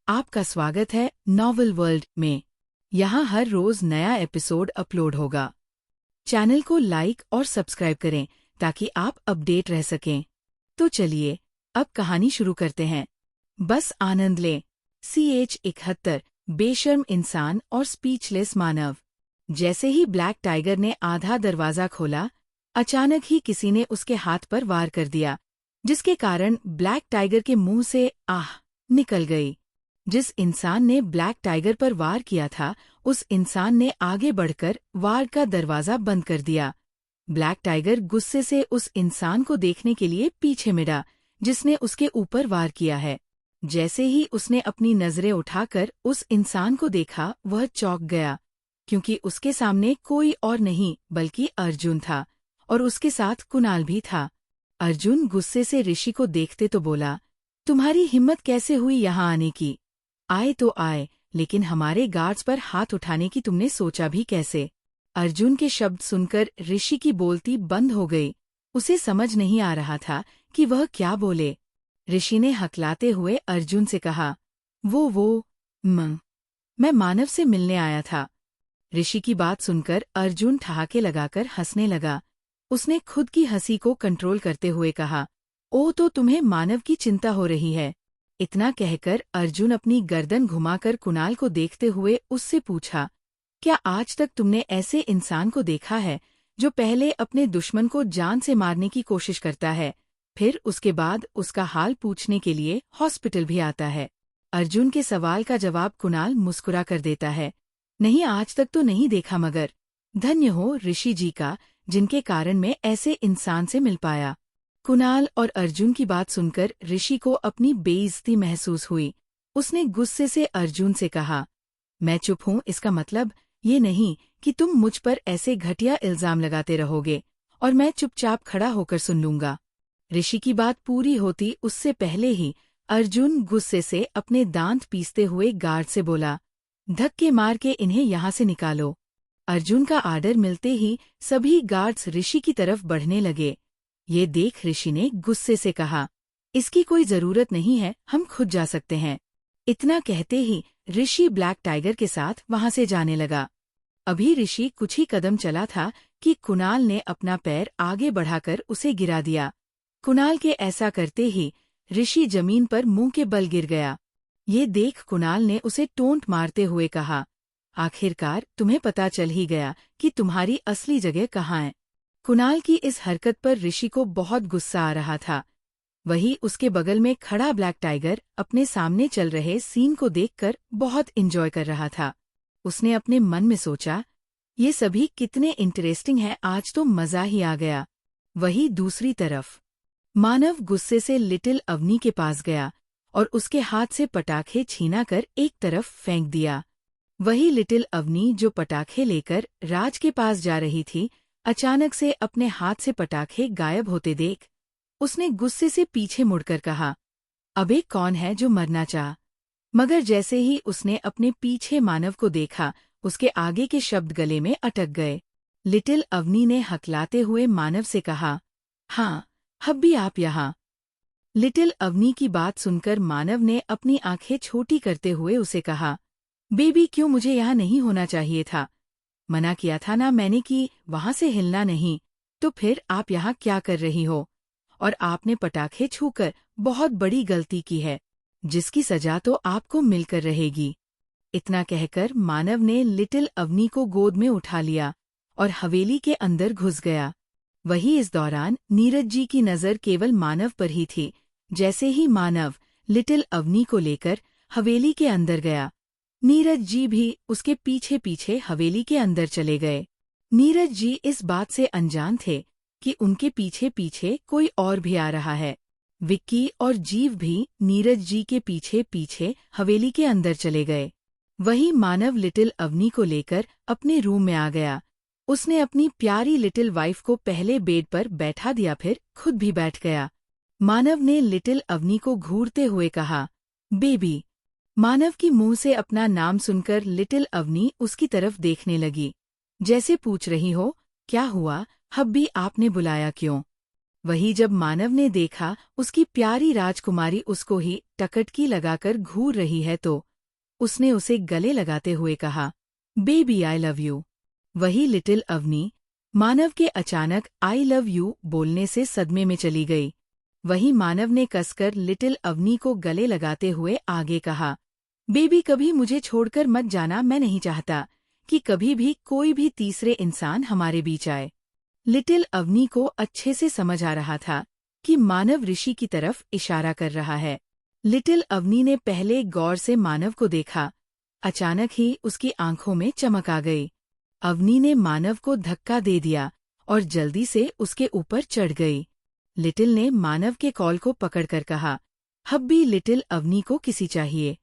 आपका स्वागत है नॉवल वर्ल्ड में। यहाँ हर रोज नया एपिसोड अपलोड होगा। चैनल को लाइक और सब्सक्राइब करें ताकि आप अपडेट रह सकें। तो चलिए अब कहानी शुरू करते हैं। बस आनंद लें। CH71 बेशर्म इंसान और स्पीचलेस मानव। जैसे ही ब्लैक टाइगर ने आधा दरवाजा खोला, अचानक ही किसी ने उसके हाथ पर वार कर दिया, जिसके कारण ब्लैक टाइगर के मुंह से आह निकल गई। जिस इंसान ने ब्लैक टाइगर पर वार किया था, उस इंसान ने आगे बढ़कर वार का दरवाजा बंद कर दिया। ब्लैक टाइगर गुस्से से उस इंसान को देखने के लिए पीछे मुड़ा जिसने उसके ऊपर वार किया है। जैसे ही उसने अपनी नजरें उठाकर उस इंसान को देखा, वह चौंक गया, क्योंकि उसके सामने कोई और नहीं बल्कि अर्जुन था, और उसके साथ कुणाल भी था। अर्जुन गुस्से से ऋषि को देखते तो बोला, तुम्हारी हिम्मत कैसे हुई यहाँ आने की? आए तो आए, लेकिन हमारे गार्ड्स पर हाथ उठाने की तुमने सोचा भी कैसे? अर्जुन के शब्द सुनकर ऋषि की बोलती बंद हो गई। उसे समझ नहीं आ रहा था कि वह क्या बोले। ऋषि ने हकलाते हुए अर्जुन से कहा, मैं मानव से मिलने आया था। ऋषि की बात सुनकर अर्जुन ठहाके लगाकर हंसने लगा। उसने खुद की हंसी को कंट्रोल करते हुए कहा, ओह, तो तुम्हें मानव की चिंता हो रही है। इतना कहकर अर्जुन अपनी गर्दन घुमाकर कुणाल को देखते हुए उससे पूछा, क्या आज तक तुमने ऐसे इंसान को देखा है जो पहले अपने दुश्मन को जान से मारने की कोशिश करता है, फिर उसके बाद उसका हाल पूछने के लिए हॉस्पिटल भी आता है? अर्जुन के सवाल का जवाब कुणाल मुस्कुरा कर देता है, नहीं, आज तक तो नहीं देखा, मगर धन्य हो ऋषि जी का, जिनके कारण मैं ऐसे इंसान से मिल पाया। कुणाल और अर्जुन की बात सुनकर ऋषि को अपनी बेइज्जती महसूस हुई। उसने गुस्से से अर्जुन से कहा, मैं चुप हूँ, इसका मतलब ये नहीं कि तुम मुझ पर ऐसे घटिया इल्जाम लगाते रहोगे और मैं चुपचाप खड़ा होकर सुन लूंगा। ऋषि की बात पूरी होती उससे पहले ही अर्जुन गुस्से से अपने दांत पीसते हुए गार्ड से बोला, धक्के मार के इन्हें यहाँ से निकालो। अर्जुन का आर्डर मिलते ही सभी गार्ड्स ऋषि की तरफ बढ़ने लगे। ये देख ऋषि ने गुस्से से कहा, इसकी कोई जरूरत नहीं है, हम खुद जा सकते हैं। इतना कहते ही ऋषि ब्लैक टाइगर के साथ वहां से जाने लगा। अभी ऋषि कुछ ही कदम चला था कि कुणाल ने अपना पैर आगे बढ़ाकर उसे गिरा दिया। कुणाल के ऐसा करते ही ऋषि जमीन पर मुंह के बल गिर गया। ये देख कुणाल ने उसे टोंट मारते हुए कहा, आखिरकार तुम्हें पता चल ही गया कि तुम्हारी असली जगह कहाँ है। कुणाल की इस हरकत पर ऋषि को बहुत गुस्सा आ रहा था। वही उसके बगल में खड़ा ब्लैक टाइगर अपने सामने चल रहे सीन को देखकर बहुत एंजॉय कर रहा था। उसने अपने मन में सोचा, ये सभी कितने इंटरेस्टिंग है, आज तो मजा ही आ गया। वही दूसरी तरफ मानव गुस्से से लिटिल अवनी के पास गया और उसके हाथ से पटाखे छीनाकर एक तरफ फेंक दिया। वही लिटिल अवनी जो पटाखे लेकर राज के पास जा रही थी, अचानक से अपने हाथ से पटाखे गायब होते देख उसने गुस्से से पीछे मुड़कर कहा, अबे कौन है जो मरना चाह? मगर जैसे ही उसने अपने पीछे मानव को देखा, उसके आगे के शब्द गले में अटक गए। लिटिल अवनी ने हकलाते हुए मानव से कहा, हाँ, अब भी आप यहाँ? लिटिल अवनी की बात सुनकर मानव ने अपनी आंखें छोटी करते हुए उसे कहा, बेबी, क्यों मुझे यहाँ नहीं होना चाहिए था? मना किया था ना मैंने कि वहां से हिलना नहीं, तो फिर आप यहाँ क्या कर रही हो? और आपने पटाखे छूकर बहुत बड़ी गलती की है, जिसकी सजा तो आपको मिलकर रहेगी। इतना कहकर मानव ने लिटिल अवनी को गोद में उठा लिया और हवेली के अंदर घुस गया। वही इस दौरान नीरज जी की नजर केवल मानव पर ही थी। जैसे ही मानव लिटिल अवनी को लेकर हवेली के अंदर गया, नीरज जी भी उसके पीछे पीछे हवेली के अंदर चले गए। नीरज जी इस बात से अनजान थे कि उनके पीछे पीछे कोई और भी आ रहा है। विक्की और जीव भी नीरज जी के पीछे पीछे हवेली के अंदर चले गए। वही मानव लिटिल अवनी को लेकर अपने रूम में आ गया। उसने अपनी प्यारी लिटिल वाइफ को पहले बेड पर बैठा दिया, फिर खुद भी बैठ गया। मानव ने लिटिल अवनी को घूरते हुए कहा, बेबी। मानव की मुंह से अपना नाम सुनकर लिटिल अवनी उसकी तरफ देखने लगी, जैसे पूछ रही हो, क्या हुआ, अब भी आपने बुलाया क्यों? वही जब मानव ने देखा उसकी प्यारी राजकुमारी उसको ही टकटकी लगाकर घूर रही है तो उसने उसे गले लगाते हुए कहा, बेबी आई लव यू। वही लिटिल अवनी मानव के अचानक आई लव यू बोलने से सदमे में चली गई। वही मानव ने कसकर लिटिल अवनी को गले लगाते हुए आगे कहा, बेबी कभी मुझे छोड़कर मत जाना, मैं नहीं चाहता कि कभी भी कोई भी तीसरे इंसान हमारे बीच आए। लिटिल अवनी को अच्छे से समझ आ रहा था कि मानव ऋषि की तरफ इशारा कर रहा है। लिटिल अवनी ने पहले गौर से मानव को देखा, अचानक ही उसकी आंखों में चमक आ गई। अवनी ने मानव को धक्का दे दिया और जल्दी से उसके ऊपर चढ़ गई। लिटिल ने मानव के कॉल को पकड़कर कहा, हब्बी लिटिल अवनी को किसी चाहिए।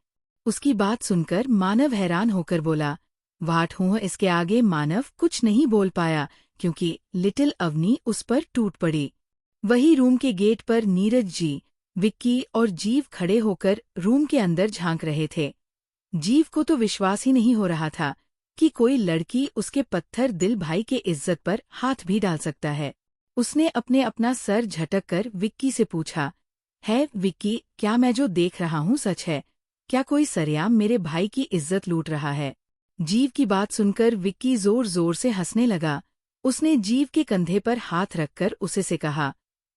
उसकी बात सुनकर मानव हैरान होकर बोला, वाट हूँ। इसके आगे मानव कुछ नहीं बोल पाया क्योंकि लिटिल अवनी उस पर टूट पड़ी। वही रूम के गेट पर नीरज जी, विक्की और जीव खड़े होकर रूम के अंदर झांक रहे थे। जीव को तो विश्वास ही नहीं हो रहा था कि कोई लड़की उसके पत्थर दिल भाई के इज्जत पर हाथ भी डाल सकता है। उसने अपना सर झटक कर विक्की से पूछा, है विक्की, क्या मैं जो देख रहा हूँ सच है? क्या कोई सरेआम मेरे भाई की इज्जत लूट रहा है? जीव की बात सुनकर विक्की जोर जोर से हंसने लगा। उसने जीव के कंधे पर हाथ रखकर उसे से कहा,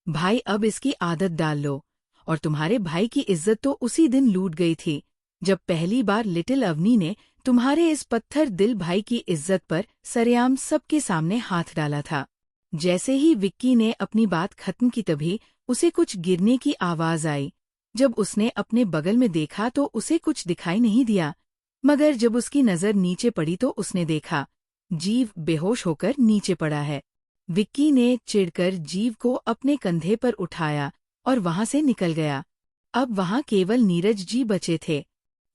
भाई अब इसकी आदत डाल लो। और तुम्हारे भाई की इज्जत तो उसी दिन लूट गई थी जब पहली बार लिटिल अवनी ने तुम्हारे इस पत्थर दिल भाई की इज्जत पर सरेआम सबके सामने हाथ डाला था। जैसे ही विक्की ने अपनी बात खत्म की तभी उसे कुछ गिरने की आवाज आई। जब उसने अपने बगल में देखा तो उसे कुछ दिखाई नहीं दिया, मगर जब उसकी नजर नीचे पड़ी तो उसने देखा जीव बेहोश होकर नीचे पड़ा है। विक्की ने चिढ़कर जीव को अपने कंधे पर उठाया और वहां से निकल गया। अब वहां केवल नीरज जी बचे थे।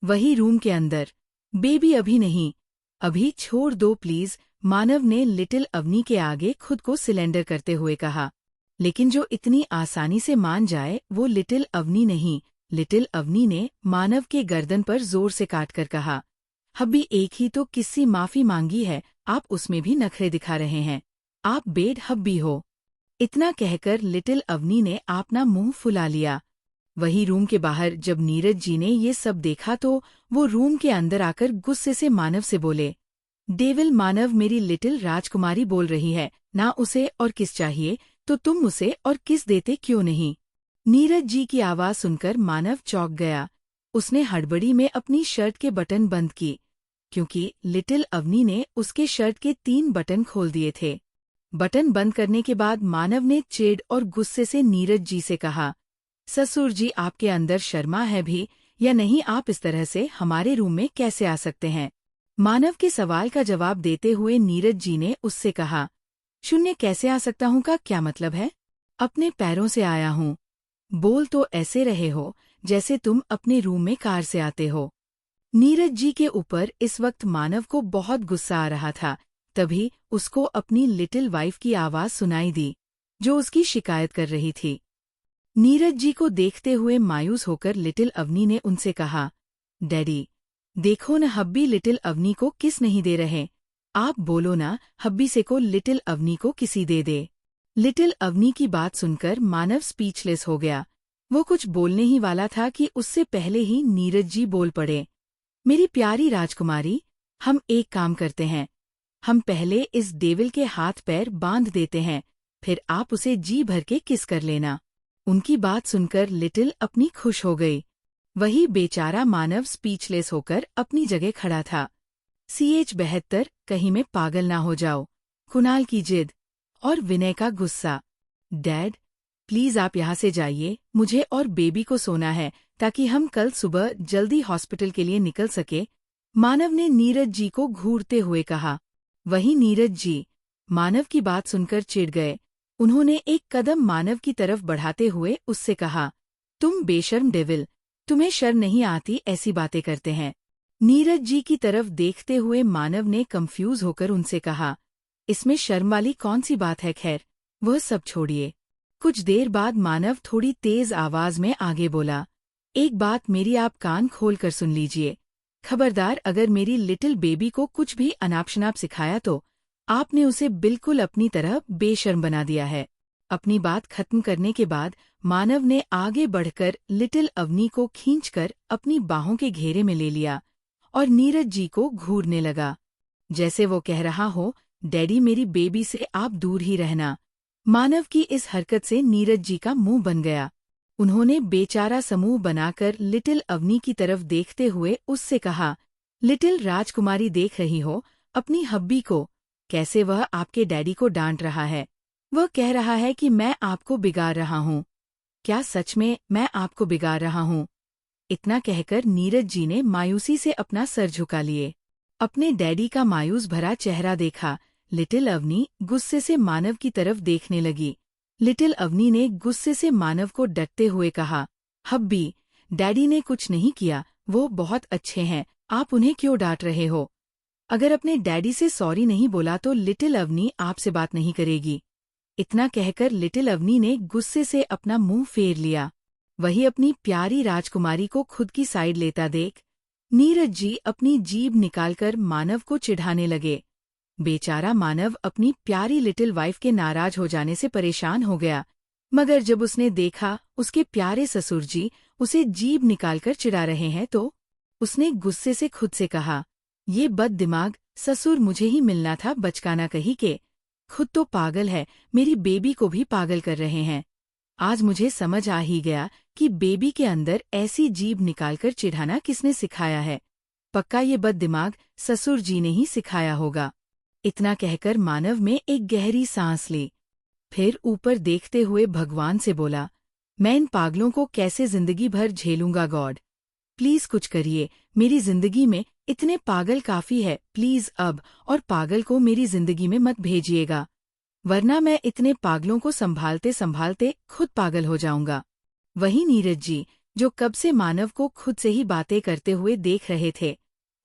वही रूम के अंदर, बेबी अभी नहीं, अभी छोड़ दो प्लीज, मानव ने लिटिल अवनी के आगे खुद को सिलेंडर करते हुए कहा। लेकिन जो इतनी आसानी से मान जाए वो लिटिल अवनी नहीं। लिटिल अवनी ने मानव के गर्दन पर जोर से काटकर कहा, हब्बी एक ही तो किस्सी माफी मांगी है, आप उसमें भी नखरे दिखा रहे हैं। आप बेड हब्बी हो। इतना कहकर लिटिल अवनी ने अपना मुंह फुला लिया। वही रूम के बाहर जब नीरज जी ने ये सब देखा तो वो रूम के अंदर आकर गुस्से से मानव से बोले, डेविल मानव, मेरी लिटिल राजकुमारी बोल रही है ना, उसे और किस चाहिए तो तुम उसे और किस देते क्यों नहीं? नीरज जी की आवाज सुनकर मानव चौंक गया। उसने हड़बड़ी में अपनी शर्ट के बटन बंद की क्योंकि लिटिल अवनी ने उसके शर्ट के 3 बटन खोल दिए थे। बटन बंद करने के बाद मानव ने चिढ़ और गुस्से से नीरज जी से कहा, ससुर जी आपके अंदर शर्मा है भी या नहीं? आप इस तरह से हमारे रूम में कैसे आ सकते हैं? मानव के सवाल का जवाब देते हुए नीरज जी ने उससे कहा, शून्य कैसे आ सकता हूँ का क्या मतलब है? अपने पैरों से आया हूँ। बोल तो ऐसे रहे हो जैसे तुम अपने रूम में कार से आते हो। नीरज जी के ऊपर इस वक्त मानव को बहुत गुस्सा आ रहा था। तभी उसको अपनी लिटिल वाइफ की आवाज सुनाई दी जो उसकी शिकायत कर रही थी। नीरज जी को देखते हुए मायूस होकर लिटिल अवनी ने उनसे कहा, डैडी देखो न, हब्बी लिटिल अवनी को किस नहीं दे रहे। आप बोलो ना हब्बी से को लिटिल अवनी को किसी दे दे। लिटिल अवनी की बात सुनकर मानव स्पीचलेस हो गया। वो कुछ बोलने ही वाला था कि उससे पहले ही नीरज जी बोल पड़े, मेरी प्यारी राजकुमारी, हम एक काम करते हैं, हम पहले इस डेविल के हाथ पैर बांध देते हैं, फिर आप उसे जी भर के किस कर लेना। उनकी बात सुनकर लिटिल अपनी खुश हो गई। वही बेचारा मानव स्पीचलेस होकर अपनी जगह खड़ा था। CH72 कहीं में पागल ना हो जाओ। कुणाल की जिद और विनय का गुस्सा। डैड प्लीज आप यहाँ से जाइए, मुझे और बेबी को सोना है ताकि हम कल सुबह जल्दी हॉस्पिटल के लिए निकल सके, मानव ने नीरज जी को घूरते हुए कहा। वहीं नीरज जी मानव की बात सुनकर चिढ़ गए। उन्होंने एक कदम मानव की तरफ बढ़ाते हुए उससे कहा, तुम बेशर्म डेविल, तुम्हें शर्म नहीं आती ऐसी बातें करते हैं? नीरज जी की तरफ देखते हुए मानव ने कंफ्यूज होकर उनसे कहा, इसमें शर्म वाली कौन सी बात है? खैर वह सब छोड़िए। कुछ देर बाद मानव थोड़ी तेज आवाज में आगे बोला, एक बात मेरी आप कान खोल कर सुन लीजिए। खबरदार अगर मेरी लिटिल बेबी को कुछ भी अनाप शनाप सिखाया तो आपने उसे बिल्कुल अपनी तरह बेशर्म बना दिया है। अपनी बात खत्म करने के बाद मानव ने आगे बढ़कर लिटिल अवनी को खींचकर अपनी बाहों के घेरे में ले लिया और नीरज जी को घूरने लगा, जैसे वो कह रहा हो, डैडी मेरी बेबी से आप दूर ही रहना। मानव की इस हरकत से नीरज जी का मुंह बन गया। उन्होंने बेचारा समूह बनाकर लिटिल अवनी की तरफ देखते हुए उससे कहा, लिटिल राजकुमारी देख रही हो अपनी हब्बी को, कैसे वह आपके डैडी को डांट रहा है। वह कह रहा है कि मैं आपको बिगाड़ रहा हूँ। क्या सच में मैं आपको बिगाड़ रहा हूँ? इतना कहकर नीरज जी ने मायूसी से अपना सर झुका लिए। अपने डैडी का मायूस भरा चेहरा देखा लिटिल अवनी गुस्से से मानव की तरफ देखने लगी। लिटिल अवनी ने गुस्से से मानव को डटते हुए कहा, हब्बी, डैडी ने कुछ नहीं किया, वो बहुत अच्छे हैं, आप उन्हें क्यों डांट रहे हो? अगर अपने डैडी से सॉरी नहीं बोला तो लिटिल अवनी आपसे बात नहीं करेगी। इतना कहकर लिटिल अवनी ने गुस्से से अपना मुंह फेर लिया। वही अपनी प्यारी राजकुमारी को खुद की साइड लेता देख नीरज जी अपनी जीभ निकालकर मानव को चिढ़ाने लगे। बेचारा मानव अपनी प्यारी लिटिल वाइफ के नाराज हो जाने से परेशान हो गया, मगर जब उसने देखा उसके प्यारे ससुर जी उसे जीभ निकालकर चिढ़ा रहे हैं तो उसने गुस्से से खुद से कहा, ये बददिमाग ससुर मुझे ही मिलना था बचकाना कहीं के। खुद तो पागल है, मेरी बेबी को भी पागल कर रहे हैं। आज मुझे समझ आ ही गया कि बेबी के अंदर ऐसी जीभ निकालकर चिढ़ाना किसने सिखाया है। पक्का ये बददिमाग ससुर जी ने ही सिखाया होगा। इतना कहकर मानव में एक गहरी सांस ली। फिर ऊपर देखते हुए भगवान से बोला, मैं इन पागलों को कैसे जिंदगी भर झेलूंगा गॉड। प्लीज कुछ करिए, मेरी जिंदगी में इतने पागल काफी है, प्लीज अब और पागल को मेरी जिंदगी में मत भेजिएगा, वरना मैं इतने पागलों को संभालते संभालते खुद पागल हो जाऊंगा। वहीं नीरज जी, जो कब से मानव को खुद से ही बातें करते हुए देख रहे थे,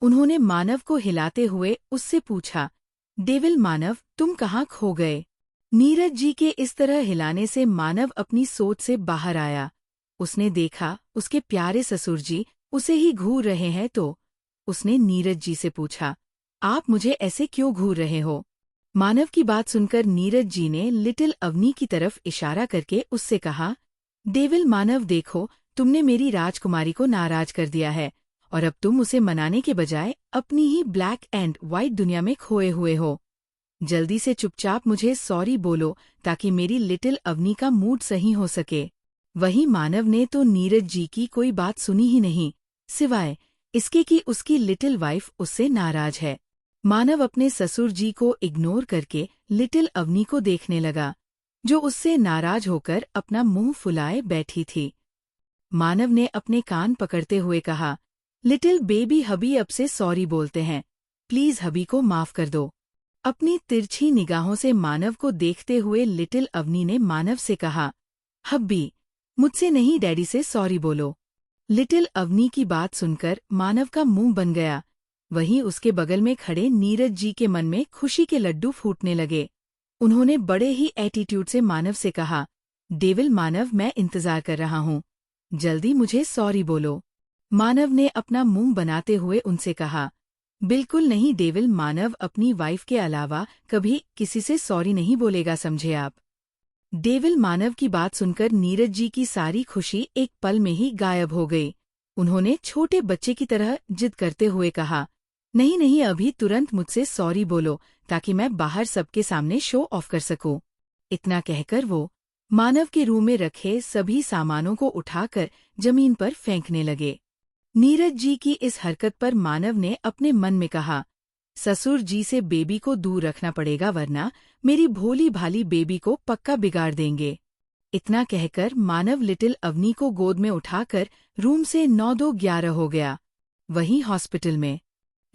उन्होंने मानव को हिलाते हुए उससे पूछा, डेविल मानव, तुम कहाँ खो गए? नीरज जी के इस तरह हिलाने से मानव अपनी सोच से बाहर आया। उसने देखा उसके प्यारे ससुर जी उसे ही घूर रहे हैं तो उसने नीरज जी से पूछा, आप मुझे ऐसे क्यों घूर रहे हो? मानव की बात सुनकर नीरज जी ने लिटिल अवनी की तरफ इशारा करके उससे कहा, डेविल मानव देखो, तुमने मेरी राजकुमारी को नाराज कर दिया है और अब तुम उसे मनाने के बजाय अपनी ही ब्लैक एंड व्हाइट दुनिया में खोए हुए हो। जल्दी से चुपचाप मुझे सॉरी बोलो ताकि मेरी लिटिल अवनी का मूड सही हो सके। वहीं मानव ने तो नीरज जी की कोई बात सुनी ही नहीं, सिवाय इसके कि उसकी लिटिल वाइफ उससे नाराज है। मानव अपने ससुर जी को इग्नोर करके लिटिल अवनी को देखने लगा, जो उससे नाराज होकर अपना मुंह फुलाए बैठी थी। मानव ने अपने कान पकड़ते हुए कहा, लिटिल बेबी हबी अब से सॉरी बोलते हैं, प्लीज हबी को माफ कर दो। अपनी तिरछी निगाहों से मानव को देखते हुए लिटिल अवनी ने मानव से कहा, हब्बी, मुझसे नहीं डैडी से सॉरी बोलो। लिटिल अवनी की बात सुनकर मानव का मुंह बन गया। वहीं उसके बगल में खड़े नीरज जी के मन में खुशी के लड्डू फूटने लगे। उन्होंने बड़े ही एटीट्यूड से मानव से कहा, डेविल मानव, मैं इंतजार कर रहा हूँ, जल्दी मुझे सॉरी बोलो। मानव ने अपना मुंह बनाते हुए उनसे कहा, बिल्कुल नहीं डेविल मानव, अपनी वाइफ के अलावा कभी किसी से सॉरी नहीं बोलेगा, समझे आप। डेविल मानव की बात सुनकर नीरज जी की सारी खुशी एक पल में ही गायब हो गई। उन्होंने छोटे बच्चे की तरह जिद करते हुए कहा, नहीं नहीं, अभी तुरंत मुझसे सॉरी बोलो ताकि मैं बाहर सबके सामने शो ऑफ कर सकूं। इतना कहकर वो मानव के रूम में रखे सभी सामानों को उठाकर जमीन पर फेंकने लगे। नीरज जी की इस हरकत पर मानव ने अपने मन में कहा, ससुर जी से बेबी को दूर रखना पड़ेगा, वरना मेरी भोली भाली बेबी को पक्का बिगाड़ देंगे। इतना कहकर मानव लिटिल अवनी को गोद में उठाकर रूम से 9-2-11 हो गया। वहीं हॉस्पिटल में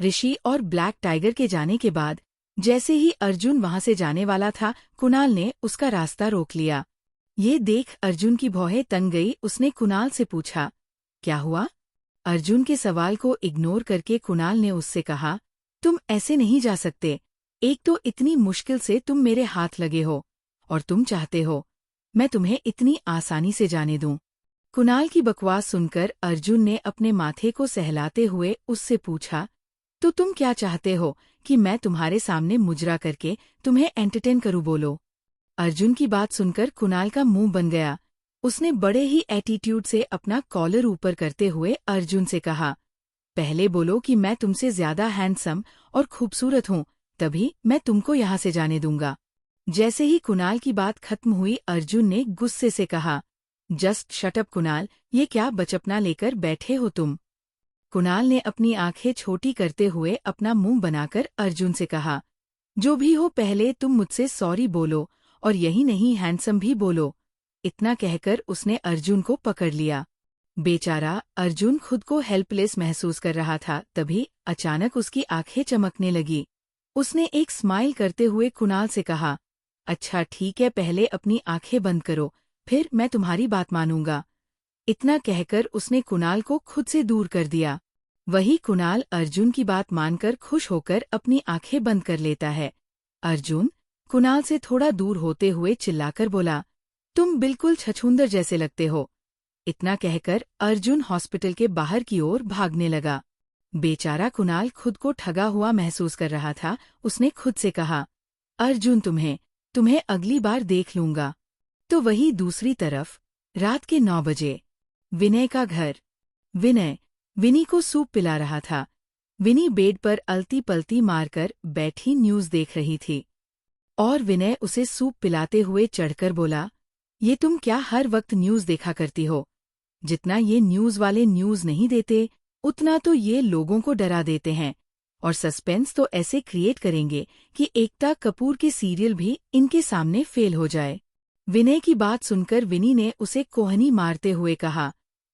ऋषि और ब्लैक टाइगर के जाने के बाद जैसे ही अर्जुन वहां से जाने वाला था, कुणाल ने उसका रास्ता रोक लिया। ये देख अर्जुन की भौहें तंग गई। उसने कुणाल से पूछा, क्या हुआ? अर्जुन के सवाल को इग्नोर करके कुणाल ने उससे कहा, तुम ऐसे नहीं जा सकते। एक तो इतनी मुश्किल से तुम मेरे हाथ लगे हो और तुम चाहते हो मैं तुम्हें इतनी आसानी से जाने दूं। कुणाल की बकवास सुनकर अर्जुन ने अपने माथे को सहलाते हुए उससे पूछा, तो तुम क्या चाहते हो कि मैं तुम्हारे सामने मुजरा करके तुम्हें एंटरटेन करूं, बोलो। अर्जुन की बात सुनकर कुणाल का मुंह बन गया। उसने बड़े ही एटीट्यूड से अपना कॉलर ऊपर करते हुए अर्जुन से कहा, पहले बोलो कि मैं तुमसे ज्यादा हैंडसम और खूबसूरत हूँ, तभी मैं तुमको यहाँ से जाने दूंगा। जैसे ही कुणाल की बात खत्म हुई, अर्जुन ने गुस्से से कहा, जस्ट शट अप कुणाल, ये क्या बचपना लेकर बैठे हो तुम। कुणाल ने अपनी आंखें छोटी करते हुए अपना मुंह बनाकर अर्जुन से कहा, जो भी हो पहले तुम मुझसे सॉरी बोलो, और यही नहीं हैंडसम भी बोलो। इतना कहकर उसने अर्जुन को पकड़ लिया। बेचारा अर्जुन खुद को हेल्पलेस महसूस कर रहा था, तभी अचानक उसकी आंखें चमकने लगी। उसने एक स्माइल करते हुए कुणाल से कहा, अच्छा ठीक है, पहले अपनी आंखें बंद करो, फिर मैं तुम्हारी बात मानूंगा। इतना कहकर उसने कुणाल को खुद से दूर कर दिया। वही कुणाल अर्जुन की बात मानकर खुश होकर अपनी आंखें बंद कर लेता है। अर्जुन कुणाल से थोड़ा दूर होते हुए चिल्लाकर बोला, तुम बिल्कुल छछूंदर जैसे लगते हो। इतना कहकर अर्जुन हॉस्पिटल के बाहर की ओर भागने लगा। बेचारा कुणाल खुद को ठगा हुआ महसूस कर रहा था। उसने खुद से कहा, अर्जुन तुम्हें अगली बार देख लूंगा। तो वही दूसरी तरफ रात के 9 बजे विनय का घर। विनय विनी को सूप पिला रहा था। विनी बेड पर अलती पलती मारकर बैठी न्यूज़ देख रही थी और विनय उसे सूप पिलाते हुए चढ़कर बोला, ये तुम क्या हर वक्त न्यूज़ देखा करती हो? जितना ये न्यूज़ वाले न्यूज़ नहीं देते, उतना तो ये लोगों को डरा देते हैं, और सस्पेंस तो ऐसे क्रिएट करेंगे कि एकता कपूर के सीरियल भी इनके सामने फेल हो जाए। विनय की बात सुनकर विनी ने उसे कोहनी मारते हुए कहा,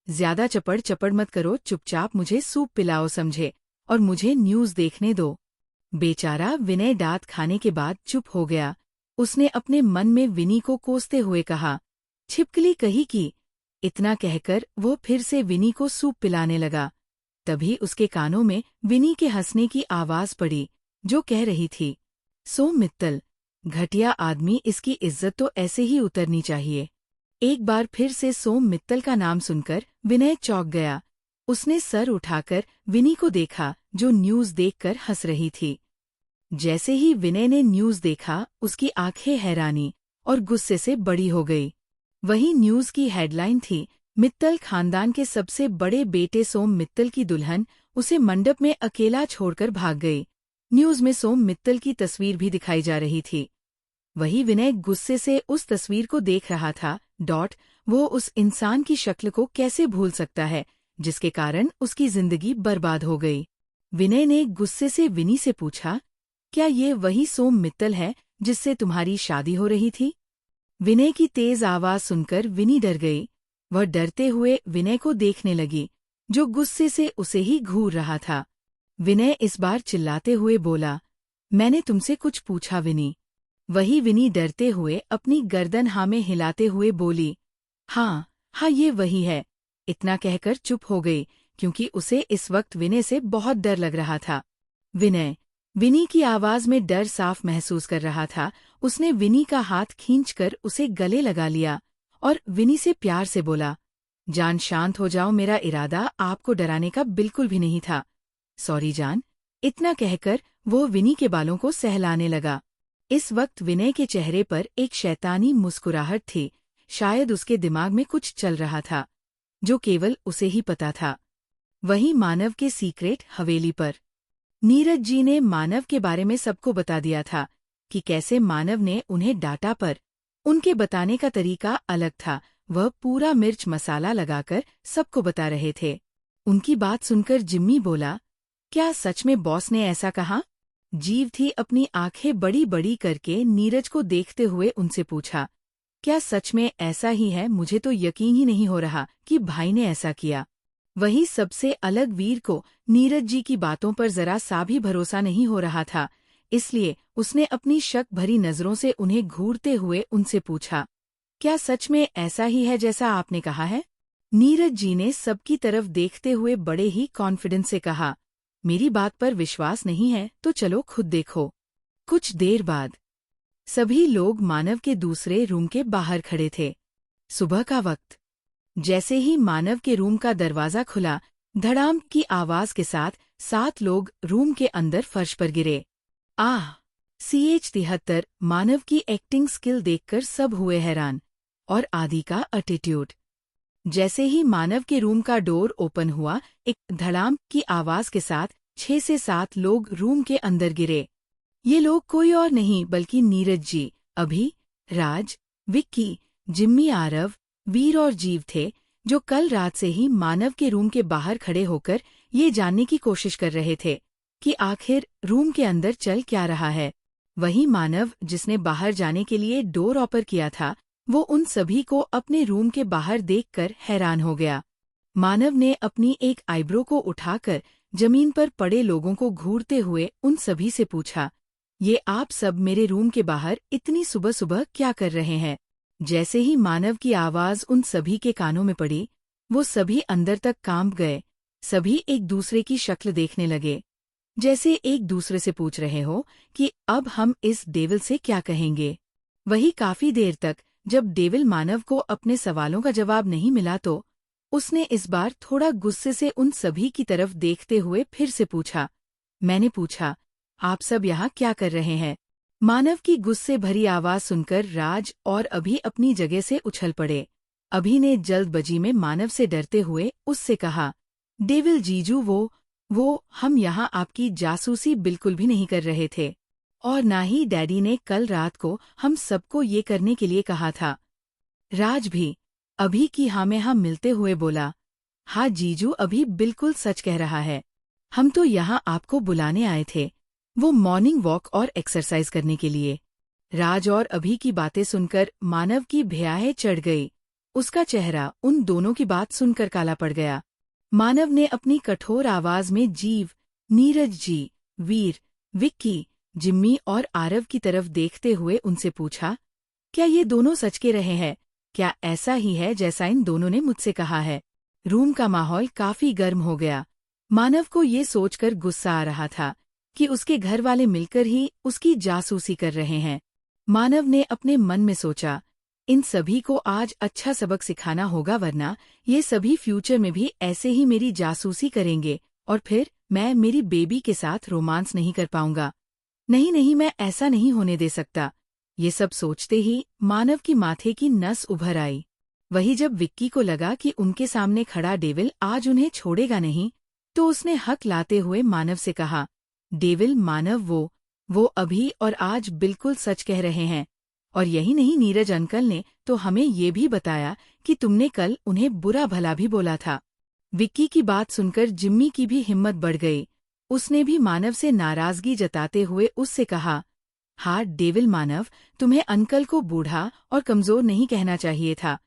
ज्यादा चपड़ चपड़ मत करो, चुपचाप मुझे सूप पिलाओ समझे, और मुझे न्यूज़ देखने दो। बेचारा विनय डांट खाने के बाद चुप हो गया। उसने अपने मन में विनी को कोसते हुए कहा, छिपकली कही की। इतना कहकर वो फिर से विनी को सूप पिलाने लगा। तभी उसके कानों में विनी के हंसने की आवाज पड़ी, जो कह रही थी, सोम मित्तल, घटिया आदमी, इसकी इज्जत तो ऐसे ही उतरनी चाहिए। एक बार फिर से सोम मित्तल का नाम सुनकर विनय चौंक गया। उसने सर उठाकर विनी को देखा, जो न्यूज़ देखकर हंस रही थी। जैसे ही विनय ने न्यूज़ देखा, उसकी आंखें हैरानी और गुस्से से बड़ी हो गई। वही न्यूज़ की हेडलाइन थी, मित्तल खानदान के सबसे बड़े बेटे सोम मित्तल की दुल्हन उसे मंडप में अकेला छोड़कर भाग गई। न्यूज़ में सोम मित्तल की तस्वीर भी दिखाई जा रही थी। वही विनय गुस्से से उस तस्वीर को देख रहा था। वो उस इंसान की शक्ल को कैसे भूल सकता है, जिसके कारण उसकी जिंदगी बर्बाद हो गई। विनय ने गुस्से से विनी से पूछा, क्या ये वही सोम मित्तल है जिससे तुम्हारी शादी हो रही थी? विनय की तेज आवाज सुनकर विनी डर गई। वह डरते हुए विनय को देखने लगी, जो गुस्से से उसे ही घूर रहा था। विनय इस बार चिल्लाते हुए बोला, मैंने तुमसे कुछ पूछा विनी। वही विनी डरते हुए अपनी गर्दन हाँ में हिलाते हुए बोली, हाँ ये वही है। इतना कहकर चुप हो गई, क्योंकि उसे इस वक्त विनय से बहुत डर लग रहा था। विनय विनी की आवाज में डर साफ महसूस कर रहा था। उसने विनी का हाथ खींचकर उसे गले लगा लिया और विनी से प्यार से बोला, जान शांत हो जाओ, मेरा इरादा आपको डराने का बिल्कुल भी नहीं था। सॉरी जान। इतना कहकर वो विनी के बालों को सहलाने लगा। इस वक्त विनय के चेहरे पर एक शैतानी मुस्कुराहट थी। शायद उसके दिमाग में कुछ चल रहा था, जो केवल उसे ही पता था। वहीं मानव के सीक्रेट हवेली पर नीरज जी ने मानव के बारे में सबको बता दिया था कि कैसे मानव ने उन्हें डांटा, पर उनके बताने का तरीका अलग था। वह पूरा मिर्च मसाला लगाकर सबको बता रहे थे। उनकी बात सुनकर जिम्मी बोला, क्या सच में बॉस ने ऐसा कहा? जीव थी अपनी आंखें बड़ी बड़ी करके नीरज को देखते हुए उनसे पूछा, क्या सच में ऐसा ही है? मुझे तो यकीन ही नहीं हो रहा कि भाई ने ऐसा किया। वही सबसे अलग वीर को नीरज जी की बातों पर जरा सा भी भरोसा नहीं हो रहा था, इसलिए उसने अपनी शक भरी नजरों से उन्हें घूरते हुए उनसे पूछा, क्या सच में ऐसा ही है जैसा आपने कहा है? नीरज जी ने सबकी तरफ देखते हुए बड़े ही कॉन्फिडेंस से कहा, मेरी बात पर विश्वास नहीं है तो चलो खुद देखो। कुछ देर बाद सभी लोग मानव के दूसरे रूम के बाहर खड़े थे। सुबह का वक्त। जैसे ही मानव के रूम का दरवाजा खुला, धड़ाम की आवाज के साथ 7 लोग रूम के अंदर फर्श पर गिरे। आह! CH73 मानव की एक्टिंग स्किल देखकर सब हुए हैरान। और आदि का एटीट्यूड। जैसे ही मानव के रूम का डोर ओपन हुआ, एक धड़ाम की आवाज के साथ 6 से 7 लोग रूम के अंदर गिरे। ये लोग कोई और नहीं बल्कि नीरज जी, अभी, राज, विक्की, जिम्मी, आरव, वीर और जीव थे, जो कल रात से ही मानव के रूम के बाहर खड़े होकर ये जानने की कोशिश कर रहे थे कि आखिर रूम के अंदर चल क्या रहा है। वही मानव जिसने बाहर जाने के लिए डोर ओपन किया था, वो उन सभी को अपने रूम के बाहर देखकर हैरान हो गया। मानव ने अपनी एक आईब्रो को उठाकर जमीन पर पड़े लोगों को घूरते हुए उन सभी से पूछा, ये आप सब मेरे रूम के बाहर इतनी सुबह सुबह क्या कर रहे हैं? जैसे ही मानव की आवाज उन सभी के कानों में पड़ी, वो सभी अंदर तक कांप गए। सभी एक दूसरे की शक्ल देखने लगे, जैसे एक दूसरे से पूछ रहे हो कि अब हम इस डेविल से क्या कहेंगे। वही काफी देर तक जब डेविल मानव को अपने सवालों का जवाब नहीं मिला तो उसने इस बार थोड़ा गुस्से से उन सभी की तरफ देखते हुए फिर से पूछा, मैंने पूछा, आप सब यहाँ क्या कर रहे हैं? मानव की गुस्से भरी आवाज सुनकर राज और अभी अपनी जगह से उछल पड़े। अभी ने जल्दबाजी में मानव से डरते हुए उससे कहा, डेविल जीजू, वो हम यहाँ आपकी जासूसी बिल्कुल भी नहीं कर रहे थे, और ना ही डैडी ने कल रात को हम सबको ये करने के लिए कहा था। राज भी अभी की हाँ में हाँ मिलते हुए बोला, हाँ जीजू, अभी बिल्कुल सच कह रहा है। हम तो यहाँ आपको बुलाने आए थे, वो मॉर्निंग वॉक और एक्सरसाइज करने के लिए। राज और अभी की बातें सुनकर मानव की भयाएं चढ़ गई। उसका चेहरा उन दोनों की बात सुनकर काला पड़ गया। मानव ने अपनी कठोर आवाज में जीव, नीरज जी, वीर, विक्की, जिम्मी और आरव की तरफ देखते हुए उनसे पूछा, क्या ये दोनों सच कह रहे हैं? क्या ऐसा ही है जैसा इन दोनों ने मुझसे कहा है? रूम का माहौल काफी गर्म हो गया। मानव को ये सोचकर गुस्सा आ रहा था कि उसके घर वाले मिलकर ही उसकी जासूसी कर रहे हैं। मानव ने अपने मन में सोचा, इन सभी को आज अच्छा सबक सिखाना होगा, वरना ये सभी फ्यूचर में भी ऐसे ही मेरी जासूसी करेंगे और फिर मैं मेरी बेबी के साथ रोमांस नहीं कर पाऊंगा। नहीं, मैं ऐसा नहीं होने दे सकता। ये सब सोचते ही मानव की माथे की नस उभर आई। वही जब विक्की को लगा कि उनके सामने खड़ा डेविल आज उन्हें छोड़ेगा नहीं, तो उसने हक लाते हुए मानव से कहा, डेविल मानव, वो अभी और आज बिल्कुल सच कह रहे हैं। और यही नहीं, नीरज अंकल ने तो हमें ये भी बताया कि तुमने कल उन्हें बुरा भला भी बोला था। विक्की की बात सुनकर जिम्मी की भी हिम्मत बढ़ गई। उसने भी मानव से नाराजगी जताते हुए उससे कहा, हाँ डेविल मानव, तुम्हें अंकल को बूढ़ा और कमजोर नहीं कहना चाहिए था,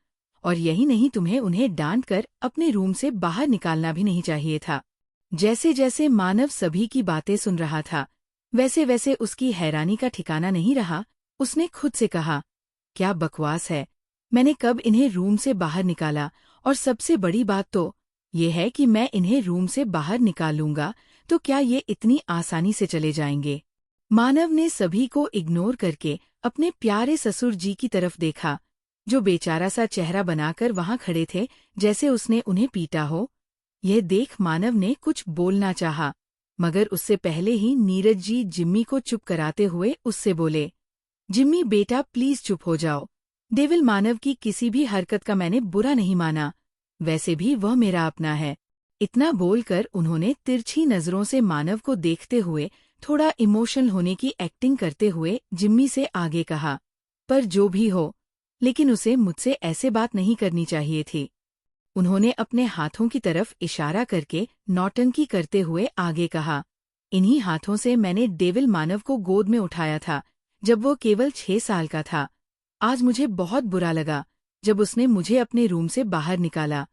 और यही नहीं, तुम्हें उन्हें डांट कर अपने रूम से बाहर निकालना भी नहीं चाहिए था। जैसे जैसे मानव सभी की बातें सुन रहा था, वैसे वैसे उसकी हैरानी का ठिकाना नहीं रहा। उसने खुद से कहा, क्या बकवास है, मैंने कब इन्हें रूम से बाहर निकाला? और सबसे बड़ी बात तो ये है कि मैं इन्हें रूम से बाहर निकालूंगा तो क्या ये इतनी आसानी से चले जाएंगे? मानव ने सभी को इग्नोर करके अपने प्यारे ससुर जी की तरफ देखा, जो बेचारा सा चेहरा बनाकर वहां खड़े थे जैसे उसने उन्हें पीटा हो। यह देख मानव ने कुछ बोलना चाहा, मगर उससे पहले ही नीरज जी जिम्मी को चुप कराते हुए उससे बोले, जिम्मी बेटा प्लीज चुप हो जाओ। डेविल मानव की किसी भी हरकत का मैंने बुरा नहीं माना, वैसे भी वह मेरा अपना है। इतना बोलकर उन्होंने तिरछी नजरों से मानव को देखते हुए थोड़ा इमोशनल होने की एक्टिंग करते हुए जिम्मी से आगे कहा, पर जो भी हो, लेकिन उसे मुझसे ऐसे बात नहीं करनी चाहिए थी। उन्होंने अपने हाथों की तरफ इशारा करके नौटंकी करते हुए आगे कहा, इन्हीं हाथों से मैंने डेविल मानव को गोद में उठाया था जब वो केवल 6 साल का था। आज मुझे बहुत बुरा लगा जब उसने मुझे अपने रूम से बाहर निकाला।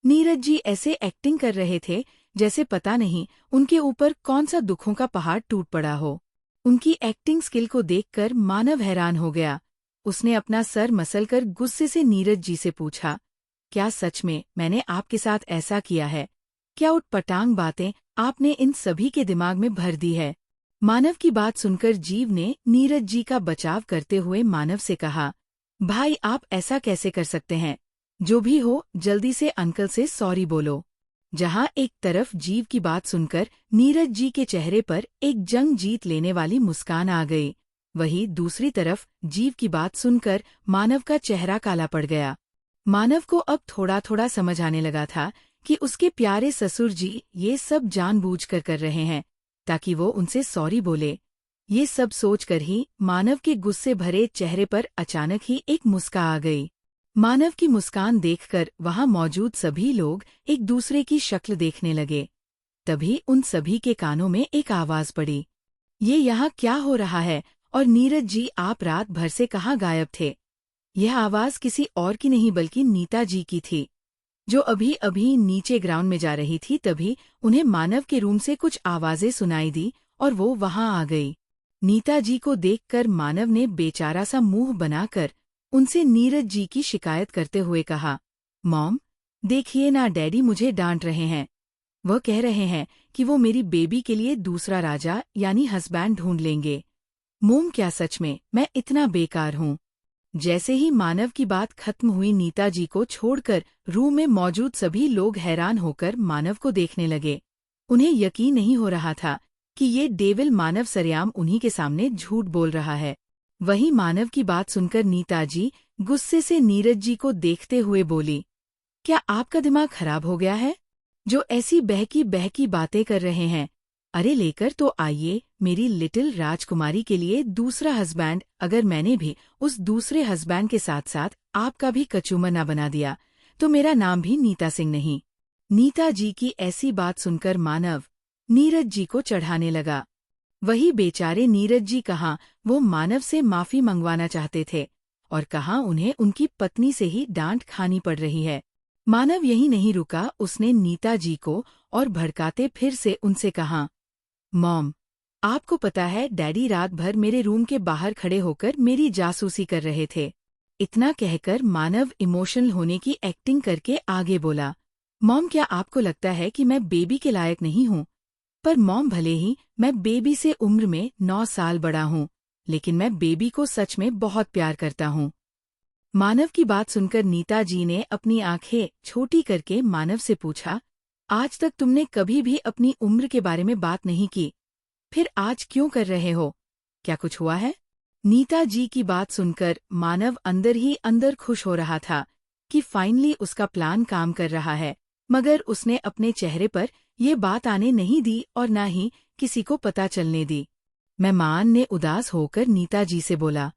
नीरज जी ऐसे एक्टिंग कर रहे थे जैसे पता नहीं उनके ऊपर कौन सा दुखों का पहाड़ टूट पड़ा हो। उनकी एक्टिंग स्किल को देखकर मानव हैरान हो गया। उसने अपना सर मसलकर गुस्से से नीरज जी से पूछा, क्या सच में मैंने आपके साथ ऐसा किया है? क्या उटपटांग बातें आपने इन सभी के दिमाग में भर दी है? मानव की बात सुनकर जीव ने नीरज जी का बचाव करते हुए मानव से कहा, भाई आप ऐसा कैसे कर सकते हैं? जो भी हो जल्दी से अंकल से सॉरी बोलो। जहां एक तरफ जीव की बात सुनकर नीरज जी के चेहरे पर एक जंग जीत लेने वाली मुस्कान आ गई, वहीं दूसरी तरफ जीव की बात सुनकर मानव का चेहरा काला पड़ गया। मानव को अब थोड़ा थोड़ा समझ आने लगा था कि उसके प्यारे ससुर जी ये सब जानबूझकर कर रहे हैं ताकि वो उनसे सॉरी बोले। ये सब सोचकर ही मानव के गुस्से भरे चेहरे पर अचानक ही एक मुस्कान आ गई। मानव की मुस्कान देखकर वहां मौजूद सभी लोग एक दूसरे की शक्ल देखने लगे। तभी उन सभी के कानों में एक आवाज पड़ी, ये यहाँ क्या हो रहा है और नीरज जी आप रात भर से कहाँ गायब थे। यह आवाज किसी और की नहीं बल्कि नीता जी की थी, जो अभी अभी नीचे ग्राउंड में जा रही थी। तभी उन्हें मानव के रूम से कुछ आवाजें सुनाई दी और वो वहां आ गई। नीता जी को देखकर मानव ने बेचारा सा मुंह बनाकर उनसे नीरज जी की शिकायत करते हुए कहा, मॉम देखिए ना, डैडी मुझे डांट रहे हैं। वह कह रहे हैं कि वो मेरी बेबी के लिए दूसरा राजा यानी हस्बैंड ढूंढ लेंगे। मोम क्या सच में मैं इतना बेकार हूँ। जैसे ही मानव की बात खत्म हुई, नीता जी को छोड़कर रूम में मौजूद सभी लोग हैरान होकर मानव को देखने लगे। उन्हें यकीन नहीं हो रहा था कि ये डेविल मानव सरेआम उन्हीं के सामने झूठ बोल रहा है। वहीं मानव की बात सुनकर नीता जी गुस्से से नीरज जी को देखते हुए बोली, क्या आपका दिमाग खराब हो गया है जो ऐसी बहकी बहकी बातें कर रहे हैं। अरे लेकर तो आइए मेरी लिटिल राजकुमारी के लिए दूसरा हस्बैंड। अगर मैंने भी उस दूसरे हस्बैंड के साथ साथ आपका भी कचूमर ना बना दिया तो मेरा नाम भी नीता सिंह नहीं। नीता जी की ऐसी बात सुनकर मानव नीरज जी को चढ़ाने लगा। वही बेचारे नीरज जी कहाँ वो मानव से माफी मंगवाना चाहते थे और कहाँ उन्हें उनकी पत्नी से ही डांट खानी पड़ रही है। मानव यही नहीं रुका, उसने नीता जी को और भड़काते फिर से उनसे कहा, मॉम आपको पता है डैडी रात भर मेरे रूम के बाहर खड़े होकर मेरी जासूसी कर रहे थे। इतना कहकर मानव इमोशनल होने की एक्टिंग करके आगे बोला, मॉम क्या आपको लगता है कि मैं बेबी के लायक नहीं हूँ? पर मॉम भले ही मैं बेबी से उम्र में 9 साल बड़ा हूँ, लेकिन मैं बेबी को सच में बहुत प्यार करता हूँ। मानव की बात सुनकर नीता जी ने अपनी आंखें छोटी करके मानव से पूछा, आज तक तुमने कभी भी अपनी उम्र के बारे में बात नहीं की, फिर आज क्यों कर रहे हो? क्या कुछ हुआ है? नीता जी की बात सुनकर मानव अंदर ही अंदर खुश हो रहा था कि फाइनली उसका प्लान काम कर रहा है, मगर उसने अपने चेहरे पर ये बात आने नहीं दी और न ही किसी को पता चलने दी। मेहमान ने उदास होकर नीता जी से बोला,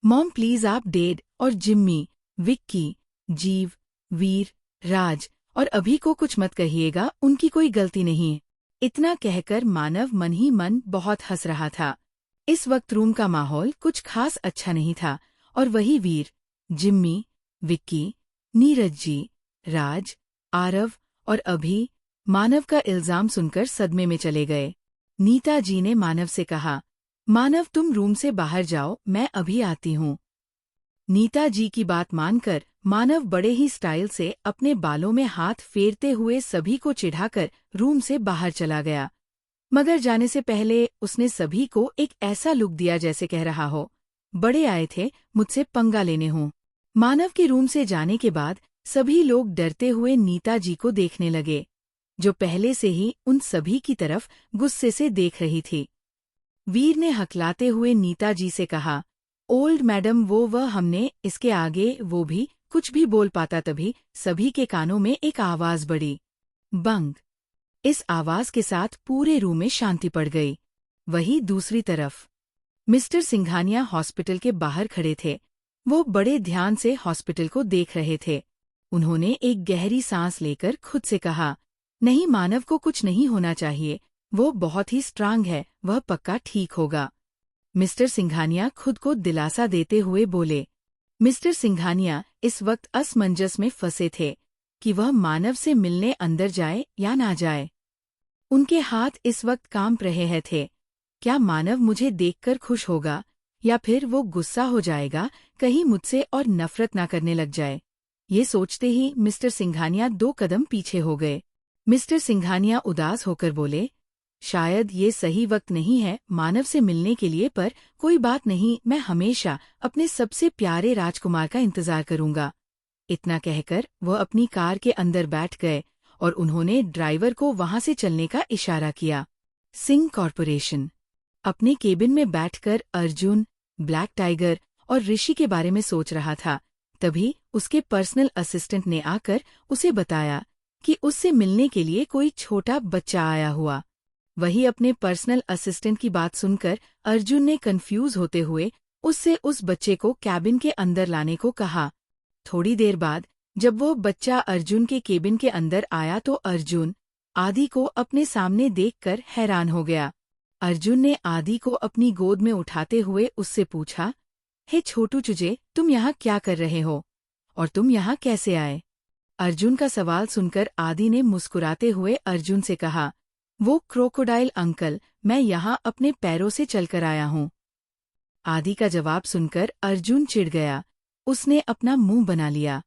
मॉम प्लीज आप डैड और जिम्मी, विक्की, जीव, वीर, राज और अभी को कुछ मत कहिएगा, उनकी कोई गलती नहीं है। इतना कहकर मानव मन ही मन बहुत हंस रहा था। इस वक्त रूम का माहौल कुछ खास अच्छा नहीं था और वही वीर, जिम्मी, विक्की, नीरज जी, राज, आरव और अभी मानव का इल्जाम सुनकर सदमे में चले गए। नीता जी ने मानव से कहा, मानव तुम रूम से बाहर जाओ, मैं अभी आती हूँ। नीता जी की बात मानकर मानव बड़े ही स्टाइल से अपने बालों में हाथ फेरते हुए सभी को चिढ़ाकर रूम से बाहर चला गया, मगर जाने से पहले उसने सभी को एक ऐसा लुक दिया जैसे कह रहा हो, बड़े आए थे मुझसे पंगा लेने हूँ। मानव के रूम से जाने के बाद सभी लोग डरते हुए नीता जी को देखने लगे, जो पहले से ही उन सभी की तरफ गुस्से से देख रही थी। वीर ने हकलाते हुए नीता जी से कहा, ओल्ड मैडम वह हमने इसके आगे वो भी कुछ भी बोल पाता। तभी सभी के कानों में एक आवाज बढ़ी, बंग। इस आवाज के साथ पूरे रूम में शांति पड़ गई। वहीं दूसरी तरफ मिस्टर सिंघानिया हॉस्पिटल के बाहर खड़े थे। वो बड़े ध्यान से हॉस्पिटल को देख रहे थे। उन्होंने एक गहरी सांस लेकर खुद से कहा, नहीं मानव को कुछ नहीं होना चाहिए, वो बहुत ही स्ट्रांग है, वह पक्का ठीक होगा। मिस्टर सिंघानिया खुद को दिलासा देते हुए बोले। मिस्टर सिंघानिया इस वक्त असमंजस में फंसे थे कि वह मानव से मिलने अंदर जाए या ना जाए। उनके हाथ इस वक्त कांप रहे थे। क्या मानव मुझे देखकर खुश होगा या फिर वो गुस्सा हो जाएगा, कहीं मुझसे और नफरत ना करने लग जाए? ये सोचते ही मिस्टर सिंघानिया 2 कदम पीछे हो गए। मिस्टर सिंघानिया उदास होकर बोले, शायद ये सही वक्त नहीं है मानव से मिलने के लिए, पर कोई बात नहीं, मैं हमेशा अपने सबसे प्यारे राजकुमार का इंतजार करूंगा। इतना कहकर वह अपनी कार के अंदर बैठ गए और उन्होंने ड्राइवर को वहां से चलने का इशारा किया। सिंह कॉर्पोरेशन। अपने केबिन में बैठकर अर्जुन, ब्लैक टाइगर और ऋषि के बारे में सोच रहा था। तभी उसके पर्सनल असिस्टेंट ने आकर उसे बताया कि उससे मिलने के लिए कोई छोटा बच्चा आया हुआ। वही अपने पर्सनल असिस्टेंट की बात सुनकर अर्जुन ने कंफ्यूज होते हुए उससे उस बच्चे को कैबिन के अंदर लाने को कहा। थोड़ी देर बाद जब वो बच्चा अर्जुन के केबिन के अंदर आया तो अर्जुन आदि को अपने सामने देखकर हैरान हो गया। अर्जुन ने आदि को अपनी गोद में उठाते हुए उससे पूछा, हे छोटू चूजे, तुम यहाँ क्या कर रहे हो और तुम यहाँ कैसे आए? अर्जुन का सवाल सुनकर आदि ने मुस्कुराते हुए अर्जुन से कहा, वो क्रोकोडाइल अंकल, मैं यहाँ अपने पैरों से चलकर आया हूँ। आदि का जवाब सुनकर अर्जुन चिढ़ गया। उसने अपना मुंह बना लिया।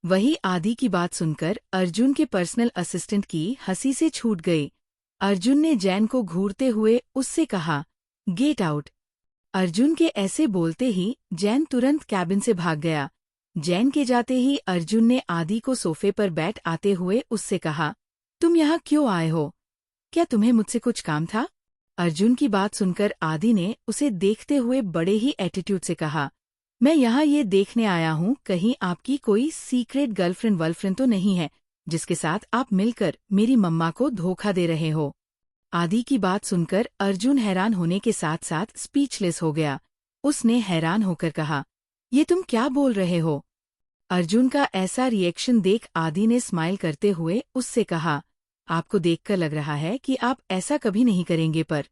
वही आदि की बात सुनकर अर्जुन के पर्सनल असिस्टेंट की हंसी से छूट गई। अर्जुन ने जैन को घूरते हुए उससे कहा, गेट आउट। अर्जुन के ऐसे बोलते ही जैन तुरंत कैबिन से भाग गया। जैन के जाते ही अर्जुन ने आदि को सोफे पर बैठ आते हुए उससे कहा, तुम यहाँ क्यों आए हो? क्या तुम्हें मुझसे कुछ काम था? अर्जुन की बात सुनकर आदि ने उसे देखते हुए बड़े ही एटीट्यूड से कहा, मैं यहाँ ये देखने आया हूँ कहीं आपकी कोई सीक्रेट गर्लफ्रेंड तो नहीं है जिसके साथ आप मिलकर मेरी मम्मा को धोखा दे रहे हो। आदि की बात सुनकर अर्जुन हैरान होने के साथ साथ स्पीचलेस हो गया। उसने हैरान होकर कहा, ये तुम क्या बोल रहे हो? अर्जुन का ऐसा रिएक्शन देख आदि ने स्माइल करते हुए उससे कहा, आपको देखकर लग रहा है कि आप ऐसा कभी नहीं करेंगे, पर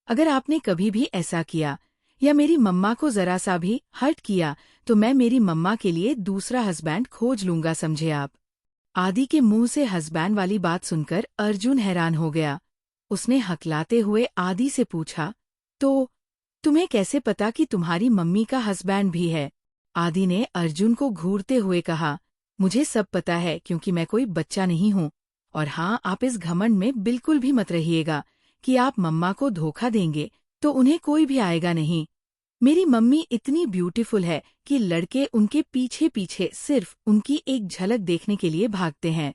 अगर आपने कभी भी ऐसा किया या मेरी मम्मा को जरा सा भी हर्ट किया तो मैं मेरी मम्मा के लिए दूसरा हस्बैंड खोज लूंगा, समझे आप? आदि के मुंह से हस्बैंड वाली बात सुनकर अर्जुन हैरान हो गया। उसने हकलाते हुए आदि से पूछा, तो तुम्हें कैसे पता कि तुम्हारी मम्मी का हस्बैंड भी है? आदि ने अर्जुन को घूरते हुए कहा, मुझे सब पता है क्योंकि मैं कोई बच्चा नहीं हूँ। और हाँ, आप इस घमंड में बिल्कुल भी मत रहिएगा कि आप मम्मा को धोखा देंगे तो उन्हें कोई भी आएगा नहीं। मेरी मम्मी इतनी ब्यूटीफुल है कि लड़के उनके पीछे पीछे सिर्फ उनकी एक झलक देखने के लिए भागते हैं।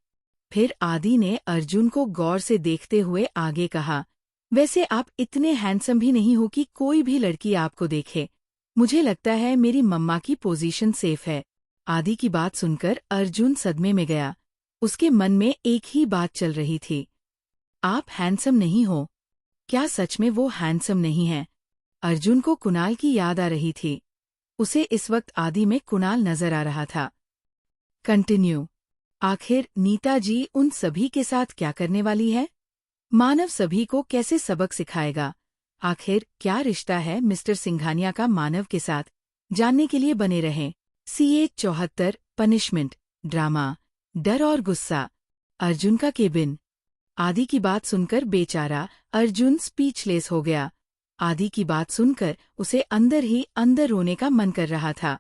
फिर आदि ने अर्जुन को गौर से देखते हुए आगे कहा, वैसे आप इतने हैंडसम भी नहीं हो कि कोई भी लड़की आपको देखे। मुझे लगता है मेरी मम्मा की पोजीशन सेफ है। आदि की बात सुनकर अर्जुन सदमे में गया। उसके मन में एक ही बात चल रही थी, आप हैंडसम नहीं हो। क्या सच में वो हैंडसम नहीं है? अर्जुन को कुणाल की याद आ रही थी। उसे इस वक्त आदि में कुणाल नजर आ रहा था। कंटिन्यू। आखिर नीता जी उन सभी के साथ क्या करने वाली है? मानव सभी को कैसे सबक सिखाएगा? आखिर क्या रिश्ता है मिस्टर सिंघानिया का मानव के साथ? जानने के लिए बने रहें। CA 74 पनिशमेंट ड्रामा, डर और गुस्सा। अर्जुन का केबिन। आदि की बात सुनकर बेचारा अर्जुन स्पीचलेस हो गया। आदि की बात सुनकर उसे अंदर ही अंदर रोने का मन कर रहा था।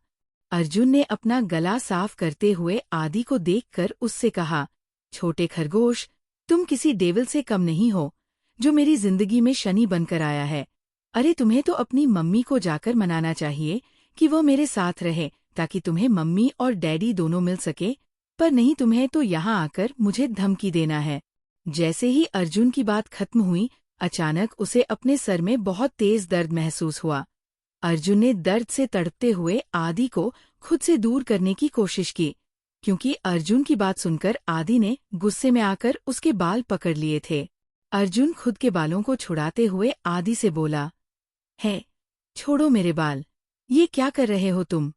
अर्जुन ने अपना गला साफ करते हुए आदि को देखकर उससे कहा, छोटे खरगोश, तुम किसी डेविल से कम नहीं हो जो मेरी जिंदगी में शनि बनकर आया है। अरे तुम्हें तो अपनी मम्मी को जाकर मनाना चाहिए कि वो मेरे साथ रहे ताकि तुम्हें मम्मी और डैडी दोनों मिल सके, पर नहीं, तुम्हें तो यहाँ आकर मुझे धमकी देना है। जैसे ही अर्जुन की बात खत्म हुई, अचानक उसे अपने सर में बहुत तेज दर्द महसूस हुआ। अर्जुन ने दर्द से तड़पते हुए आदि को खुद से दूर करने की कोशिश की, क्योंकि अर्जुन की बात सुनकर आदि ने गुस्से में आकर उसके बाल पकड़ लिए थे। अर्जुन खुद के बालों को छुड़ाते हुए आदि से बोला, है, छोड़ो मेरे बाल, ये क्या कर रहे हो तुम?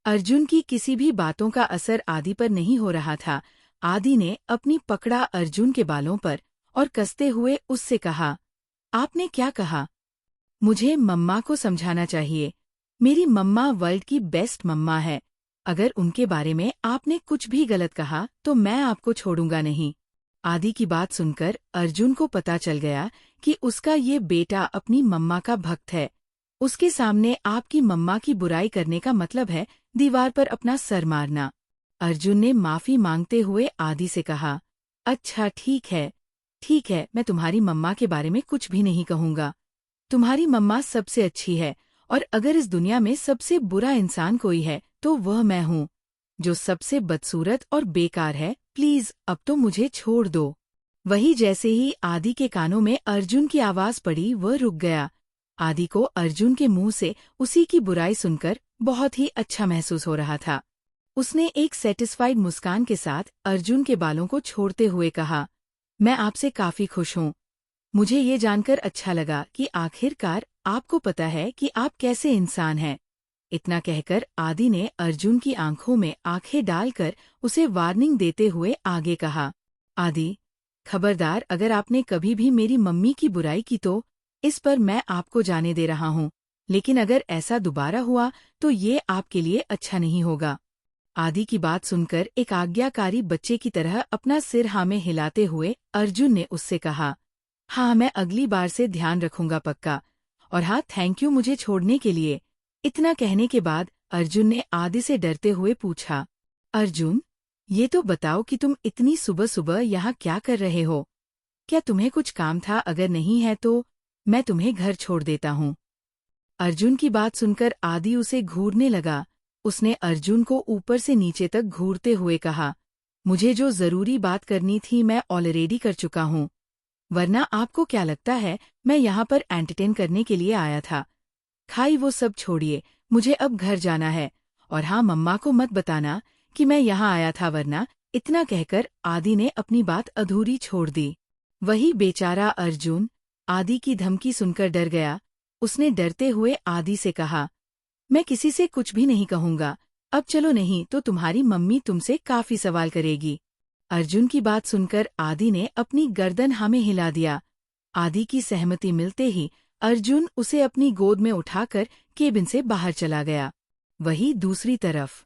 अर्जुन की किसी भी बातों का असर आदि पर नहीं हो रहा था। आदि ने अपनी पकड़ा अर्जुन के बालों पर और कसते हुए उससे कहा, आपने क्या कहा? मुझे मम्मा को समझाना चाहिए। मेरी मम्मा वर्ल्ड की बेस्ट मम्मा है। अगर उनके बारे में आपने कुछ भी गलत कहा तो मैं आपको छोड़ूंगा नहीं। आदि की बात सुनकर अर्जुन को पता चल गया कि उसका ये बेटा अपनी मम्मा का भक्त है। उसके सामने आपकी मम्मा की बुराई करने का मतलब है दीवार पर अपना सर मारना। अर्जुन ने माफी मांगते हुए आदि से कहा, अच्छा ठीक है, मैं तुम्हारी मम्मा के बारे में कुछ भी नहीं कहूँगा। तुम्हारी मम्मा सबसे अच्छी है, और अगर इस दुनिया में सबसे बुरा इंसान कोई है तो वह मैं हूँ, जो सबसे बदसूरत और बेकार है। प्लीज अब तो मुझे छोड़ दो। वही जैसे ही आदि के कानों में अर्जुन की आवाज पड़ी वह रुक गया। आदि को अर्जुन के मुंह से उसी की बुराई सुनकर बहुत ही अच्छा महसूस हो रहा था। उसने एक सेटिस्फाइड मुस्कान के साथ अर्जुन के बालों को छोड़ते हुए कहा, मैं आपसे काफी खुश हूँ। मुझे ये जानकर अच्छा लगा कि आखिरकार आपको पता है कि आप कैसे इंसान हैं। इतना कहकर आदि ने अर्जुन की आंखों में आंखें डालकर उसे वार्निंग देते हुए आगे कहा, आदि, खबरदार, अगर आपने कभी भी मेरी मम्मी की बुराई की तो इस पर मैं आपको जाने दे रहा हूँ, लेकिन अगर ऐसा दोबारा हुआ तो ये आपके लिए अच्छा नहीं होगा। आदि की बात सुनकर एक आज्ञाकारी बच्चे की तरह अपना सिर हाँ में हिलाते हुए अर्जुन ने उससे कहा, हाँ, मैं अगली बार से ध्यान रखूंगा पक्का, और हाँ, थैंक यू मुझे छोड़ने के लिए। इतना कहने के बाद अर्जुन ने आदि से डरते हुए पूछा, अर्जुन, ये तो बताओ कि तुम इतनी सुबह सुबह यहाँ क्या कर रहे हो? क्या तुम्हें कुछ काम था? अगर नहीं है तो मैं तुम्हें घर छोड़ देता हूँ। अर्जुन की बात सुनकर आदि उसे घूरने लगा। उसने अर्जुन को ऊपर से नीचे तक घूरते हुए कहा, मुझे जो जरूरी बात करनी थी मैं ऑलरेडी कर चुका हूँ, वरना आपको क्या लगता है मैं यहाँ पर एंटरटेन करने के लिए आया था? खाई वो सब छोड़िए, मुझे अब घर जाना है, और हाँ, मम्मा को मत बताना कि मैं यहाँ आया था, वरना। इतना कहकर आदि ने अपनी बात अधूरी छोड़ दी। वही बेचारा अर्जुन आदि की धमकी सुनकर डर गया। उसने डरते हुए आदि से कहा, मैं किसी से कुछ भी नहीं कहूंगा, अब चलो, नहीं तो तुम्हारी मम्मी तुमसे काफी सवाल करेगी। अर्जुन की बात सुनकर आदि ने अपनी गर्दन हाँ में हिला दिया। आदि की सहमति मिलते ही अर्जुन उसे अपनी गोद में उठाकर केबिन से बाहर चला गया। वही दूसरी तरफ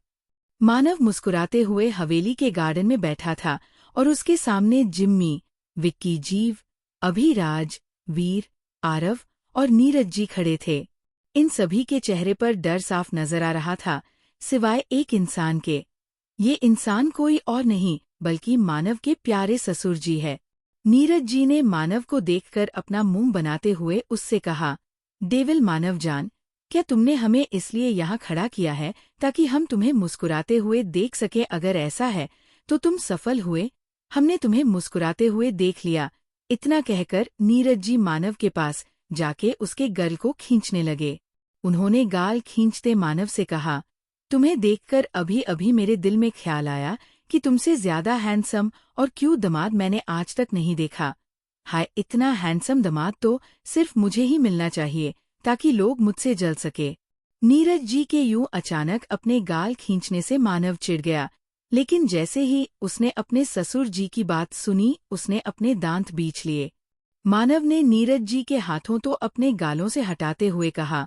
मानव मुस्कुराते हुए हवेली के गार्डन में बैठा था और उसके सामने जिम्मी, विक्की, जीव, अभिराज, वीर, आरव और नीरज जी खड़े थे। इन सभी के चेहरे पर डर साफ नजर आ रहा था, सिवाय एक इंसान के। ये इंसान कोई और नहीं बल्कि मानव के प्यारे ससुर जी है। नीरज जी ने मानव को देखकर अपना मुंह बनाते हुए उससे कहा, डेविल मानव जान, क्या तुमने हमें इसलिए यहाँ खड़ा किया है ताकि हम तुम्हें मुस्कुराते हुए देख सकें? अगर ऐसा है तो तुम सफल हुए, हमने तुम्हें मुस्कुराते हुए देख लिया। इतना कहकर नीरज जी मानव के पास जाके उसके गल को खींचने लगे। उन्होंने गाल खींचते मानव से कहा, तुम्हें देखकर अभी अभी मेरे दिल में ख्याल आया कि तुमसे ज्यादा हैंडसम और क्यूट दामाद मैंने आज तक नहीं देखा। हाय, इतना हैंडसम दामाद तो सिर्फ मुझे ही मिलना चाहिए ताकि लोग मुझसे जल सके। नीरज जी के यूं अचानक अपने गाल खींचने से मानव चिढ़ गया, लेकिन जैसे ही उसने अपने ससुर जी की बात सुनी उसने अपने दांत बींच लिए। मानव ने नीरज जी के हाथों तो अपने गालों से हटाते हुए कहा,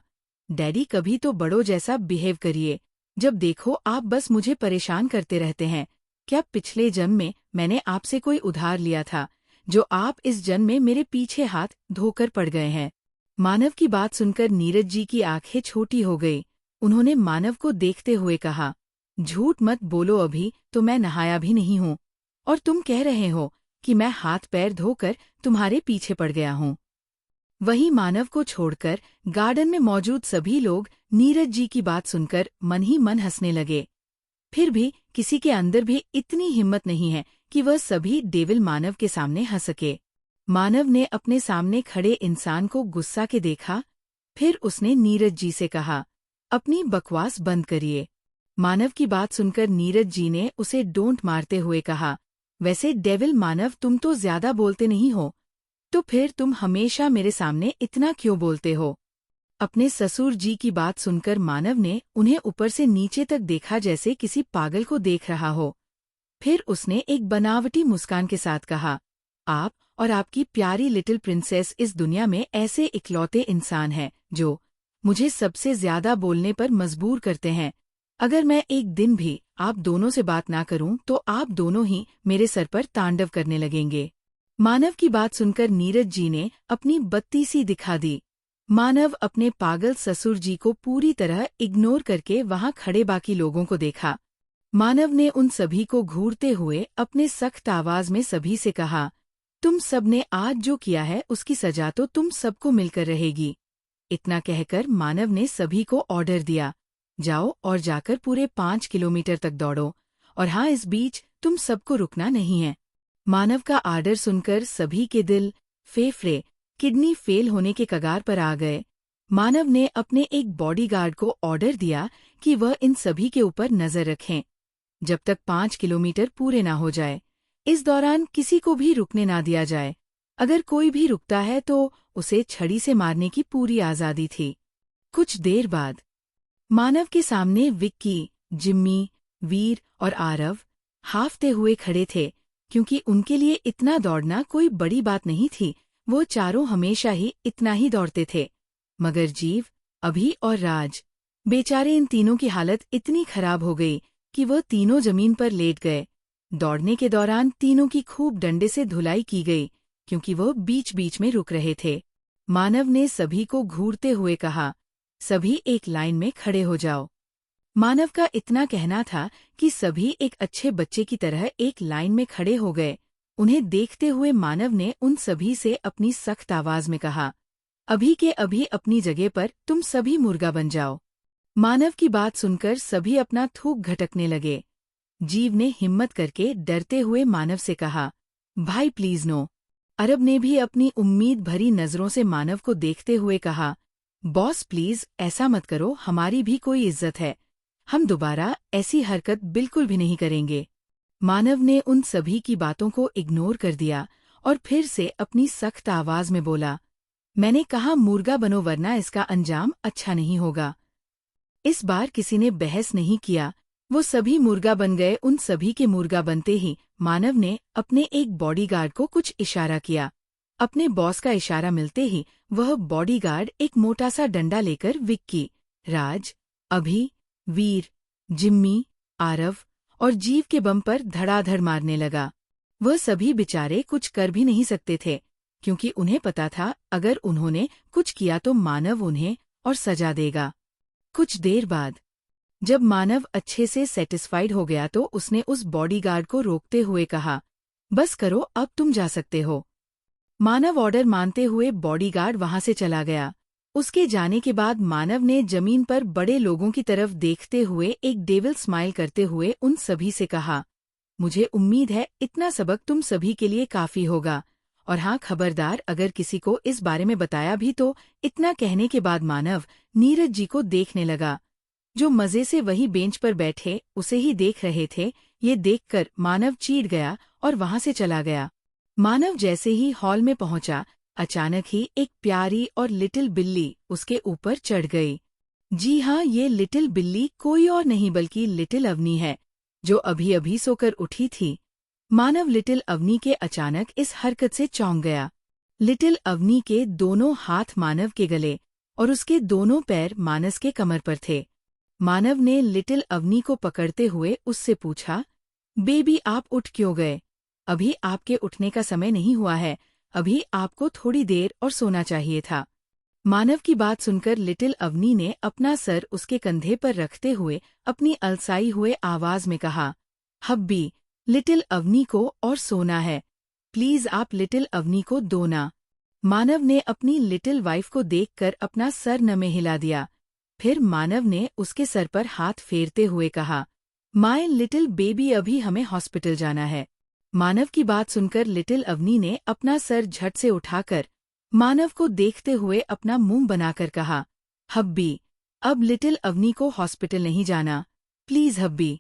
डैडी, कभी तो बड़ों जैसा बिहेव करिए। जब देखो आप बस मुझे परेशान करते रहते हैं। क्या पिछले जन्म में मैंने आपसे कोई उधार लिया था जो आप इस जन्म में मेरे पीछे हाथ धोकर पड़ गए हैं? मानव की बात सुनकर नीरज जी की आंखें छोटी हो गई। उन्होंने मानव को देखते हुए कहा, झूठ मत बोलो, अभी तो मैं नहाया भी नहीं हूँ और तुम कह रहे हो कि मैं हाथ पैर धोकर तुम्हारे पीछे पड़ गया हूँ। वही मानव को छोड़कर गार्डन में मौजूद सभी लोग नीरज जी की बात सुनकर मन ही मन हंसने लगे। फिर भी किसी के अंदर भी इतनी हिम्मत नहीं है कि वह सभी डेविल मानव के सामने हंस सके। मानव ने अपने सामने खड़े इंसान को गुस्सा के देखा, फिर उसने नीरज जी से कहा, अपनी बकवास बंद करिए। मानव की बात सुनकर नीरज जी ने उसे डोंट मारते हुए कहा, वैसे डेविल मानव, तुम तो ज्यादा बोलते नहीं हो, तो फिर तुम हमेशा मेरे सामने इतना क्यों बोलते हो? अपने ससुर जी की बात सुनकर मानव ने उन्हें ऊपर से नीचे तक देखा जैसे किसी पागल को देख रहा हो। फिर उसने एक बनावटी मुस्कान के साथ कहा, आप और आपकी प्यारी लिटिल प्रिंसेस इस दुनिया में ऐसे इकलौते इंसान हैं जो मुझे सबसे ज्यादा बोलने पर मजबूर करते हैं। अगर मैं एक दिन भी आप दोनों से बात ना करूं तो आप दोनों ही मेरे सर पर तांडव करने लगेंगे। मानव की बात सुनकर नीरज जी ने अपनी बत्ती सी दिखा दी। मानव अपने पागल ससुर जी को पूरी तरह इग्नोर करके वहां खड़े बाकी लोगों को देखा। मानव ने उन सभी को घूरते हुए अपने सख्त आवाज में सभी से कहा, तुम सब ने आज जो किया है उसकी सजा तो तुम सबको मिलकर रहेगी। इतना कहकर मानव ने सभी को ऑर्डर दिया, जाओ और जाकर पूरे 5 किलोमीटर तक दौड़ो, और हाँ, इस बीच तुम सबको रुकना नहीं है। मानव का आर्डर सुनकर सभी के दिल, फेफड़े, किडनी फेल होने के कगार पर आ गए। मानव ने अपने एक बॉडीगार्ड को ऑर्डर दिया कि वह इन सभी के ऊपर नजर रखें जब तक 5 किलोमीटर पूरे ना हो जाए। इस दौरान किसी को भी रुकने ना दिया जाए। अगर कोई भी रुकता है तो उसे छड़ी से मारने की पूरी आजादी थी। कुछ देर बाद मानव के सामने विक्की, जिम्मी, वीर और आरव हाफते हुए खड़े थे, क्योंकि उनके लिए इतना दौड़ना कोई बड़ी बात नहीं थी। वो चारों हमेशा ही इतना ही दौड़ते थे। मगर जीव, अभी और राज, बेचारे इन तीनों की हालत इतनी खराब हो गई कि वह तीनों जमीन पर लेट गए। दौड़ने के दौरान तीनों की खूब डंडे से धुलाई की गई, क्योंकि वह बीच बीच में रुक रहे थे। मानव ने सभी को घूरते हुए कहा, सभी एक लाइन में खड़े हो जाओ। मानव का इतना कहना था कि सभी एक अच्छे बच्चे की तरह एक लाइन में खड़े हो गए। उन्हें देखते हुए मानव ने उन सभी से अपनी सख्त आवाज में कहा, अभी के अभी अपनी जगह पर तुम सभी मुर्गा बन जाओ। मानव की बात सुनकर सभी अपना थूक घटकने लगे। जीव ने हिम्मत करके डरते हुए मानव से कहा, भाई प्लीज नो। अरब ने भी अपनी उम्मीद भरी नजरों से मानव को देखते हुए कहा, बॉस प्लीज ऐसा मत करो, हमारी भी कोई इज्जत है। हम दोबारा ऐसी हरकत बिल्कुल भी नहीं करेंगे। मानव ने उन सभी की बातों को इग्नोर कर दिया और फिर से अपनी सख्त आवाज में बोला, मैंने कहा मुर्गा बनो वरना इसका अंजाम अच्छा नहीं होगा। इस बार किसी ने बहस नहीं किया। वो सभी मुर्गा बन गए। उन सभी के मुर्गा बनते ही मानव ने अपने एक बॉडीगार्ड को कुछ इशारा किया। अपने बॉस का इशारा मिलते ही वह बॉडीगार्ड एक मोटा सा डंडा लेकर विक्की, राज, अभी, वीर, जिम्मी, आरव और जीव के बम पर धड़ाधड़ मारने लगा। वह सभी बेचारे कुछ कर भी नहीं सकते थे, क्योंकि उन्हें पता था अगर उन्होंने कुछ किया तो मानव उन्हें और सजा देगा। कुछ देर बाद जब मानव अच्छे से सेटिस्फाइड हो गया तो उसने उस बॉडीगार्ड को रोकते हुए कहा, बस करो, अब तुम जा सकते हो। मानव ऑर्डर मानते हुए बॉडीगार्ड वहां से चला गया। उसके जाने के बाद मानव ने जमीन पर बड़े लोगों की तरफ देखते हुए एक डेविल स्माइल करते हुए उन सभी से कहा, मुझे उम्मीद है इतना सबक तुम सभी के लिए काफी होगा। और हाँ, खबरदार, अगर किसी को इस बारे में बताया भी तो। इतना कहने के बाद मानव नीरज जी को देखने लगा, जो मजे से वही बेंच पर बैठे उसे ही देख रहे थे। ये देखकर मानव चीढ़ गया और वहां से चला गया। मानव जैसे ही हॉल में पहुंचा, अचानक ही एक प्यारी और लिटिल बिल्ली उसके ऊपर चढ़ गई। जी हाँ, ये लिटिल बिल्ली कोई और नहीं बल्कि लिटिल अवनी है, जो अभी अभी सोकर उठी थी। मानव लिटिल अवनी के अचानक इस हरकत से चौंक गया। लिटिल अवनी के दोनों हाथ मानव के गले और उसके दोनों पैर मानस के कमर पर थे। मानव ने लिटिल अवनी को पकड़ते हुए उससे पूछा, बेबी आप उठ क्यों गए? अभी आपके उठने का समय नहीं हुआ है, अभी आपको थोड़ी देर और सोना चाहिए था। मानव की बात सुनकर लिटिल अवनी ने अपना सर उसके कंधे पर रखते हुए अपनी अलसाई हुए आवाज में कहा, हब्बी, लिटिल अवनी को और सोना है, प्लीज आप लिटिल अवनी को दो ना। मानव ने अपनी लिटिल वाइफ को देखकर अपना सर नमे हिला दिया। फिर मानव ने उसके सर पर हाथ फेरते हुए कहा, माय लिटिल बेबी, अभी हमें हॉस्पिटल जाना है। मानव की बात सुनकर लिटिल अवनी ने अपना सर झट से उठाकर मानव को देखते हुए अपना मुंह बनाकर कहा, हब्बी, अब लिटिल अवनी को हॉस्पिटल नहीं जाना, प्लीज हब्बी।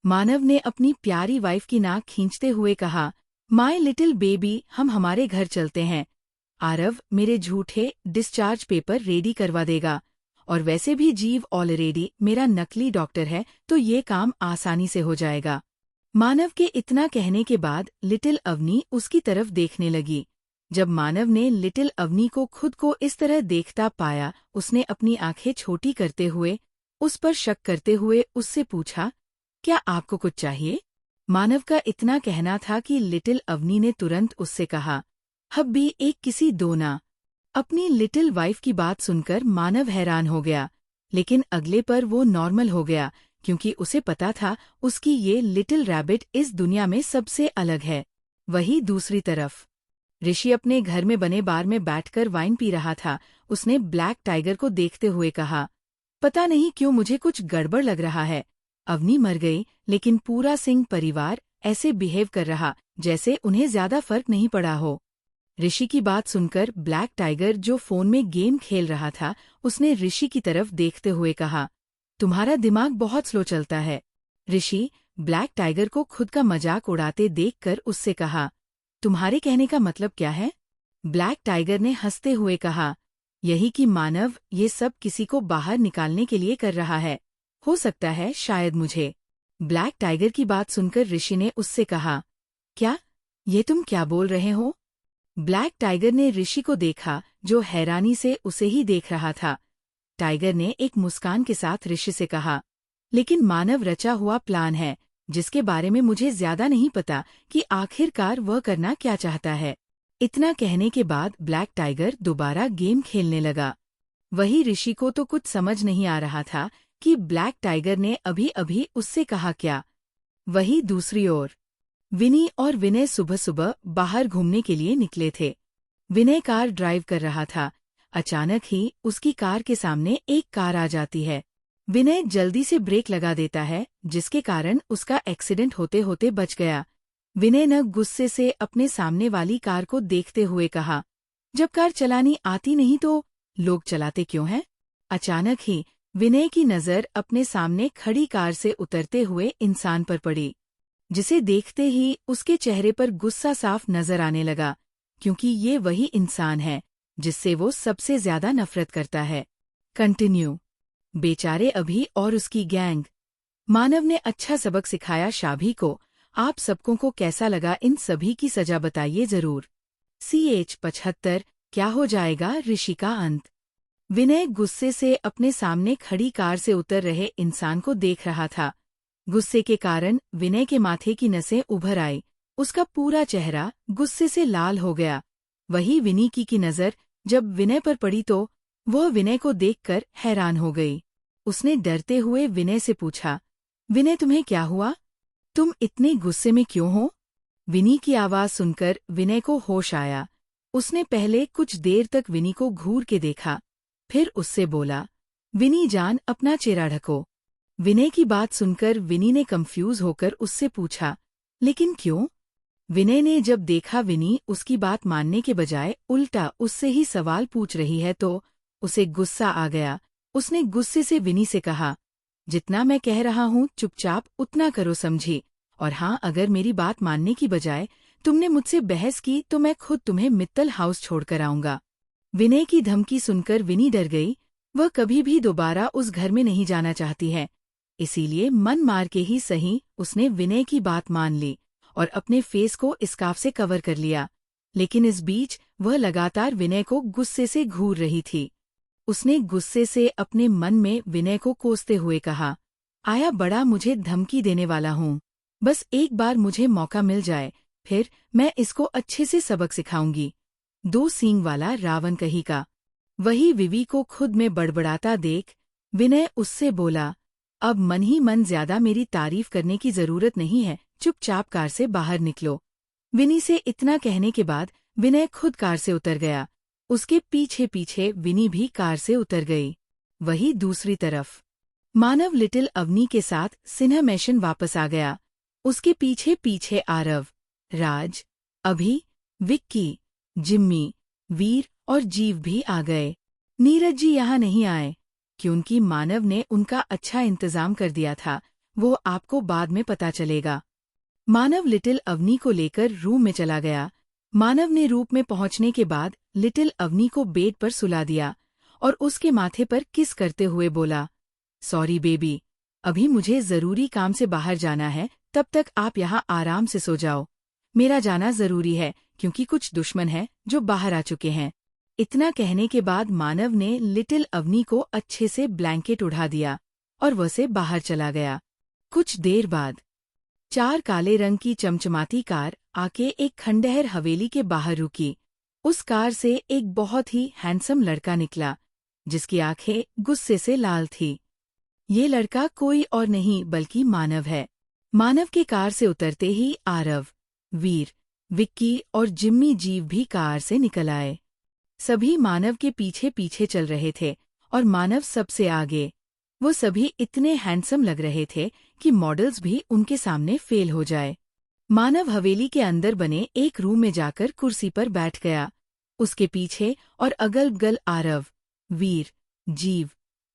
मानव ने अपनी प्यारी वाइफ की नाक खींचते हुए कहा, माय लिटिल बेबी, हम हमारे घर चलते हैं। आरव मेरे झूठे डिस्चार्ज पेपर रेडी करवा देगा, और वैसे भी जीव ऑलरेडी मेरा नकली डॉक्टर है, तो ये काम आसानी से हो जाएगा। मानव के इतना कहने के बाद लिटिल अवनी उसकी तरफ देखने लगी। जब मानव ने लिटिल अवनी को खुद को इस तरह देखता पाया, उसने अपनी आंखें छोटी करते हुए उस पर शक करते हुए उससे पूछा, क्या आपको कुछ चाहिए? मानव का इतना कहना था कि लिटिल अवनी ने तुरंत उससे कहा, हब्बी एक किसी दो ना। अपनी लिटिल वाइफ की बात सुनकर मानव हैरान हो गया, लेकिन अगले पर वो नॉर्मल हो गया, क्योंकि उसे पता था उसकी ये लिटिल रैबिट इस दुनिया में सबसे अलग है। वहीं दूसरी तरफ ऋषि अपने घर में बने बार में बैठकर वाइन पी रहा था। उसने ब्लैक टाइगर को देखते हुए कहा, पता नहीं क्यों मुझे कुछ गड़बड़ लग रहा है। अवनी मर गई, लेकिन पूरा सिंह परिवार ऐसे बिहेव कर रहा जैसे उन्हें ज्यादा फर्क नहीं पड़ा हो। ऋषि की बात सुनकर ब्लैक टाइगर, जो फोन में गेम खेल रहा था, उसने ऋषि की तरफ देखते हुए कहा, तुम्हारा दिमाग बहुत स्लो चलता है। ऋषि ब्लैक टाइगर को खुद का मजाक उड़ाते देखकर उससे कहा, तुम्हारे कहने का मतलब क्या है? ब्लैक टाइगर ने हंसते हुए कहा, यही कि मानव ये सब किसी को बाहर निकालने के लिए कर रहा है। हो सकता है शायद मुझे। ब्लैक टाइगर की बात सुनकर ऋषि ने उससे कहा, क्या? ये तुम क्या बोल रहे हो? ब्लैक टाइगर ने ऋषि को देखा, जो हैरानी से उसे ही देख रहा था। टाइगर ने एक मुस्कान के साथ ऋषि से कहा, लेकिन मानव रचा हुआ प्लान है, जिसके बारे में मुझे ज्यादा नहीं पता कि आखिरकार वह करना क्या चाहता है। इतना कहने के बाद ब्लैक टाइगर दोबारा गेम खेलने लगा। वही ऋषि को तो कुछ समझ नहीं आ रहा था कि ब्लैक टाइगर ने अभी अभी उससे कहा क्या। वही दूसरी ओर विनी और विनय सुबह सुबह बाहर घूमने के लिए निकले थे। विनय कार ड्राइव कर रहा था। अचानक ही उसकी कार के सामने एक कार आ जाती है। विनय जल्दी से ब्रेक लगा देता है, जिसके कारण उसका एक्सीडेंट होते होते बच गया। विनय ने गुस्से से अपने सामने वाली कार को देखते हुए कहा, जब कार चलानी आती नहीं तो लोग चलाते क्यों हैं? अचानक ही विनय की नज़र अपने सामने खड़ी कार से उतरते हुए इंसान पर पड़ी, जिसे देखते ही उसके चेहरे पर गुस्सा साफ नजर आने लगा, क्योंकि ये वही इंसान है जिससे वो सबसे ज्यादा नफरत करता है। कंटिन्यू। बेचारे अभी और उसकी गैंग। मानव ने अच्छा सबक सिखाया शाभी को। आप सबकों को कैसा लगा इन सभी की सजा बताइए जरूर। CH75 क्या हो जाएगा ऋषि का अंत? विनय गुस्से से अपने सामने खड़ी कार से उतर रहे इंसान को देख रहा था। गुस्से के कारण विनय के माथे की नसें उभर आई। उसका पूरा चेहरा गुस्से से लाल हो गया। वही विनी की नज़र जब विनय पर पड़ी तो वह विनय को देखकर हैरान हो गई। उसने डरते हुए विनय से पूछा, विनय तुम्हें क्या हुआ? तुम इतने गुस्से में क्यों हो? विनी की आवाज़ सुनकर विनय को होश आया। उसने पहले कुछ देर तक विनी को घूर के देखा, फिर उससे बोला, विनी जान अपना चेहरा ढको। विनय की बात सुनकर विनी ने कंफ्यूज होकर उससे पूछा, लेकिन क्यों? विनय ने जब देखा विनी उसकी बात मानने के बजाय उल्टा उससे ही सवाल पूछ रही है तो उसे गुस्सा आ गया। उसने गुस्से से विनी से कहा, जितना मैं कह रहा हूँ चुपचाप उतना करो समझी, और हाँ अगर मेरी बात मानने की बजाय तुमने मुझसे बहस की तो मैं खुद तुम्हें मित्तल हाउस छोड़कर आऊंगा। विनय की धमकी सुनकर विनी डर गई। वह कभी भी दोबारा उस घर में नहीं जाना चाहती है, इसीलिए मन मार के ही सही उसने विनय की बात मान ली और अपने फेस को स्कार्फ से कवर कर लिया। लेकिन इस बीच वह लगातार विनय को गुस्से से घूर रही थी। उसने गुस्से से अपने मन में विनय को कोसते हुए कहा, आया बड़ा मुझे धमकी देने वाला हूँ। बस एक बार मुझे मौका मिल जाए, फिर मैं इसको अच्छे से सबक सिखाऊंगी। 2 सींग वाला रावण कहीं का। वही विवी को खुद में बड़बड़ाता देख विनय उससे बोला, अब मन ही मन ज्यादा मेरी तारीफ करने की जरूरत नहीं है, चुपचाप कार से बाहर निकलो। विनी से इतना कहने के बाद विनय खुद कार से उतर गया। उसके पीछे पीछे विनी भी कार से उतर गई। वही दूसरी तरफ मानव लिटिल अवनी के साथ सिन्हा मैशन वापस आ गया। उसके पीछे पीछे आरव, राज, अभि, विक्की, जिम्मी, वीर और जीव भी आ गए। नीरज जी यहाँ नहीं आए क्योंकि मानव ने उनका अच्छा इंतजाम कर दिया था, वो आपको बाद में पता चलेगा। मानव लिटिल अवनी को लेकर रूम में चला गया। मानव ने रूप में पहुंचने के बाद लिटिल अवनी को बेड पर सुला दिया और उसके माथे पर किस करते हुए बोला, सॉरी बेबी, अभी मुझे जरूरी काम से बाहर जाना है, तब तक आप यहाँ आराम से सो जाओ। मेरा जाना जरूरी है क्योंकि कुछ दुश्मन हैं जो बाहर आ चुके हैं। इतना कहने के बाद मानव ने लिटिल अवनी को अच्छे से ब्लैंकेट उड़ा दिया और वह से बाहर चला गया। कुछ देर बाद 4 काले रंग की चमचमाती कार आके एक खंडहर हवेली के बाहर रुकी। उस कार से एक बहुत ही हैंडसम लड़का निकला, जिसकी आंखें गुस्से से लाल थी। ये लड़का कोई और नहीं बल्कि मानव है। मानव के कार से उतरते ही आरव, वीर, विक्की और जिम्मी जीव भी कार से निकल आए। सभी मानव के पीछे पीछे चल रहे थे और मानव सबसे आगे। वो सभी इतने हैंडसम लग रहे थे कि मॉडल्स भी उनके सामने फेल हो जाए। मानव हवेली के अंदर बने एक रूम में जाकर कुर्सी पर बैठ गया। उसके पीछे और अगल बगल आरव, वीर, जीव,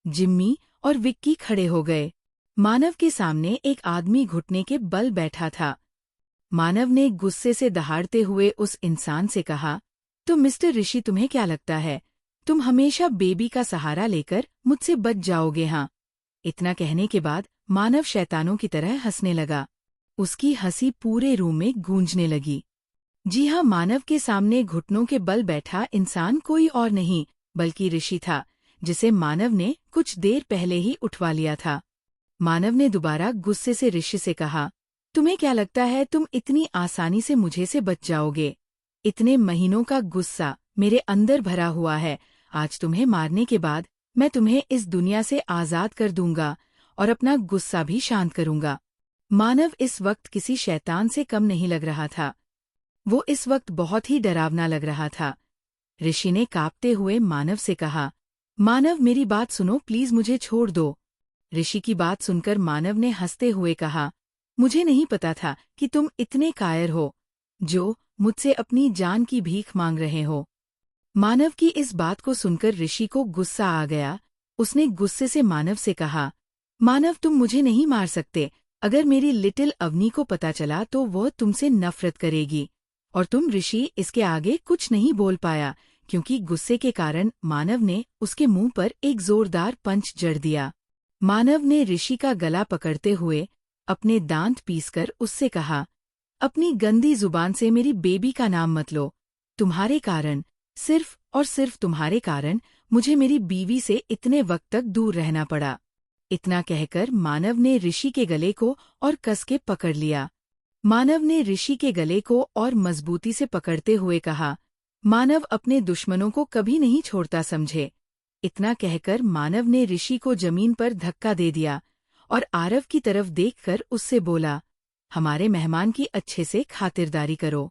जिम्मी और विक्की खड़े हो गए। मानव के सामने एक आदमी घुटने के बल बैठा था। मानव ने गुस्से से दहाड़ते हुए उस इंसान से कहा, तो मिस्टर ऋषि, तुम्हें क्या लगता है तुम हमेशा बेबी का सहारा लेकर मुझसे बच जाओगे? हाँ। इतना कहने के बाद मानव शैतानों की तरह हंसने लगा। उसकी हंसी पूरे रूम में गूंजने लगी। जी हाँ, मानव के सामने घुटनों के बल बैठा इंसान कोई और नहीं बल्कि ऋषि था, जिसे मानव ने कुछ देर पहले ही उठवा लिया था। मानव ने दोबारा गुस्से से ऋषि से कहा, तुम्हें क्या लगता है तुम इतनी आसानी से मुझे से बच जाओगे? इतने महीनों का गुस्सा मेरे अंदर भरा हुआ है। आज तुम्हें मारने के बाद मैं तुम्हें इस दुनिया से आजाद कर दूंगा और अपना गुस्सा भी शांत करूंगा। मानव इस वक्त किसी शैतान से कम नहीं लग रहा था। वो इस वक्त बहुत ही डरावना लग रहा था। ऋषि ने कांपते हुए मानव से कहा, मानव, मेरी बात सुनो प्लीज, मुझे छोड़ दो। ऋषि की बात सुनकर मानव ने हंसते हुए कहा, मुझे नहीं पता था कि तुम इतने कायर हो जो मुझसे अपनी जान की भीख मांग रहे हो। मानव की इस बात को सुनकर ऋषि को गुस्सा आ गया। उसने गुस्से से मानव से कहा, मानव, तुम मुझे नहीं मार सकते। अगर मेरी लिटिल अवनी को पता चला तो वह तुमसे नफरत करेगी। और तुम ऋषि, इसके आगे कुछ नहीं बोल पाया क्योंकि गुस्से के कारण मानव ने उसके मुंह पर एक जोरदार पंच जड़ दिया। मानव ने ऋषि का गला पकड़ते हुए अपने दांत पीसकर उससे कहा, अपनी गंदी जुबान से मेरी बेबी का नाम मत लो। तुम्हारे कारण, सिर्फ और सिर्फ तुम्हारे कारण मुझे मेरी बीवी से इतने वक्त तक दूर रहना पड़ा। इतना कहकर मानव ने ऋषि के गले को और कस के पकड़ लिया। मानव ने ऋषि के गले को और मजबूती से पकड़ते हुए कहा, मानव अपने दुश्मनों को कभी नहीं छोड़ता, समझे? इतना कहकर मानव ने ऋषि को जमीन पर धक्का दे दिया और आरव की तरफ देखकर उससे बोला, हमारे मेहमान की अच्छे से खातिरदारी करो।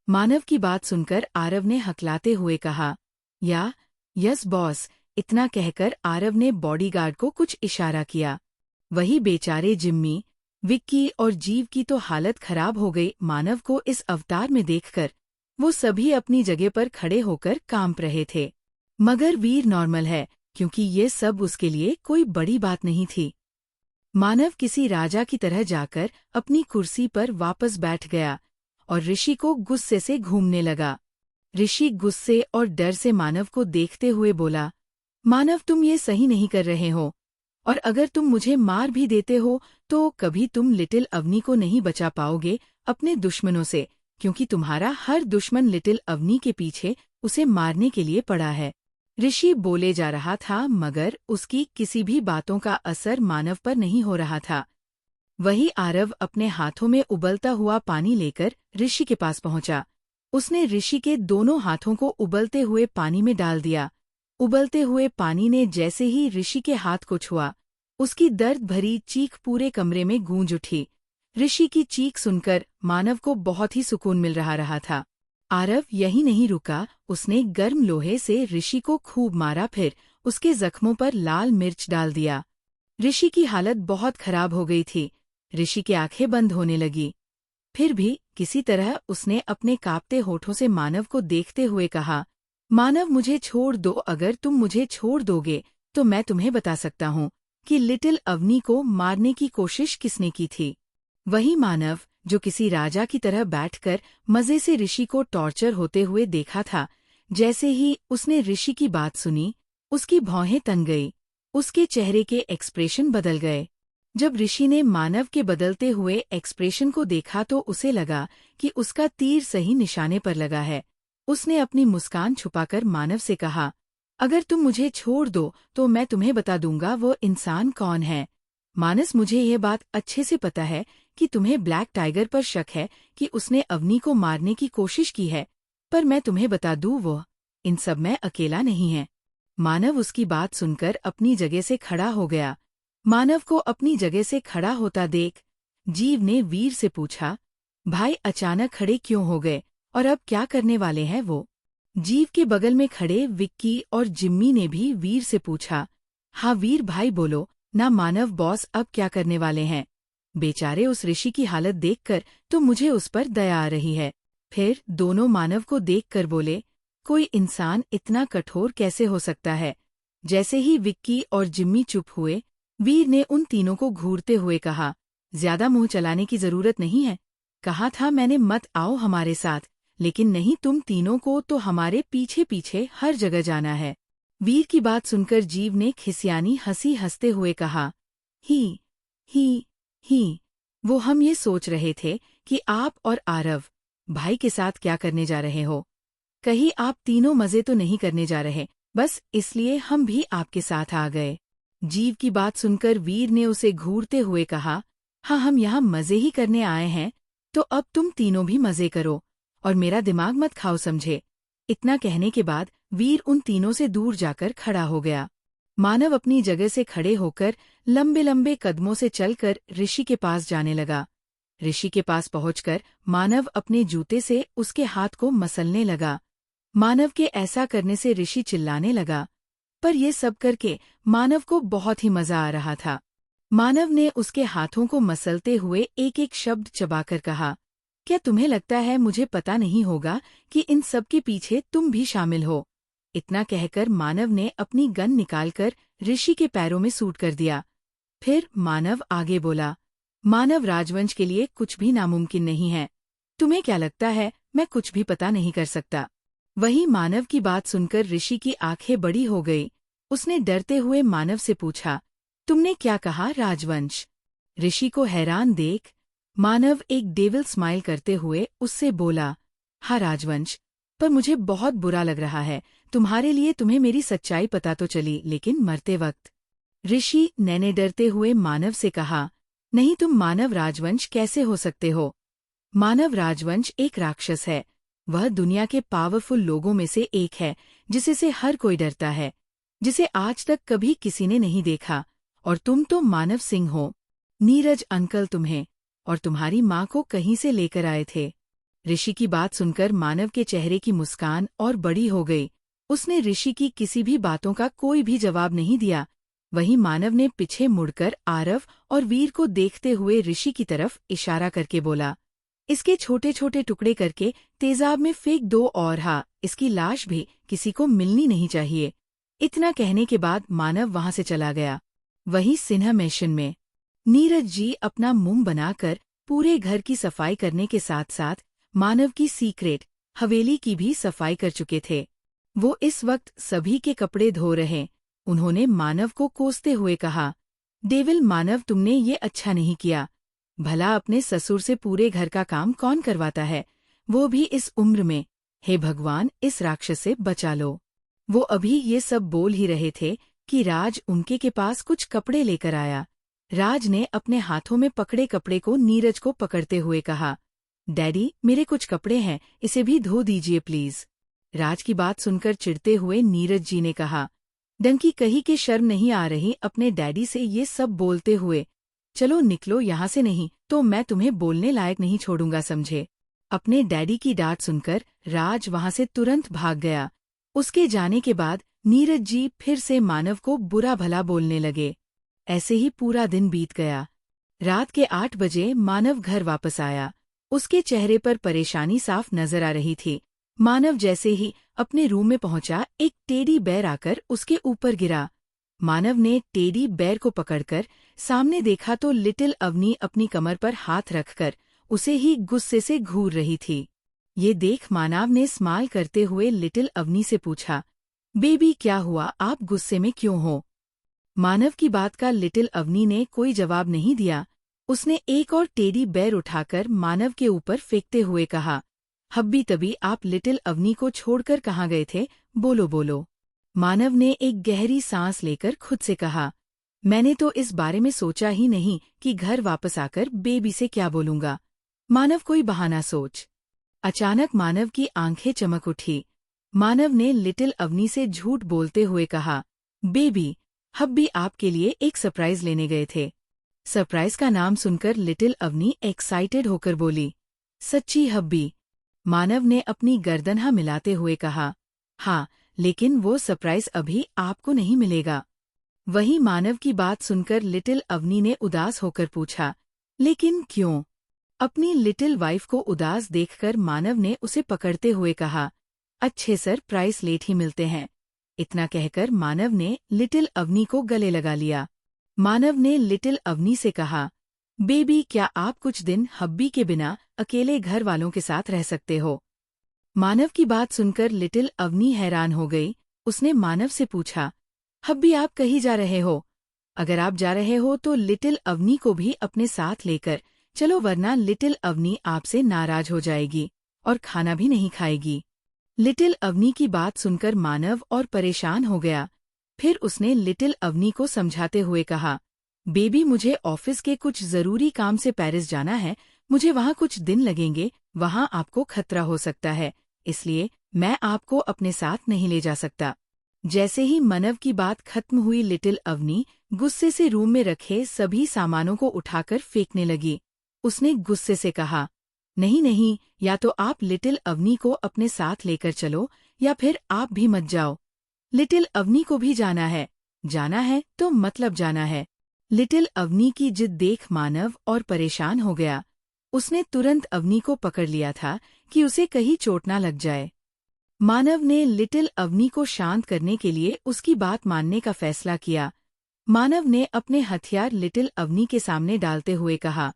मानव की बात सुनकर आरव ने हकलाते हुए कहा, यस बॉस। इतना कहकर आरव ने बॉडीगार्ड को कुछ इशारा किया। वही बेचारे जिम्मी, विक्की और जीव की तो हालत खराब हो गई। मानव को इस अवतार में देखकर वो सभी अपनी जगह पर खड़े होकर कांप रहे थे। मगर वीर नॉर्मल है क्योंकि ये सब उसके लिए कोई बड़ी बात नहीं थी। मानव किसी राजा की तरह जाकर अपनी कुर्सी पर वापस बैठ गया और ऋषि को गुस्से से घूमने लगा। ऋषि गुस्से और डर से मानव को देखते हुए बोला, मानव, तुम ये सही नहीं कर रहे हो और अगर तुम मुझे मार भी देते हो तो कभी तुम लिटिल अवनी को नहीं बचा पाओगे अपने दुश्मनों से, क्योंकि तुम्हारा हर दुश्मन लिटिल अवनी के पीछे उसे मारने के लिए पड़ा है। ऋषि बोले जा रहा था मगर उसकी किसी भी बातों का असर मानव पर नहीं हो रहा था। वही आरव अपने हाथों में उबलता हुआ पानी लेकर ऋषि के पास पहुंचा। उसने ऋषि के दोनों हाथों को उबलते हुए पानी में डाल दिया। उबलते हुए पानी ने जैसे ही ऋषि के हाथ को छुआ, उसकी दर्द भरी चीख पूरे कमरे में गूंज उठी। ऋषि की चीख सुनकर मानव को बहुत ही सुकून मिल रहा था। आरव यही नहीं रुका, उसने गर्म लोहे से ऋषि को खूब मारा, फिर उसके जख्मों पर लाल मिर्च डाल दिया। ऋषि की हालत बहुत खराब हो गई थी। ऋषि की आंखें बंद होने लगी। फिर भी किसी तरह उसने अपने कांपते होठों से मानव को देखते हुए कहा, मानव, मुझे छोड़ दो। अगर तुम मुझे छोड़ दोगे तो मैं तुम्हें बता सकता हूँ कि लिटिल अवनी को मारने की कोशिश किसने की थी। वही मानव जो किसी राजा की तरह बैठकर मजे से ऋषि को टॉर्चर होते हुए देखा था। जैसे ही उसने ऋषि की बात सुनी, उसकी भौहें तन गई, उसके चेहरे के एक्सप्रेशन बदल गए। जब ऋषि ने मानव के बदलते हुए एक्सप्रेशन को देखा तो उसे लगा कि उसका तीर सही निशाने पर लगा है। उसने अपनी मुस्कान छुपाकर मानव से कहा, अगर तुम मुझे छोड़ दो तो मैं तुम्हें बता दूंगा वो इंसान कौन है। मानस, मुझे यह बात अच्छे से पता है कि तुम्हें ब्लैक टाइगर पर शक है कि उसने अवनी को मारने की कोशिश की है, पर मैं तुम्हें बता दूं वो इन सब में अकेला नहीं है। मानव उसकी बात सुनकर अपनी जगह से खड़ा हो गया। मानव को अपनी जगह से खड़ा होता देख जीव ने वीर से पूछा, भाई अचानक खड़े क्यों हो गए और अब क्या करने वाले हैं वो? जीव के बगल में खड़े विक्की और जिम्मी ने भी वीर से पूछा, हाँ वीर भाई बोलो ना मानव बॉस, अब क्या करने वाले हैं? बेचारे उस ऋषि की हालत देखकर तो मुझे उस पर दया आ रही है। फिर दोनों मानव को देखकर बोले, कोई इंसान इतना कठोर कैसे हो सकता है। जैसे ही विक्की और जिम्मी चुप हुए, वीर ने उन तीनों को घूरते हुए कहा, ज्यादा मुंह चलाने की जरूरत नहीं है। कहा था मैंने मत आओ हमारे साथ, लेकिन नहीं, तुम तीनों को तो हमारे पीछे पीछे हर जगह जाना है। वीर की बात सुनकर जीव ने खिसियानी हंसी हंसते हुए कहा, ही ही, वो हम ये सोच रहे थे कि आप और आरव भाई के साथ क्या करने जा रहे हो। कहीं आप तीनों मजे तो नहीं करने जा रहे, बस इसलिए हम भी आपके साथ आ गए। जीव की बात सुनकर वीर ने उसे घूरते हुए कहा, हाँ, हम यहाँ मजे ही करने आए हैं, तो अब तुम तीनों भी मजे करो और मेरा दिमाग मत खाओ, समझे। इतना कहने के बाद वीर उन तीनों से दूर जाकर खड़ा हो गया। मानव अपनी जगह से खड़े होकर लंबे लंबे कदमों से चलकर ऋषि के पास जाने लगा। ऋषि के पास पहुंचकर मानव अपने जूते से उसके हाथ को मसलने लगा। मानव के ऐसा करने से ऋषि चिल्लाने लगा, पर ये सब करके मानव को बहुत ही मजा आ रहा था। मानव ने उसके हाथों को मसलते हुए एक एक शब्द चबाकर कहा, क्या तुम्हें लगता है मुझे पता नहीं होगा कि इन सब के पीछे तुम भी शामिल हो। इतना कहकर मानव ने अपनी गन निकालकर ऋषि के पैरों में सूट कर दिया। फिर मानव आगे बोला, मानव राजवंश के लिए कुछ भी नामुमकिन नहीं है। तुम्हें क्या लगता है मैं कुछ भी पता नहीं कर सकता। वही मानव की बात सुनकर ऋषि की आंखें बड़ी हो गई। उसने डरते हुए मानव से पूछा, तुमने क्या कहा राजवंश। ऋषि को हैरान देख मानव एक डेविल स्माइल करते हुए उससे बोला, हाँ राजवंश, पर मुझे बहुत बुरा लग रहा है तुम्हारे लिए। तुम्हें मेरी सच्चाई पता तो चली, लेकिन मरते वक्त। ऋषि ने डरते हुए मानव से कहा, नहीं, तुम मानव राजवंश कैसे हो सकते हो। मानव राजवंश एक राक्षस है। वह दुनिया के पावरफुल लोगों में से एक है, जिसे से हर कोई डरता है, जिसे आज तक कभी किसी ने नहीं देखा। और तुम तो मानव सिंह हो। नीरज अंकल तुम्हें और तुम्हारी माँ को कहीं से लेकर आए थे। ऋषि की बात सुनकर मानव के चेहरे की मुस्कान और बड़ी हो गई। उसने ऋषि की किसी भी बातों का कोई भी जवाब नहीं दिया। वहीं मानव ने पीछे मुड़कर आरव और वीर को देखते हुए ऋषि की तरफ इशारा करके बोला, इसके छोटे छोटे टुकड़े करके तेजाब में फेंक दो और हाँ, इसकी लाश भी किसी को मिलनी नहीं चाहिए। इतना कहने के बाद मानव वहां से चला गया। वहीं सिन्हा मैशन में नीरज जी अपना मुंह बनाकर पूरे घर की सफाई करने के साथ साथ मानव की सीक्रेट हवेली की भी सफाई कर चुके थे। वो इस वक्त सभी के कपड़े धो रहे। उन्होंने मानव को कोसते हुए कहा, डेविल मानव, तुमने ये अच्छा नहीं किया। भला अपने ससुर से पूरे घर का काम कौन करवाता है, वो भी इस उम्र में। हे भगवान, इस राक्षस से बचा लो। वो अभी ये सब बोल ही रहे थे कि राज उनके के पास कुछ कपड़े लेकर आया। राज ने अपने हाथों में पकड़े कपड़े को नीरज को पकड़ते हुए कहा, डैडी, मेरे कुछ कपड़े हैं, इसे भी धो दीजिए प्लीज। राज की बात सुनकर चिढ़ते हुए नीरज जी ने कहा, डंकी कहीं के शर्म नहीं आ रही अपने डैडी से ये सब बोलते हुए। चलो निकलो यहाँ से, नहीं तो मैं तुम्हें बोलने लायक नहीं छोड़ूंगा, समझे। अपने डैडी की डांट सुनकर राज वहां से तुरंत भाग गया। उसके जाने के बाद नीरज जी फिर से मानव को बुरा भला बोलने लगे। ऐसे ही पूरा दिन बीत गया। रात के 8 बजे मानव घर वापस आया। उसके चेहरे पर परेशानी साफ नजर आ रही थी। मानव जैसे ही अपने रूम में पहुंचा, एक टेडी बेयर आकर उसके ऊपर गिरा। मानव ने टेडी बेयर को पकड़कर सामने देखा तो लिटिल अवनी अपनी कमर पर हाथ रखकर उसे ही गुस्से से घूर रही थी। ये देख मानव ने स्माइल करते हुए लिटिल अवनी से पूछा, बेबी क्या हुआ, आप गुस्से में क्यों हो। मानव की बात का लिटिल अवनी ने कोई जवाब नहीं दिया। उसने एक और टेडी बेयर उठाकर मानव के ऊपर फेंकते हुए कहा, हब्बी तभी आप लिटिल अवनी को छोड़कर कहाँ गए थे, बोलो बोलो। मानव ने एक गहरी सांस लेकर खुद से कहा, मैंने तो इस बारे में सोचा ही नहीं कि घर वापस आकर बेबी से क्या बोलूंगा। मानव कोई बहाना सोच। अचानक मानव की आंखें चमक उठी। मानव ने लिटिल अवनी से झूठ बोलते हुए कहा, बेबी, हब्बी आपके लिए एक सरप्राइज लेने गए थे। सरप्राइज का नाम सुनकर लिटिल अवनी एक्साइटेड होकर बोली, सच्ची हब्बी। मानव ने अपनी गर्दन मिलाते हुए कहा, हाँ, लेकिन वो सरप्राइज अभी आपको नहीं मिलेगा। वही मानव की बात सुनकर लिटिल अवनी ने उदास होकर पूछा, लेकिन क्यों? अपनी लिटिल वाइफ को उदास देखकर मानव ने उसे पकड़ते हुए कहा, अच्छे सर, प्राइस लेट ही मिलते हैं। इतना कहकर मानव ने लिटिल अवनी को गले लगा लिया। मानव ने लिटिल अवनी से कहा, बेबी, क्या आप कुछ दिन हब्बी के बिना अकेले घर वालों के साथ रह सकते हो? मानव की बात सुनकर लिटिल अवनी हैरान हो गई। उसने मानव से पूछा, हब्बी, आप कहीं जा रहे हो? अगर आप जा रहे हो तो लिटिल अवनी को भी अपने साथ लेकर चलो, वरना लिटिल अवनी आपसे नाराज हो जाएगी और खाना भी नहीं खाएगी। लिटिल अवनी की बात सुनकर मानव और परेशान हो गया। फिर उसने लिटिल अवनी को समझाते हुए कहा, बेबी, मुझे ऑफिस के कुछ जरूरी काम से पेरिस जाना है। मुझे वहाँ कुछ दिन लगेंगे। वहाँ आपको खतरा हो सकता है, इसलिए मैं आपको अपने साथ नहीं ले जा सकता। जैसे ही मानव की बात खत्म हुई, लिटिल अवनी गुस्से से रूम में रखे सभी सामानों को उठाकर फेंकने लगी। उसने गुस्से से कहा, नहीं नहीं, या तो आप लिटिल अवनी को अपने साथ लेकर चलो या फिर आप भी मत जाओ। लिटिल अवनी को भी जाना है। जाना है तो मतलब जाना है। लिटिल अवनी की जिद देख मानव और परेशान हो गया। उसने तुरंत अवनी को पकड़ लिया था कि उसे कहीं चोट ना लग जाए। मानव ने लिटिल अवनी को शांत करने के लिए उसकी बात मानने का फैसला किया। मानव ने अपने हथियार लिटिल अवनी के सामने डालते हुए कहा,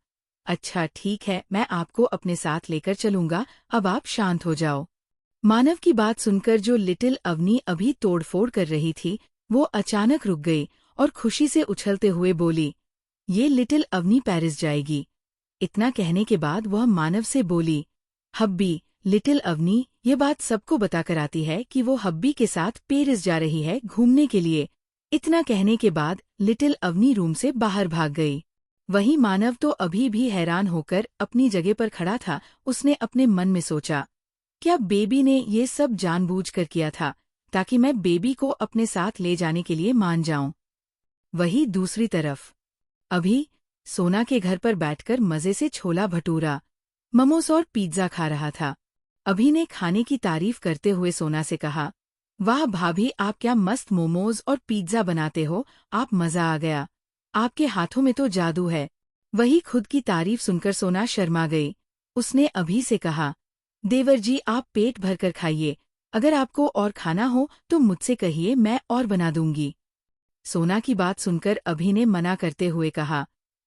अच्छा ठीक है, मैं आपको अपने साथ लेकर चलूंगा, अब आप शांत हो जाओ। मानव की बात सुनकर जो लिटिल अवनी अभी तोड़फोड़ कर रही थी, वो अचानक रुक गई और खुशी से उछलते हुए बोली, ये लिटिल अवनी पेरिस जाएगी। इतना कहने के बाद वह मानव से बोली, हब्बी, लिटिल अवनी ये बात सबको बताकर आती है कि वो हब्बी के साथ पेरिस जा रही है घूमने के लिए। इतना कहने के बाद लिटिल अवनी रूम से बाहर भाग गई। वहीं मानव तो अभी भी हैरान होकर अपनी जगह पर खड़ा था। उसने अपने मन में सोचा, क्या बेबी ने ये सब जानबूझकर किया था ताकि मैं बेबी को अपने साथ ले जाने के लिए मान जाऊं? वहीं दूसरी तरफ अभी सोना के घर पर बैठकर मजे से छोला भटूरा, मोमोस और पिज्जा खा रहा था। अभी ने खाने की तारीफ करते हुए सोना से कहा, वाह भाभी, आप क्या मस्त मोमोज और पिज्जा बनाते हो, आप मजा आ गया। आपके हाथों में तो जादू है। वही खुद की तारीफ सुनकर सोना शर्मा गई। उसने अभी से कहा, देवर जी, आप पेट भरकर खाइए। अगर आपको और खाना हो तो मुझसे कहिए, मैं और बना दूंगी। सोना की बात सुनकर अभी ने मना करते हुए कहा,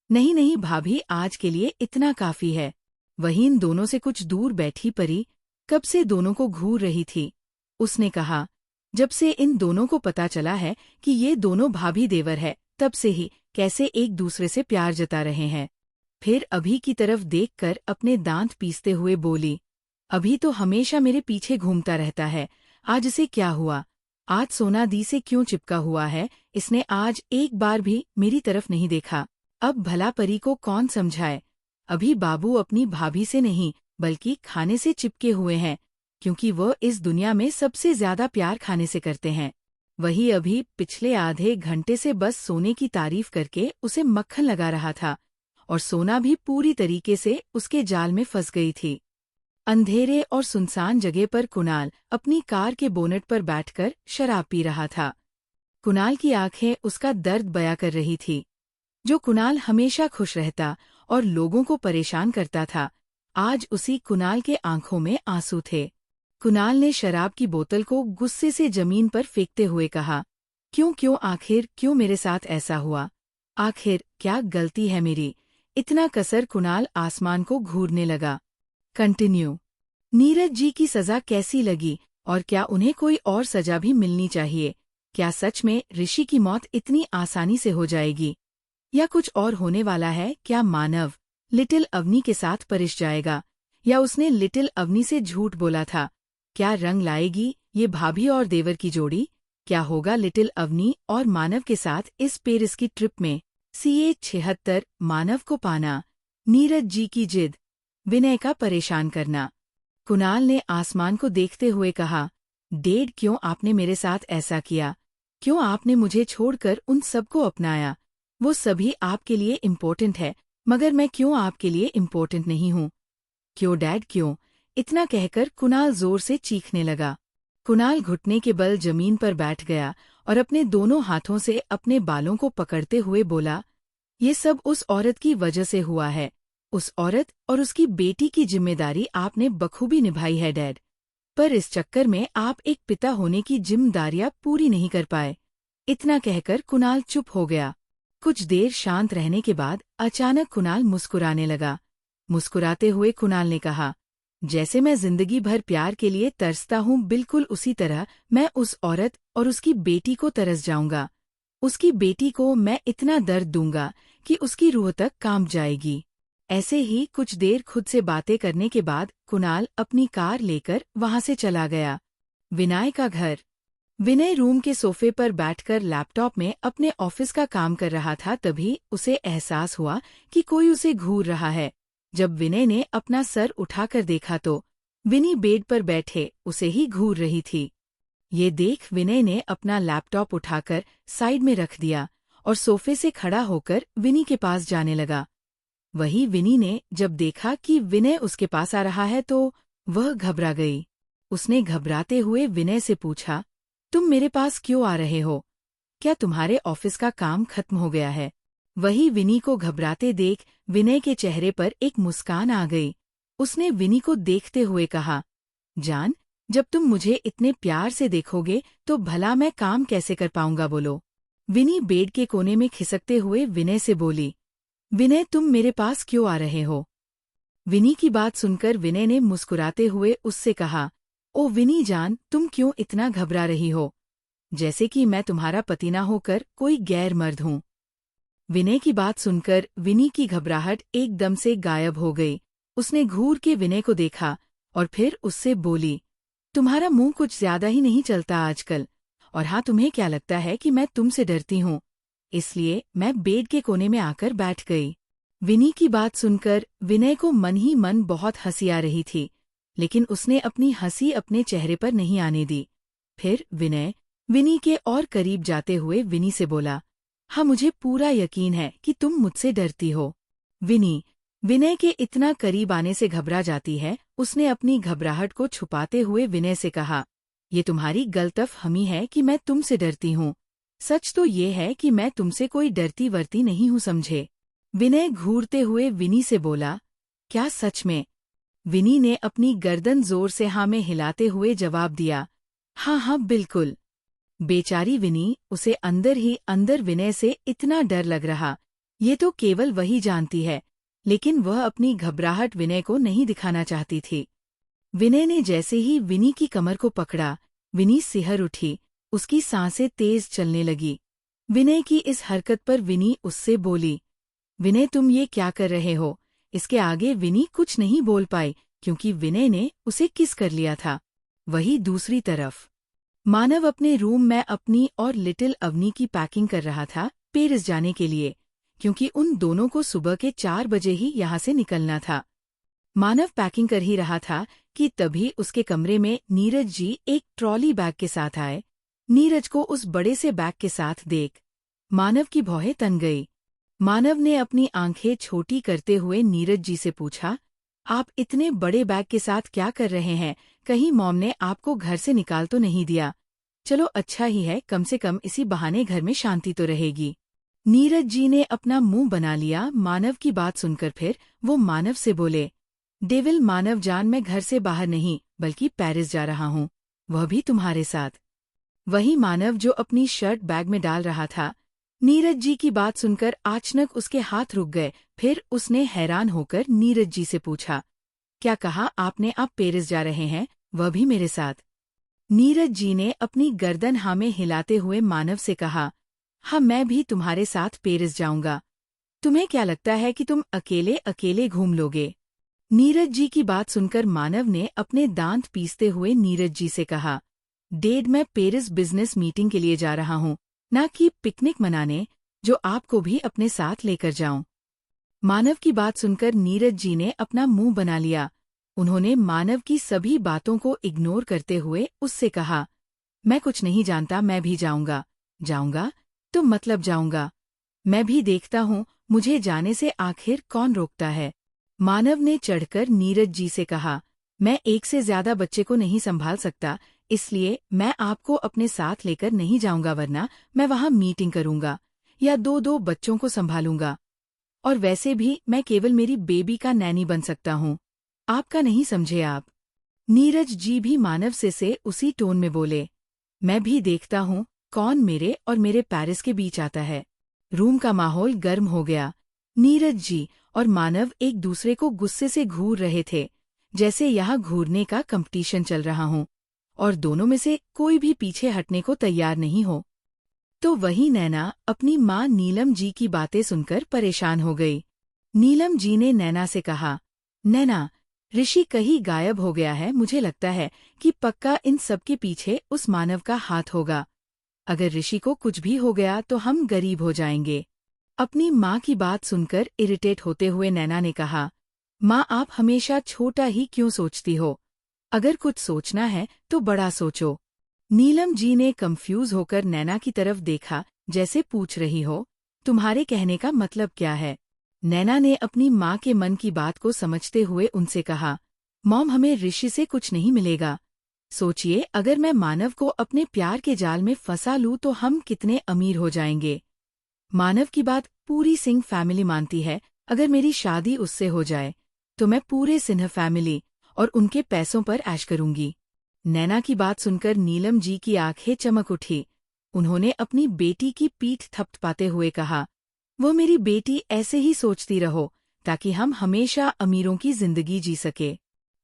नहीं नहीं भाभी, आज के लिए इतना काफी है। वहीं इन दोनों से कुछ दूर बैठी परी कब से दोनों को घूर रही थी। उसने कहा, जब से इन दोनों को पता चला है कि ये दोनों भाभी देवर है, तब से ही कैसे एक दूसरे से प्यार जता रहे हैं। फिर अभी की तरफ देखकर अपने दांत पीसते हुए बोली, अभी तो हमेशा मेरे पीछे घूमता रहता है, आज इसे क्या हुआ? आज सोना दी से क्यों चिपका हुआ है? इसने आज एक बार भी मेरी तरफ नहीं देखा। अब भला परी को कौन समझाए? अभी बाबू अपनी भाभी से नहीं बल्कि खाने से चिपके हुए हैं, क्योंकि वह इस दुनिया में सबसे ज्यादा प्यार खाने से करते हैं। वही अभी पिछले आधे घंटे से बस सोने की तारीफ करके उसे मक्खन लगा रहा था और सोना भी पूरी तरीके से उसके जाल में फंस गई थी। अंधेरे और सुनसान जगह पर कुणाल अपनी कार के बोनेट पर बैठकर शराब पी रहा था। कुणाल की आंखें उसका दर्द बयां कर रही थी। जो कुणाल हमेशा खुश रहता और लोगों को परेशान करता था, आज उसी कुणाल के आंखों में आंसू थे। कुणाल ने शराब की बोतल को गुस्से से जमीन पर फेंकते हुए कहा, क्यों आखिर क्यों मेरे साथ ऐसा हुआ? आखिर क्या गलती है मेरी? इतना कसर कुणाल आसमान को घूरने लगा। कंटिन्यू। नीरज जी की सजा कैसी लगी और क्या उन्हें कोई और सजा भी मिलनी चाहिए? क्या सच में ऋषि की मौत इतनी आसानी से हो जाएगी या कुछ और होने वाला है? क्या मानव लिटिल अवनी के साथ परिश जाएगा या उसने लिटिल अवनी से झूठ बोला था? क्या रंग लाएगी ये भाभी और देवर की जोड़ी? क्या होगा लिटिल अवनी और मानव के साथ इस पेरिस की ट्रिप में? CA 76 मानव को पाना, नीरज जी की जिद, विनय का परेशान करना। कुणाल ने आसमान को देखते हुए कहा, डेड, क्यों आपने मेरे साथ ऐसा किया? क्यों आपने मुझे छोड़कर उन सबको अपनाया? वो सभी आपके लिए इम्पोर्टेंट है, मगर मैं क्यों आपके लिए इम्पोर्टेंट नहीं हूँ? क्यों डैड, क्यों? इतना कहकर कुणाल जोर से चीखने लगा। कुणाल घुटने के बल जमीन पर बैठ गया और अपने दोनों हाथों से अपने बालों को पकड़ते हुए बोला, ये सब उस औरत की वजह से हुआ है। उस औरत और उसकी बेटी की जिम्मेदारी आपने बखूबी निभाई है डैड, पर इस चक्कर में आप एक पिता होने की जिम्मेदारियां पूरी नहीं कर पाए। इतना कहकर कुणाल चुप हो गया। कुछ देर शांत रहने के बाद अचानक कुणाल मुस्कुराने लगा। मुस्कुराते हुए कुणाल ने कहा, जैसे मैं जिंदगी भर प्यार के लिए तरसता हूँ, बिल्कुल उसी तरह मैं उस औरत और उसकी बेटी को तरस जाऊंगा। उसकी बेटी को मैं इतना दर्द दूंगा कि उसकी रूह तक कांप जाएगी। ऐसे ही कुछ देर खुद से बातें करने के बाद कुणाल अपनी कार लेकर वहां से चला गया। विनय का घर। विनय रूम के सोफे पर बैठकर लैपटॉप में अपने ऑफिस का काम कर रहा था। तभी उसे एहसास हुआ कि कोई उसे घूर रहा है। जब विनय ने अपना सर उठाकर देखा तो विनी बेड पर बैठे उसे ही घूर रही थी। ये देख विनय ने अपना लैपटॉप उठाकर साइड में रख दिया और सोफे से खड़ा होकर विनी के पास जाने लगा। वही विनी ने जब देखा कि विनय उसके पास आ रहा है तो वह घबरा गई। उसने घबराते हुए विनय से पूछा, तुम मेरे पास क्यों आ रहे हो? क्या तुम्हारे ऑफिस का काम खत्म हो गया है? वही विनी को घबराते देख विनय के चेहरे पर एक मुस्कान आ गई। उसने विनी को देखते हुए कहा, जान, जब तुम मुझे इतने प्यार से देखोगे तो भला मैं काम कैसे कर पाऊंगा, बोलो। विनी बेड के कोने में खिसकते हुए विनय से बोली, विनय तुम मेरे पास क्यों आ रहे हो? विनी की बात सुनकर विनय ने मुस्कुराते हुए उससे कहा, ओ विनी जान, तुम क्यों इतना घबरा रही हो? जैसे कि मैं तुम्हारा पति ना होकर कोई गैर मर्द हूँ। विनय की बात सुनकर विनी की घबराहट एकदम से गायब हो गई। उसने घूर के विनय को देखा और फिर उससे बोली, तुम्हारा मुंह कुछ ज्यादा ही नहीं चलता आजकल। और हाँ, तुम्हें क्या लगता है कि मैं तुमसे डरती हूँ? इसलिए मैं बेड के कोने में आकर बैठ गई। विनी की बात सुनकर विनय को मन ही मन बहुत हंसी आ रही थी, लेकिन उसने अपनी हंसी अपने चेहरे पर नहीं आने दी। फिर विनय विनी के और करीब जाते हुए विनी से बोला, हाँ, मुझे पूरा यकीन है कि तुम मुझसे डरती हो। विनी विनय के इतना करीब आने से घबरा जाती है। उसने अपनी घबराहट को छुपाते हुए विनय से कहा, ये तुम्हारी गलतफहमी है कि मैं तुमसे डरती हूँ। सच तो ये है कि मैं तुमसे कोई डरती वरती नहीं हूँ, समझे? विनय घूरते हुए विनी से बोला, क्या सच में? विनी ने अपनी गर्दन जोर से हाँ में हिलाते हुए जवाब दिया, हाँ हाँ बिल्कुल। बेचारी विनी, उसे अंदर ही अंदर विनय से इतना डर लग रहा, ये तो केवल वही जानती है, लेकिन वह अपनी घबराहट विनय को नहीं दिखाना चाहती थी। विनय ने जैसे ही विनी की कमर को पकड़ा, विनी सिहर उठी, उसकी सांसें तेज चलने लगी। विनय की इस हरकत पर विनी उससे बोली, विनय तुम ये क्या कर रहे हो? इसके आगे विनी कुछ नहीं बोल पाई क्योंकि विनय ने उसे किस कर लिया था। वही दूसरी तरफ मानव अपने रूम में अपनी और लिटिल अवनी की पैकिंग कर रहा था पेरिस जाने के लिए, क्योंकि उन दोनों को सुबह के 4 बजे ही यहाँ से निकलना था। मानव पैकिंग कर ही रहा था कि तभी उसके कमरे में नीरज जी एक ट्रॉली बैग के साथ आए। नीरज को उस बड़े से बैग के साथ देख मानव की भौहें तन गई। मानव ने अपनी आंखें छोटी करते हुए नीरज जी से पूछा, आप इतने बड़े बैग के साथ क्या कर रहे हैं? कहीं मॉम ने आपको घर से निकाल तो नहीं दिया? चलो अच्छा ही है, कम से कम इसी बहाने घर में शांति तो रहेगी। नीरज जी ने अपना मुंह बना लिया मानव की बात सुनकर। फिर वो मानव से बोले, डेविल मानव जान, मैं घर से बाहर नहीं बल्कि पेरिस जा रहा हूँ, वह भी तुम्हारे साथ। वही मानव जो अपनी शर्ट बैग में डाल रहा था। नीरज जी की बात सुनकर अचानक उसके हाथ रुक गए। फिर उसने हैरान होकर नीरज जी से पूछा, क्या कहा आपने? आप पेरिस जा रहे हैं, वह भी मेरे साथ? नीरज जी ने अपनी गर्दन हाँ में हिलाते हुए मानव से कहा, हाँ, मैं भी तुम्हारे साथ पेरिस जाऊंगा। तुम्हें क्या लगता है कि तुम अकेले अकेले घूम लोगे? नीरज जी की बात सुनकर मानव ने अपने दांत पीसते हुए नीरज जी से कहा, डैड, मैं पेरिस बिजनेस मीटिंग के लिए जा रहा हूँ, ना कि पिकनिक मनाने, जो आपको भी अपने साथ लेकर जाऊं। मानव की बात सुनकर नीरज जी ने अपना मुंह बना लिया। उन्होंने मानव की सभी बातों को इग्नोर करते हुए उससे कहा, मैं कुछ नहीं जानता, मैं भी जाऊंगा। जाऊंगा? तो मतलब जाऊंगा। मैं भी देखता हूँ मुझे जाने से आखिर कौन रोकता है। मानव ने चढ़कर नीरज जी से कहा, मैं एक से ज्यादा बच्चे को नहीं संभाल सकता, इसलिए मैं आपको अपने साथ लेकर नहीं जाऊंगा, वरना मैं वहां मीटिंग करूंगा या 2-2 बच्चों को संभालूंगा। और वैसे भी मैं केवल मेरी बेबी का नैनी बन सकता हूँ, आपका नहीं समझे आप। नीरज जी भी मानव से उसी टोन में बोले, मैं भी देखता हूँ कौन मेरे और मेरे पेरिस के बीच आता है। रूम का माहौल गर्म हो गया। नीरज जी और मानव एक दूसरे को गुस्से से घूर रहे थे, जैसे यहाँ घूरने का कंपटीशन चल रहा हो और दोनों में से कोई भी पीछे हटने को तैयार नहीं हो। तो वही नैना अपनी माँ नीलम जी की बातें सुनकर परेशान हो गई। नीलम जी ने नैना से कहा, नैना, ऋषि कहीं गायब हो गया है, मुझे लगता है कि पक्का इन सब के पीछे उस मानव का हाथ होगा। अगर ऋषि को कुछ भी हो गया तो हम गरीब हो जाएंगे। अपनी माँ की बात सुनकर इरिटेट होते हुए नैना ने कहा, माँ आप हमेशा छोटा ही क्यों सोचती हो? अगर कुछ सोचना है तो बड़ा सोचो। नीलम जी ने कंफ्यूज होकर नैना की तरफ देखा, जैसे पूछ रही हो, तुम्हारे कहने का मतलब क्या है? नैना ने अपनी माँ के मन की बात को समझते हुए उनसे कहा, मॉम हमें ऋषि से कुछ नहीं मिलेगा। सोचिए अगर मैं मानव को अपने प्यार के जाल में फंसा लूं तो हम कितने अमीर हो जाएंगे। मानव की बात पूरी सिंह फैमिली मानती है, अगर मेरी शादी उससे हो जाए तो मैं पूरे सिन्हा फैमिली और उनके पैसों पर ऐश करूंगी। नैना की बात सुनकर नीलम जी की आंखें चमक उठी। उन्होंने अपनी बेटी की पीठ थपथपाते हुए कहा, वो मेरी बेटी ऐसे ही सोचती रहो ताकि हम हमेशा अमीरों की जिंदगी जी सके।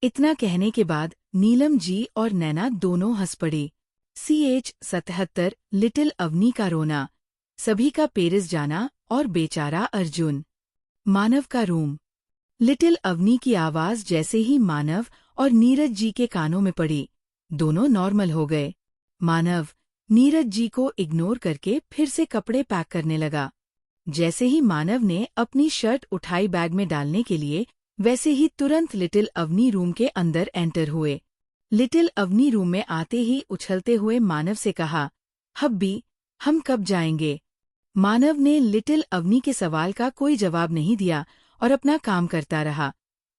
इतना कहने के बाद नीलम जी और नैना दोनों हंस पड़ी। CH-77 लिटिल अवनी का रोना, सभी का पेरिस जाना और बेचारा अर्जुन। मानव का रूम। लिटिल अवनी की आवाज जैसे ही मानव और नीरज जी के कानों में पड़ी, दोनों नॉर्मल हो गए। मानव नीरज जी को इग्नोर करके फिर से कपड़े पैक करने लगा। जैसे ही मानव ने अपनी शर्ट उठाई बैग में डालने के लिए, वैसे ही तुरंत लिटिल अवनी रूम के अंदर एंटर हुए। लिटिल अवनी रूम में आते ही उछलते हुए मानव से कहा, हब्बी, हम कब जाएंगे? मानव ने लिटिल अवनी के सवाल का कोई जवाब नहीं दिया और अपना काम करता रहा।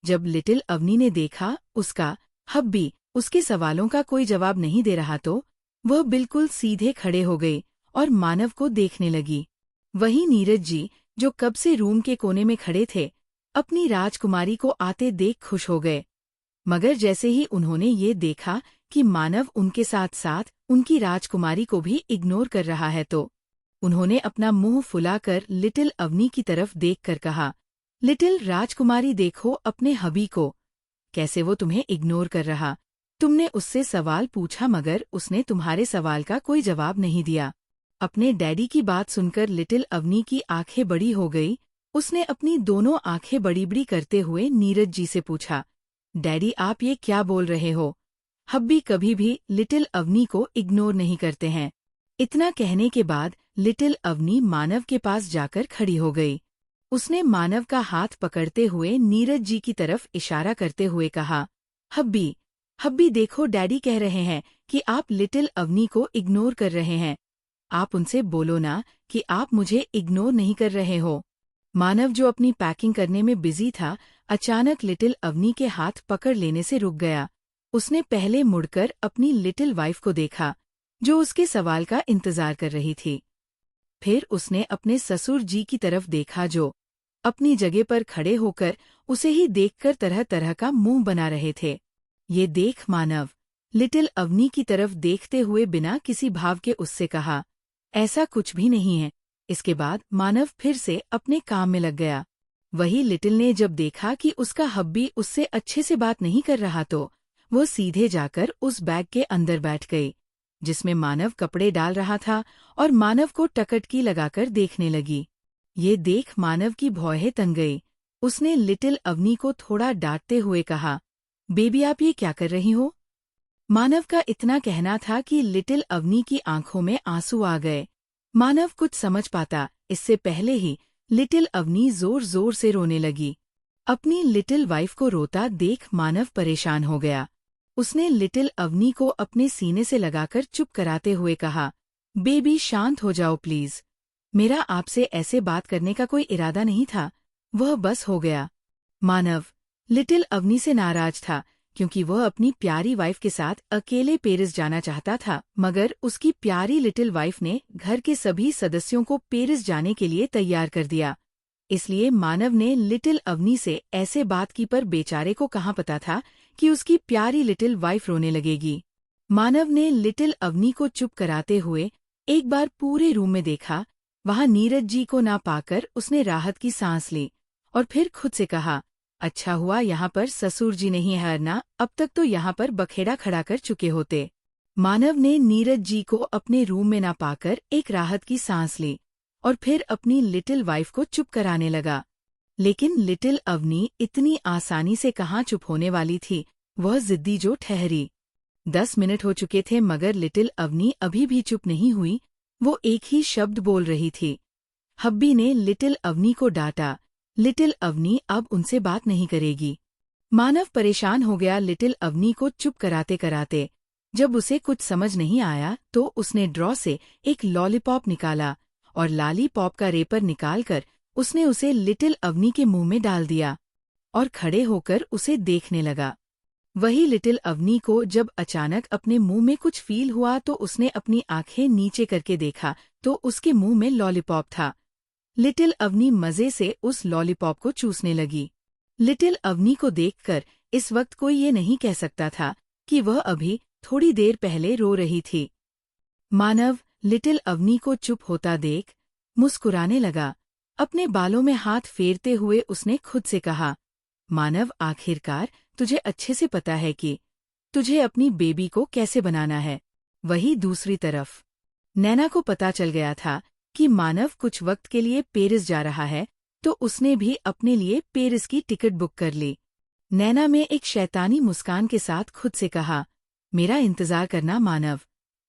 जब लिटिल अवनी ने देखा उसका हब्बी उसके सवालों का कोई जवाब नहीं दे रहा तो वह बिल्कुल सीधे खड़े हो गई और मानव को देखने लगी। वहीं नीरज जी, जो कब से रूम के कोने में खड़े थे, अपनी राजकुमारी को आते देख खुश हो गए। मगर जैसे ही उन्होंने ये देखा कि मानव उनके साथ साथ उनकी राजकुमारी को भी इग्नोर कर रहा है तो उन्होंने अपना मुंह फुलाकर लिटिल अवनी की तरफ देखकर कहा, लिटिल राजकुमारी देखो अपने हबी को, कैसे वो तुम्हें इग्नोर कर रहा। तुमने उससे सवाल पूछा मगर उसने तुम्हारे सवाल का कोई जवाब नहीं दिया। अपने डैडी की बात सुनकर लिटिल अवनी की आंखें बड़ी हो गई। उसने अपनी दोनों आंखें बड़ी बड़ी करते हुए नीरज जी से पूछा, डैडी आप ये क्या बोल रहे हो? हब्बी कभी भी लिटिल अवनी को इग्नोर नहीं करते हैं। इतना कहने के बाद लिटिल अवनी मानव के पास जाकर खड़ी हो गई। उसने मानव का हाथ पकड़ते हुए नीरज जी की तरफ इशारा करते हुए कहा, हब्बी, हब्बी देखो डैडी कह रहे हैं कि आप लिटिल अवनी को इग्नोर कर रहे हैं। आप उनसे बोलो ना कि आप मुझे इग्नोर नहीं कर रहे हो। मानव जो अपनी पैकिंग करने में बिजी था, अचानक लिटिल अवनी के हाथ पकड़ लेने से रुक गया। उसने पहले मुड़कर अपनी लिटिल वाइफ को देखा, जो उसके सवाल का इंतजार कर रही थी। फिर उसने अपने ससुर जी की तरफ देखा जो अपनी जगह पर खड़े होकर उसे ही देखकर तरह तरह का मुंह बना रहे थे। ये देख मानव लिटिल अवनी की तरफ देखते हुए बिना किसी भाव के उससे कहा, ऐसा कुछ भी नहीं है। इसके बाद मानव फिर से अपने काम में लग गया। वही लिटिल ने जब देखा कि उसका हब्बी उससे अच्छे से बात नहीं कर रहा तो वो सीधे जाकर उस बैग के अंदर बैठ गई, जिसमें मानव कपड़े डाल रहा था और मानव को टकटकी लगाकर देखने लगी। ये देख मानव की भौहें तन गई। उसने लिटिल अवनी को थोड़ा डांटते हुए कहा, बेबी आप ये क्या कर रही हो? मानव का इतना कहना था कि लिटिल अवनी की आंखों में आंसू आ गए। मानव कुछ समझ पाता इससे पहले ही लिटिल अवनी जोर जोर से रोने लगी। अपनी लिटिल वाइफ को रोता देख मानव परेशान हो गया। उसने लिटिल अवनी को अपने सीने से लगाकर चुप कराते हुए कहा, बेबी शांत हो जाओ प्लीज। मेरा आपसे ऐसे बात करने का कोई इरादा नहीं था, वह बस हो गया। मानव लिटिल अवनी से नाराज था क्योंकि वह अपनी प्यारी वाइफ के साथ अकेले पेरिस जाना चाहता था, मगर उसकी प्यारी लिटिल वाइफ ने घर के सभी सदस्यों को पेरिस जाने के लिए तैयार कर दिया। इसलिए मानव ने लिटिल अवनी से ऐसे बात की, पर बेचारे को कहाँ पता था कि उसकी प्यारी लिटिल वाइफ रोने लगेगी। मानव ने लिटिल अवनी को चुप कराते हुए एक बार पूरे रूम में देखा। वहां नीरज जी को ना पाकर उसने राहत की सांस ली और फिर खुद से कहा, अच्छा हुआ यहाँ पर ससुर जी नहीं है, वरना अब तक तो यहाँ पर बखेड़ा खड़ा कर चुके होते। मानव ने नीरज जी को अपने रूम में ना पाकर एक राहत की सांस ली और फिर अपनी लिटिल वाइफ को चुप कराने लगा। लेकिन लिटिल अवनी इतनी आसानी से कहाँ चुप होने वाली थी, वह जिद्दी जो ठहरी। 10 मिनट हो चुके थे मगर लिटिल अवनी अभी भी चुप नहीं हुई। वो एक ही शब्द बोल रही थी। हब्बी ने लिटिल अवनी को डांटा, लिटिल अवनी अब उनसे बात नहीं करेगी। मानव परेशान हो गया लिटिल अवनी को चुप कराते कराते। जब उसे कुछ समझ नहीं आया तो उसने ड्रॉ से एक लॉलीपॉप निकाला और लॉलीपॉप का रेपर निकालकर उसने उसे लिटिल अवनी के मुंह में डाल दिया और खड़े होकर उसे देखने लगा। वही लिटिल अवनी को जब अचानक अपने मुंह में कुछ फील हुआ तो उसने अपनी आंखें नीचे करके देखा तो उसके मुंह में लॉलीपॉप था। लिटिल अवनी मजे से उस लॉलीपॉप को चूसने लगी। लिटिल अवनी को देखकर इस वक्त कोई ये नहीं कह सकता था कि वह अभी थोड़ी देर पहले रो रही थी। मानव लिटिल अवनी को चुप होता देख मुस्कुराने लगा। अपने बालों में हाथ फेरते हुए उसने खुद से कहा, मानव आखिरकार तुझे अच्छे से पता है कि तुझे अपनी बेबी को कैसे बनाना है। वही दूसरी तरफ नैना को पता चल गया था कि मानव कुछ वक्त के लिए पेरिस जा रहा है तो उसने भी अपने लिए पेरिस की टिकट बुक कर ली। नैना में एक शैतानी मुस्कान के साथ खुद से कहा, मेरा इंतजार करना मानव,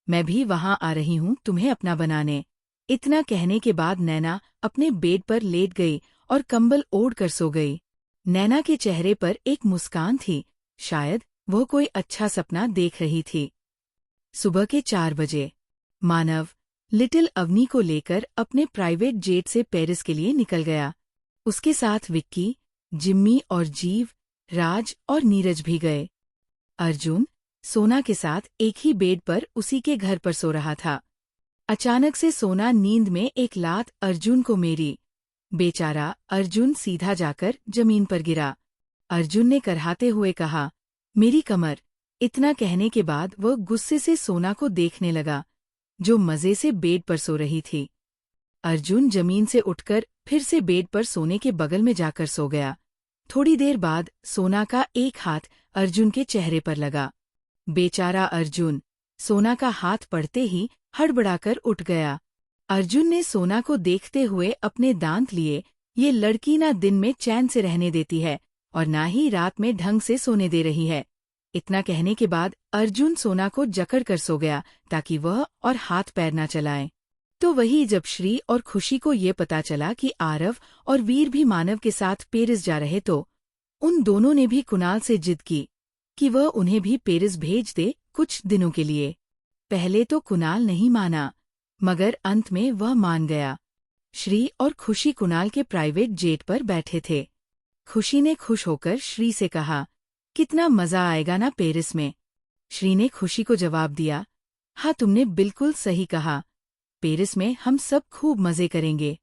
मैं भी वहां आ रही हूं तुम्हें अपना बनाने। इतना कहने के बाद नैना अपने बेड पर लेट गई और कंबल ओढ़ कर सो गई। नैना के चेहरे पर एक मुस्कान थी, शायद वह कोई अच्छा सपना देख रही थी। सुबह के 4 बजे मानव लिटिल अवनी को लेकर अपने प्राइवेट जेट से पेरिस के लिए निकल गया। उसके साथ विक्की, जिम्मी और जीव, राज और नीरज भी गए। अर्जुन सोना के साथ एक ही बेड पर उसी के घर पर सो रहा था। अचानक से सोना नींद में एक लात अर्जुन को मेरी। बेचारा अर्जुन सीधा जाकर जमीन पर गिरा। अर्जुन ने करहाते हुए कहा, मेरी कमर। इतना कहने के बाद वह गुस्से से सोना को देखने लगा जो मजे से बेड पर सो रही थी। अर्जुन जमीन से उठकर फिर से बेड पर सोने के बगल में जाकर सो गया। थोड़ी देर बाद सोना का एक हाथ अर्जुन के चेहरे पर लगा। बेचारा अर्जुन सोना का हाथ पड़ते ही हड़बड़ाकर उठ गया। अर्जुन ने सोना को देखते हुए अपने दांत लिए। ये लड़की ना दिन में चैन से रहने देती है और ना ही रात में ढंग से सोने दे रही है। इतना कहने के बाद अर्जुन सोना को जकड़ कर सो गया ताकि वह और हाथ पैर ना चलाए। तो वही जब श्री और खुशी को ये पता चला कि आरव और वीर भी मानव के साथ पेरिस जा रहे तो उन दोनों ने भी कुणाल से जिद की कि वह उन्हें भी पेरिस भेज दे कुछ दिनों के लिए। पहले तो कुणाल नहीं माना मगर अंत में वह मान गया। श्री और खुशी कुणाल के प्राइवेट जेट पर बैठे थे। खुशी ने खुश होकर श्री से कहा, कितना मजा आएगा ना पेरिस में। श्री ने खुशी को जवाब दिया, हाँ तुमने बिल्कुल सही कहा, पेरिस में हम सब खूब मजे करेंगे।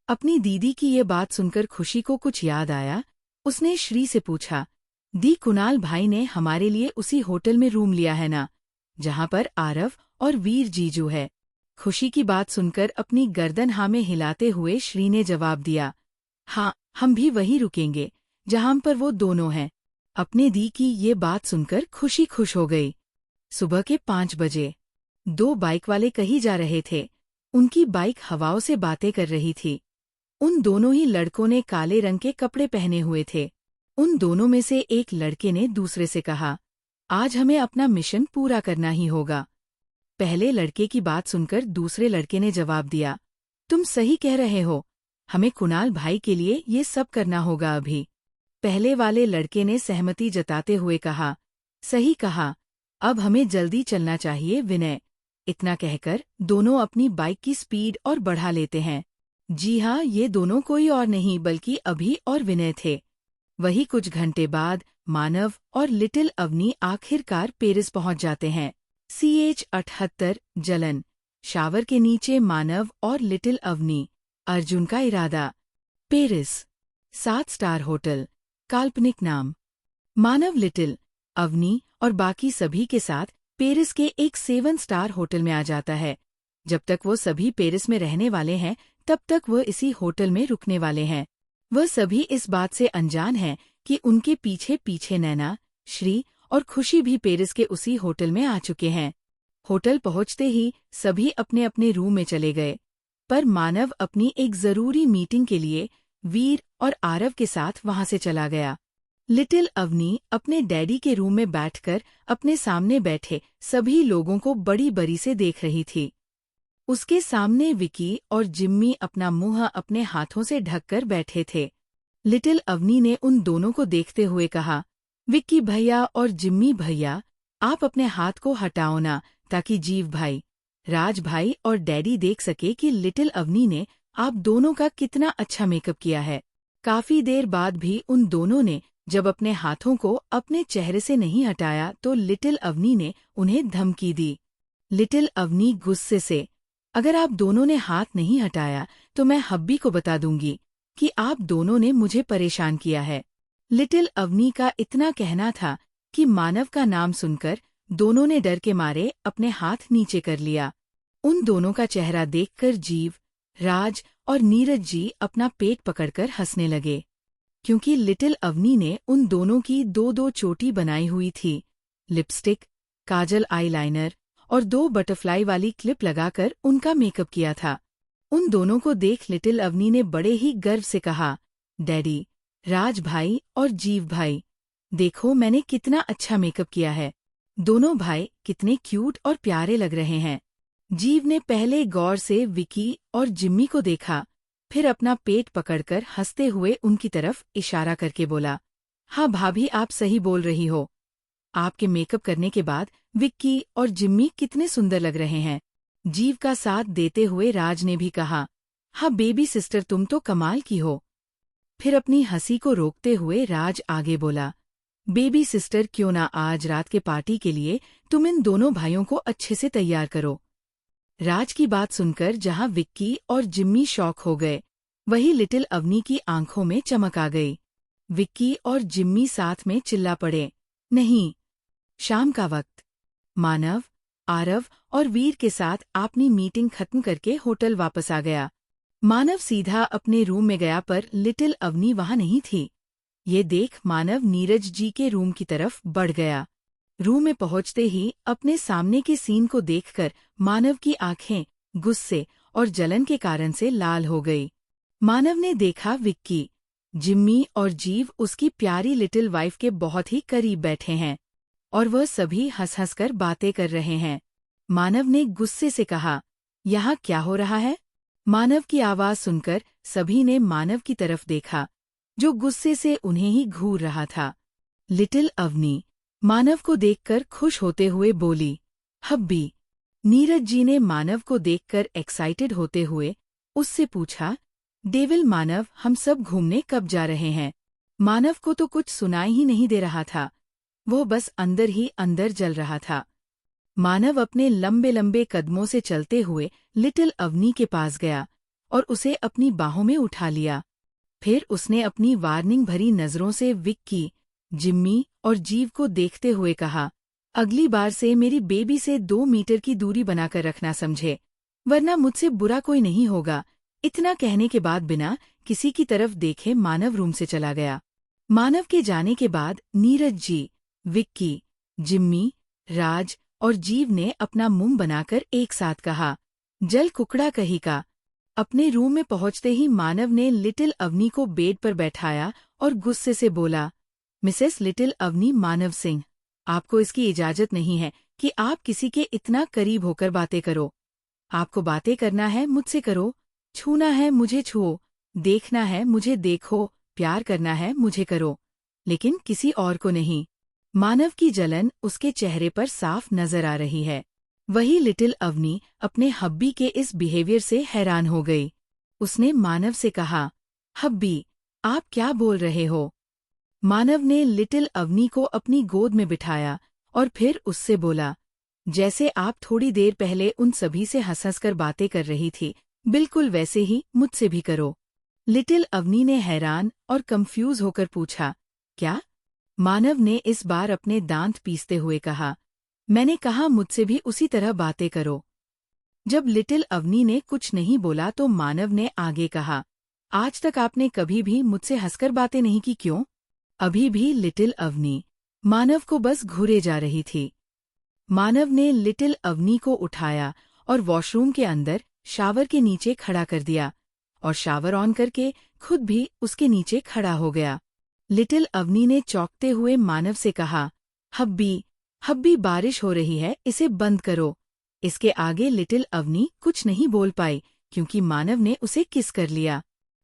अपनी दीदी की ये बात सुनकर खुशी को कुछ याद आया। उसने श्री से पूछा, दी कुणाल भाई ने हमारे लिए उसी होटल में रूम लिया है ना जहाँ पर आरव और वीर जीजू है। खुशी की बात सुनकर अपनी गर्दन हाँ में हिलाते हुए श्री ने जवाब दिया, हाँ हम भी वहीं रुकेंगे जहाँ पर वो दोनों हैं। अपने दी की ये बात सुनकर खुशी खुश हो गई। सुबह के 5 बजे 2 बाइक वाले कहीं जा रहे थे। उनकी बाइक हवाओं से बातें कर रही थी। उन दोनों ही लड़कों ने काले रंग के कपड़े पहने हुए थे। उन दोनों में से एक लड़के ने दूसरे से कहा, आज हमें अपना मिशन पूरा करना ही होगा। पहले लड़के की बात सुनकर दूसरे लड़के ने जवाब दिया, तुम सही कह रहे हो, हमें कुणाल भाई के लिए ये सब करना होगा अभी। पहले वाले लड़के ने सहमति जताते हुए कहा, सही कहा, अब हमें जल्दी चलना चाहिए विनय। इतना कहकर दोनों अपनी बाइक की स्पीड और बढ़ा लेते हैं। जी हाँ, ये दोनों कोई और नहीं बल्कि अभी और विनय थे। वही कुछ घंटे बाद मानव और लिटिल अवनी आखिरकार पेरिस पहुंच जाते हैं। CH-78 जलन। शावर के नीचे मानव और लिटिल अवनी। अर्जुन का इरादा। पेरिस 7 स्टार होटल, काल्पनिक नाम। मानव, लिटिल, अवनी और बाकी सभी के साथ पेरिस के एक 7 स्टार होटल में आ जाता है। जब तक वो सभी पेरिस में रहने वाले हैं, तब तक वह इसी होटल में रुकने वाले हैं। वह सभी इस बात से अनजान हैं कि उनके पीछे पीछे नैना, श्री और खुशी भी पेरिस के उसी होटल में आ चुके हैं। होटल पहुंचते ही सभी अपने अपने रूम में चले गए, पर मानव अपनी एक जरूरी मीटिंग के लिए वीर और आरव के साथ वहां से चला गया। लिटिल अवनी अपने डैडी के रूम में बैठकर अपने सामने बैठे सभी लोगों को बड़ी बड़ी से देख रही थी। उसके सामने विकी और जिम्मी अपना मुंह अपने हाथों से ढककर बैठे थे। लिटिल अवनी ने उन दोनों को देखते हुए कहा, विक्की भैया और जिम्मी भैया, आप अपने हाथ को हटाओ ना, ताकि जीव भाई, राज भाई और डैडी देख सके कि लिटिल अवनी ने आप दोनों का कितना अच्छा मेकअप किया है। काफी देर बाद भी उन दोनों ने जब अपने हाथों को अपने चेहरे से नहीं हटाया तो लिटिल अवनी ने उन्हें धमकी दी। लिटिल अवनी गुस्से से, अगर आप दोनों ने हाथ नहीं हटाया तो मैं हब्बी को बता दूंगी कि आप दोनों ने मुझे परेशान किया है। लिटिल अवनी का इतना कहना था कि मानव का नाम सुनकर दोनों ने डर के मारे अपने हाथ नीचे कर लिया। उन दोनों का चेहरा देखकर जीव, राज और नीरज जी अपना पेट पकड़कर हंसने लगे, क्योंकि लिटिल अवनी ने उन दोनों की 2-2 चोटी बनाई हुई थी। लिपस्टिक, काजल, आईलाइनर और 2 बटरफ्लाई वाली क्लिप लगाकर उनका मेकअप किया था। उन दोनों को देख लिटिल अवनी ने बड़े ही गर्व से कहा, डैडी, राज भाई और जीव भाई, देखो मैंने कितना अच्छा मेकअप किया है। दोनों भाई कितने क्यूट और प्यारे लग रहे हैं। जीव ने पहले गौर से विकी और जिम्मी को देखा, फिर अपना पेट पकड़कर हंसते हुए उनकी तरफ इशारा करके बोला, हाँ भाभी, आप सही बोल रही हो। आपके मेकअप करने के बाद विक्की और जिम्मी कितने सुंदर लग रहे हैं। जीव का साथ देते हुए राज ने भी कहा, हाँ बेबी सिस्टर, तुम तो कमाल की हो। फिर अपनी हंसी को रोकते हुए राज आगे बोला, बेबी सिस्टर, क्यों ना आज रात के पार्टी के लिए तुम इन दोनों भाइयों को अच्छे से तैयार करो। राज की बात सुनकर जहां विक्की और जिम्मी शॉक हो गए, वही लिटिल अवनी की आंखों में चमक आ गई। विक्की और जिम्मी साथ में चिल्ला पड़े, नहीं। शाम का वक्त। मानव, आरव और वीर के साथ अपनी मीटिंग खत्म करके होटल वापस आ गया। मानव सीधा अपने रूम में गया, पर लिटिल अवनी वहां नहीं थी। ये देख मानव नीरज जी के रूम की तरफ बढ़ गया। रूम में पहुंचते ही अपने सामने के सीन को देखकर मानव की आंखें गुस्से और जलन के कारण से लाल हो गई। मानव ने देखा विक्की, जिम्मी और जीव उसकी प्यारी लिटिल वाइफ के बहुत ही करीब बैठे हैं और वह सभी हंस हंस कर बातें कर रहे हैं। मानव ने गुस्से से कहा, यहाँ क्या हो रहा है? मानव की आवाज सुनकर सभी ने मानव की तरफ देखा, जो गुस्से से उन्हें ही घूर रहा था। लिटिल अवनी मानव को देखकर खुश होते हुए बोली, हब्बी। नीरज जी ने मानव को देखकर एक्साइटेड होते हुए उससे पूछा, डेविल मानव, हम सब घूमने कब जा रहे हैं? मानव को तो कुछ सुनाई ही नहीं दे रहा था, वो बस अंदर ही अंदर जल रहा था। मानव अपने लंबे लंबे कदमों से चलते हुए लिटिल अवनी के पास गया और उसे अपनी बाहों में उठा लिया। फिर उसने अपनी वार्निंग भरी नजरों से विक्की, जिम्मी और जीव को देखते हुए कहा, अगली बार से मेरी बेबी से 2 मीटर की दूरी बनाकर रखना, समझे? वरना मुझसे बुरा कोई नहीं होगा। इतना कहने के बाद बिना किसी की तरफ देखे मानव रूम से चला गया। मानव के जाने के बाद नीरज जी, विक्की, जिम्मी, राज और जीव ने अपना मुंह बनाकर एक साथ कहा, जल कुकड़ा कही का। अपने रूम में पहुंचते ही मानव ने लिटिल अवनी को बेड पर बैठाया और गुस्से से बोला, मिसेस लिटिल अवनी मानव सिंह, आपको इसकी इजाजत नहीं है कि आप किसी के इतना करीब होकर बातें करो। आपको बातें करना है मुझसे करो, छूना है मुझे छुओ, देखना है मुझे देखो, प्यार करना है मुझे करो, लेकिन किसी और को नहीं। मानव की जलन उसके चेहरे पर साफ नजर आ रही है। वही लिटिल अवनी अपने हब्बी के इस बिहेवियर से हैरान हो गई। उसने मानव से कहा, हब्बी, आप क्या बोल रहे हो? मानव ने लिटिल अवनी को अपनी गोद में बिठाया और फिर उससे बोला, जैसे आप थोड़ी देर पहले उन सभी से हंस हंस कर बातें कर रही थी, बिल्कुल वैसे ही मुझसे भी करो। लिटिल अवनी ने हैरान और कंफ्यूज होकर पूछा, क्या? मानव ने इस बार अपने दांत पीसते हुए कहा, मैंने कहा मुझसे भी उसी तरह बातें करो। जब लिटिल अवनी ने कुछ नहीं बोला तो मानव ने आगे कहा, आज तक आपने कभी भी मुझसे हंसकर बातें नहीं की, क्यों? अभी भी लिटिल अवनी मानव को बस घूरे जा रही थी। मानव ने लिटिल अवनी को उठाया और वॉशरूम के अंदर शावर के नीचे खड़ा कर दिया और शावर ऑन करके खुद भी उसके नीचे खड़ा हो गया। लिटिल अवनी ने चौंकते हुए मानव से कहा, हब्बी बारिश हो रही है, इसे बंद करो। इसके आगे लिटिल अवनी कुछ नहीं बोल पाई क्योंकि मानव ने उसे किस कर लिया।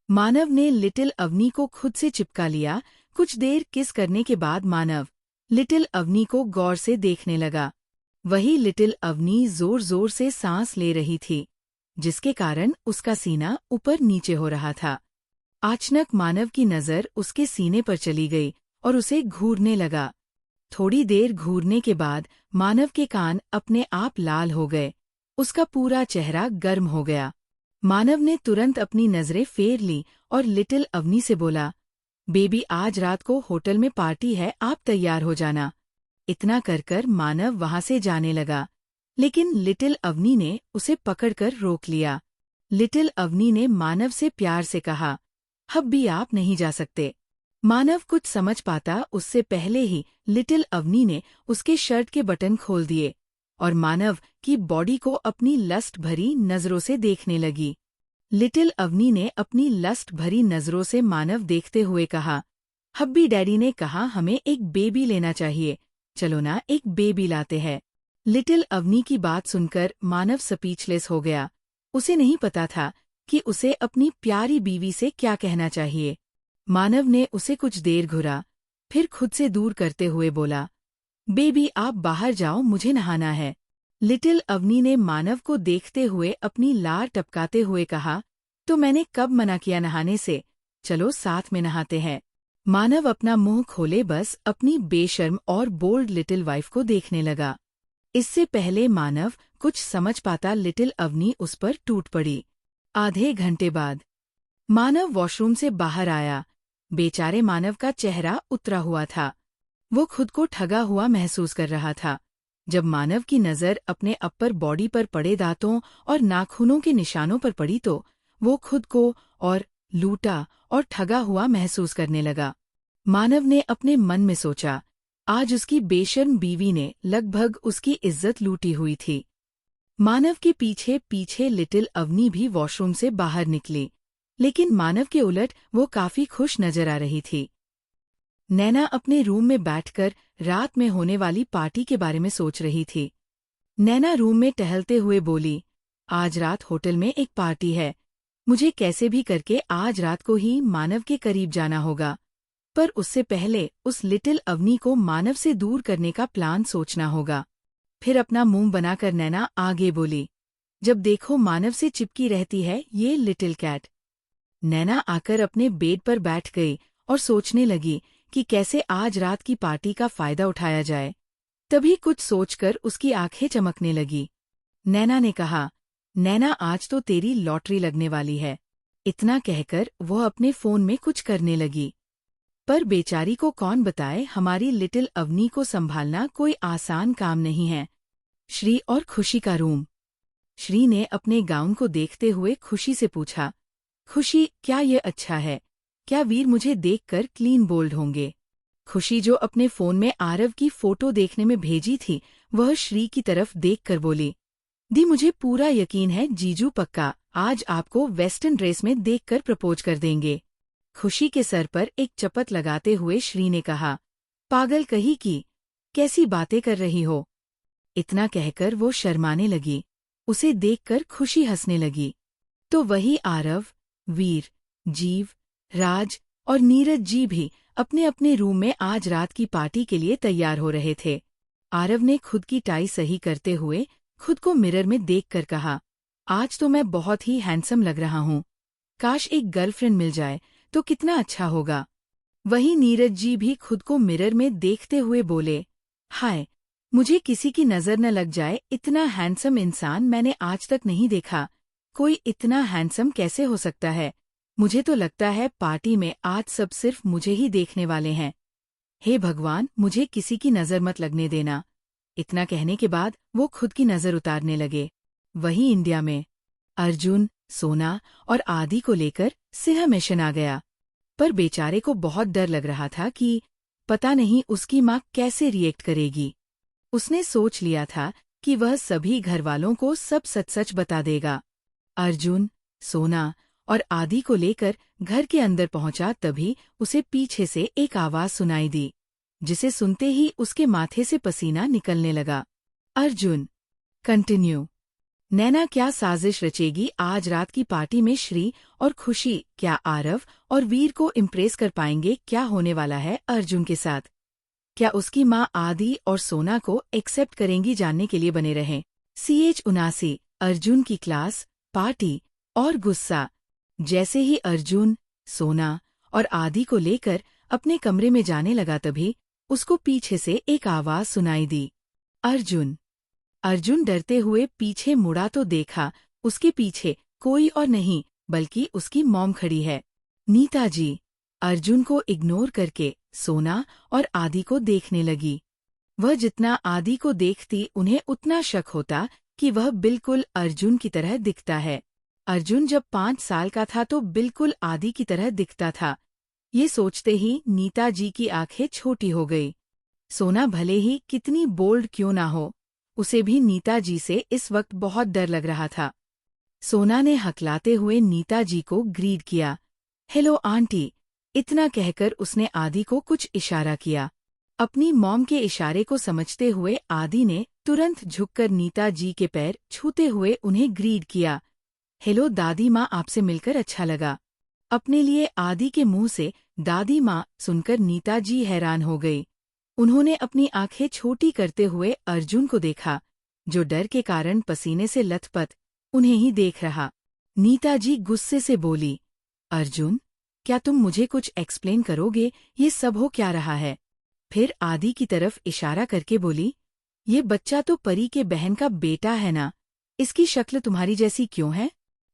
मानव ने लिटिल अवनी को खुद से चिपका लिया। कुछ देर किस करने के बाद मानव लिटिल अवनी को गौर से देखने लगा। वही लिटिल अवनी जोर जोर से सांस ले रही थी, जिसके कारण उसका सीना ऊपर नीचे हो रहा था। अचानक मानव की नज़र उसके सीने पर चली गई और उसे घूरने लगा। थोड़ी देर घूरने के बाद मानव के कान अपने आप लाल हो गए। उसका पूरा चेहरा गर्म हो गया। मानव ने तुरंत अपनी नजरें फेर ली और लिटिल अवनी से बोला, बेबी आज रात को होटल में पार्टी है, आप तैयार हो जाना। इतना कर मानव वहां से जाने लगा, लेकिन लिटिल अवनी ने उसे पकड़कर रोक लिया। लिटिल अवनी ने मानव से प्यार से कहा, हब्बी आप नहीं जा सकते। मानव कुछ समझ पाता उससे पहले ही लिटिल अवनी ने उसके शर्ट के बटन खोल दिए और मानव की बॉडी को अपनी लस्ट भरी नजरों से देखने लगी। लिटिल अवनी ने अपनी लस्ट भरी नजरों से मानव देखते हुए कहा, हब्बी डैडी ने कहा हमें एक बेबी लेना चाहिए, चलो ना एक बेबी लाते हैं। लिटिल अवनी की बात सुनकर मानव स्पीचलेस हो गया। उसे नहीं पता था कि उसे अपनी प्यारी बीवी से क्या कहना चाहिए। मानव ने उसे कुछ देर घुरा, फिर खुद से दूर करते हुए बोला, बेबी आप बाहर जाओ, मुझे नहाना है। लिटिल अवनी ने मानव को देखते हुए अपनी लार टपकाते हुए कहा, तो मैंने कब मना किया नहाने से, चलो साथ में नहाते हैं। मानव अपना मुंह खोले बस अपनी बेशर्म और बोल्ड लिटिल वाइफ को देखने लगा। इससे पहले मानव कुछ समझ पाता लिटिल अवनी उस पर टूट पड़ी। आधे घंटे बाद मानव वॉशरूम से बाहर आया। बेचारे मानव का चेहरा उतरा हुआ था। वो खुद को ठगा हुआ महसूस कर रहा था। जब मानव की नज़र अपने अपर बॉडी पर पड़े दांतों और नाखूनों के निशानों पर पड़ी तो वो खुद को और लूटा और ठगा हुआ महसूस करने लगा। मानव ने अपने मन में सोचा, आज उसकी बेशर्म बीवी ने लगभग उसकी इज्जत लूटी हुई थी। मानव के पीछे पीछे लिटिल अवनी भी वॉशरूम से बाहर निकली, लेकिन मानव के उलट वो काफी खुश नजर आ रही थी। नैना अपने रूम में बैठकर रात में होने वाली पार्टी के बारे में सोच रही थी। नैना रूम में टहलते हुए बोली, आज रात होटल में एक पार्टी है, मुझे कैसे भी करके आज रात को ही मानव के करीब जाना होगा। पर उससे पहले उस लिटिल अवनी को मानव से दूर करने का प्लान सोचना होगा। फिर अपना मुंह बनाकर नैना आगे बोली, जब देखो मानव से चिपकी रहती है ये लिटिल कैट। नैना आकर अपने बेड पर बैठ गई और सोचने लगी कि कैसे आज रात की पार्टी का फायदा उठाया जाए। तभी कुछ सोचकर उसकी आंखें चमकने लगी। नैना ने कहा, नैना आज तो तेरी लॉटरी लगने वाली है। इतना कहकर वह अपने फोन में कुछ करने लगी। पर बेचारी को कौन बताए हमारी लिटिल अवनी को संभालना कोई आसान काम नहीं है। श्री और खुशी का रूम। श्री ने अपने गाउन को देखते हुए खुशी से पूछा, खुशी क्या ये अच्छा है? क्या वीर मुझे देखकर क्लीन बोल्ड होंगे? खुशी जो अपने फोन में आरव की फोटो देखने में भेजी थी, वह श्री की तरफ देखकर बोली, दी मुझे पूरा यकीन है जीजू पक्का आज आपको वेस्टर्न ड्रेस में देखकर प्रपोज कर देंगे। खुशी के सर पर एक चपत लगाते हुए श्री ने कहा, पागल कहीं की, कैसी बातें कर रही हो? इतना कहकर वो शर्माने लगी। उसे देखकर खुशी हंसने लगी। तो वही आरव, वीर, जीव, राज और नीरज जी भी अपने अपने रूम में आज रात की पार्टी के लिए तैयार हो रहे थे। आरव ने खुद की टाई सही करते हुए खुद को मिरर में देखकर कहा, आज तो मैं बहुत ही हैंडसम लग रहा हूँ। काश एक गर्लफ्रेंड मिल जाए तो कितना अच्छा होगा। वही नीरज जी भी खुद को मिरर में देखते हुए बोले, हाय, मुझे किसी की नजर न लग जाए, इतना हैंडसम इंसान मैंने आज तक नहीं देखा। कोई इतना हैंडसम कैसे हो सकता है? मुझे तो लगता है पार्टी में आज सब सिर्फ मुझे ही देखने वाले हैं। हे भगवान, मुझे किसी की नज़र मत लगने देना। इतना कहने के बाद वो खुद की नज़र उतारने लगे। वहीं इंडिया में अर्जुन, सोना और आदि को लेकर सिंह मिशन आ गया। पर बेचारे को बहुत डर लग रहा था कि पता नहीं उसकी माँ कैसे रिएक्ट करेगी। उसने सोच लिया था कि वह सभी घरवालों को सब सच सच बता देगा। अर्जुन, सोना और आदि को लेकर घर के अंदर पहुंचा तभी उसे पीछे से एक आवाज सुनाई दी, जिसे सुनते ही उसके माथे से पसीना निकलने लगा। अर्जुन, कंटिन्यू। नैना क्या साजिश रचेगी आज रात की पार्टी में? श्री और खुशी क्या आरव और वीर को इम्प्रेस कर पाएंगे? क्या होने वाला है अर्जुन के साथ? क्या उसकी माँ आदि और सोना को एक्सेप्ट करेंगी? जानने के लिए बने रहें। CH79 अर्जुन की क्लास, पार्टी और गुस्सा। जैसे ही अर्जुन, सोना और आदि को लेकर अपने कमरे में जाने लगा तभी उसको पीछे से एक आवाज सुनाई दी, अर्जुन। अर्जुन डरते हुए पीछे मुड़ा तो देखा उसके पीछे कोई और नहीं बल्कि उसकी मॉम खड़ी है, नीता जी। अर्जुन को इग्नोर करके सोना और आदि को देखने लगी। वह जितना आदि को देखती उन्हें उतना शक होता कि वह बिल्कुल अर्जुन की तरह दिखता है। अर्जुन जब 5 साल का था तो बिल्कुल आदि की तरह दिखता था। ये सोचते ही नीता जी की आंखें छोटी हो गई। सोना भले ही कितनी बोल्ड क्यों ना हो, उसे भी नीता जी से इस वक्त बहुत डर लग रहा था। सोना ने हकलाते हुए नीता जी को ग्रीड किया, हेलो आंटी। इतना कहकर उसने आदि को कुछ इशारा किया। अपनी मॉम के इशारे को समझते हुए आदि ने तुरंत झुककर नीता जी के पैर छूते हुए उन्हें ग्रीड किया, हेलो दादी माँ, आपसे मिलकर अच्छा लगा। अपने लिए आदि के मुंह से दादी माँ सुनकर नीता जी हैरान हो गई। उन्होंने अपनी आंखें छोटी करते हुए अर्जुन को देखा, जो डर के कारण पसीने से लथपथ उन्हें ही देख रहा। नीता जी गुस्से से बोली, अर्जुन, क्या तुम मुझे कुछ एक्सप्लेन करोगे? ये सब हो क्या रहा है? फिर आदि की तरफ इशारा करके बोली, ये बच्चा तो परी के बहन का बेटा है ना, इसकी शक्ल तुम्हारी जैसी क्यों है?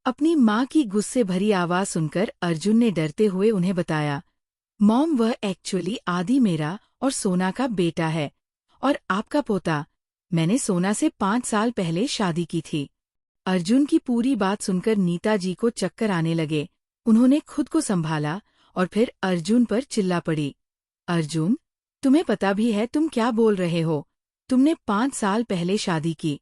अपनी माँ की गुस्से भरी आवाज सुनकर अर्जुन ने डरते हुए उन्हें बताया, मॉम, वह एक्चुअली आदि मेरा और सोना का बेटा है और आपका पोता। मैंने सोना से 5 साल पहले शादी की थी। अर्जुन की पूरी बात सुनकर नीता जी को चक्कर आने लगे। उन्होंने खुद को संभाला और फिर अर्जुन पर चिल्ला पड़ी, अर्जुन, तुम्हें पता भी है तुम क्या बोल रहे हो? तुमने 5 साल पहले शादी की।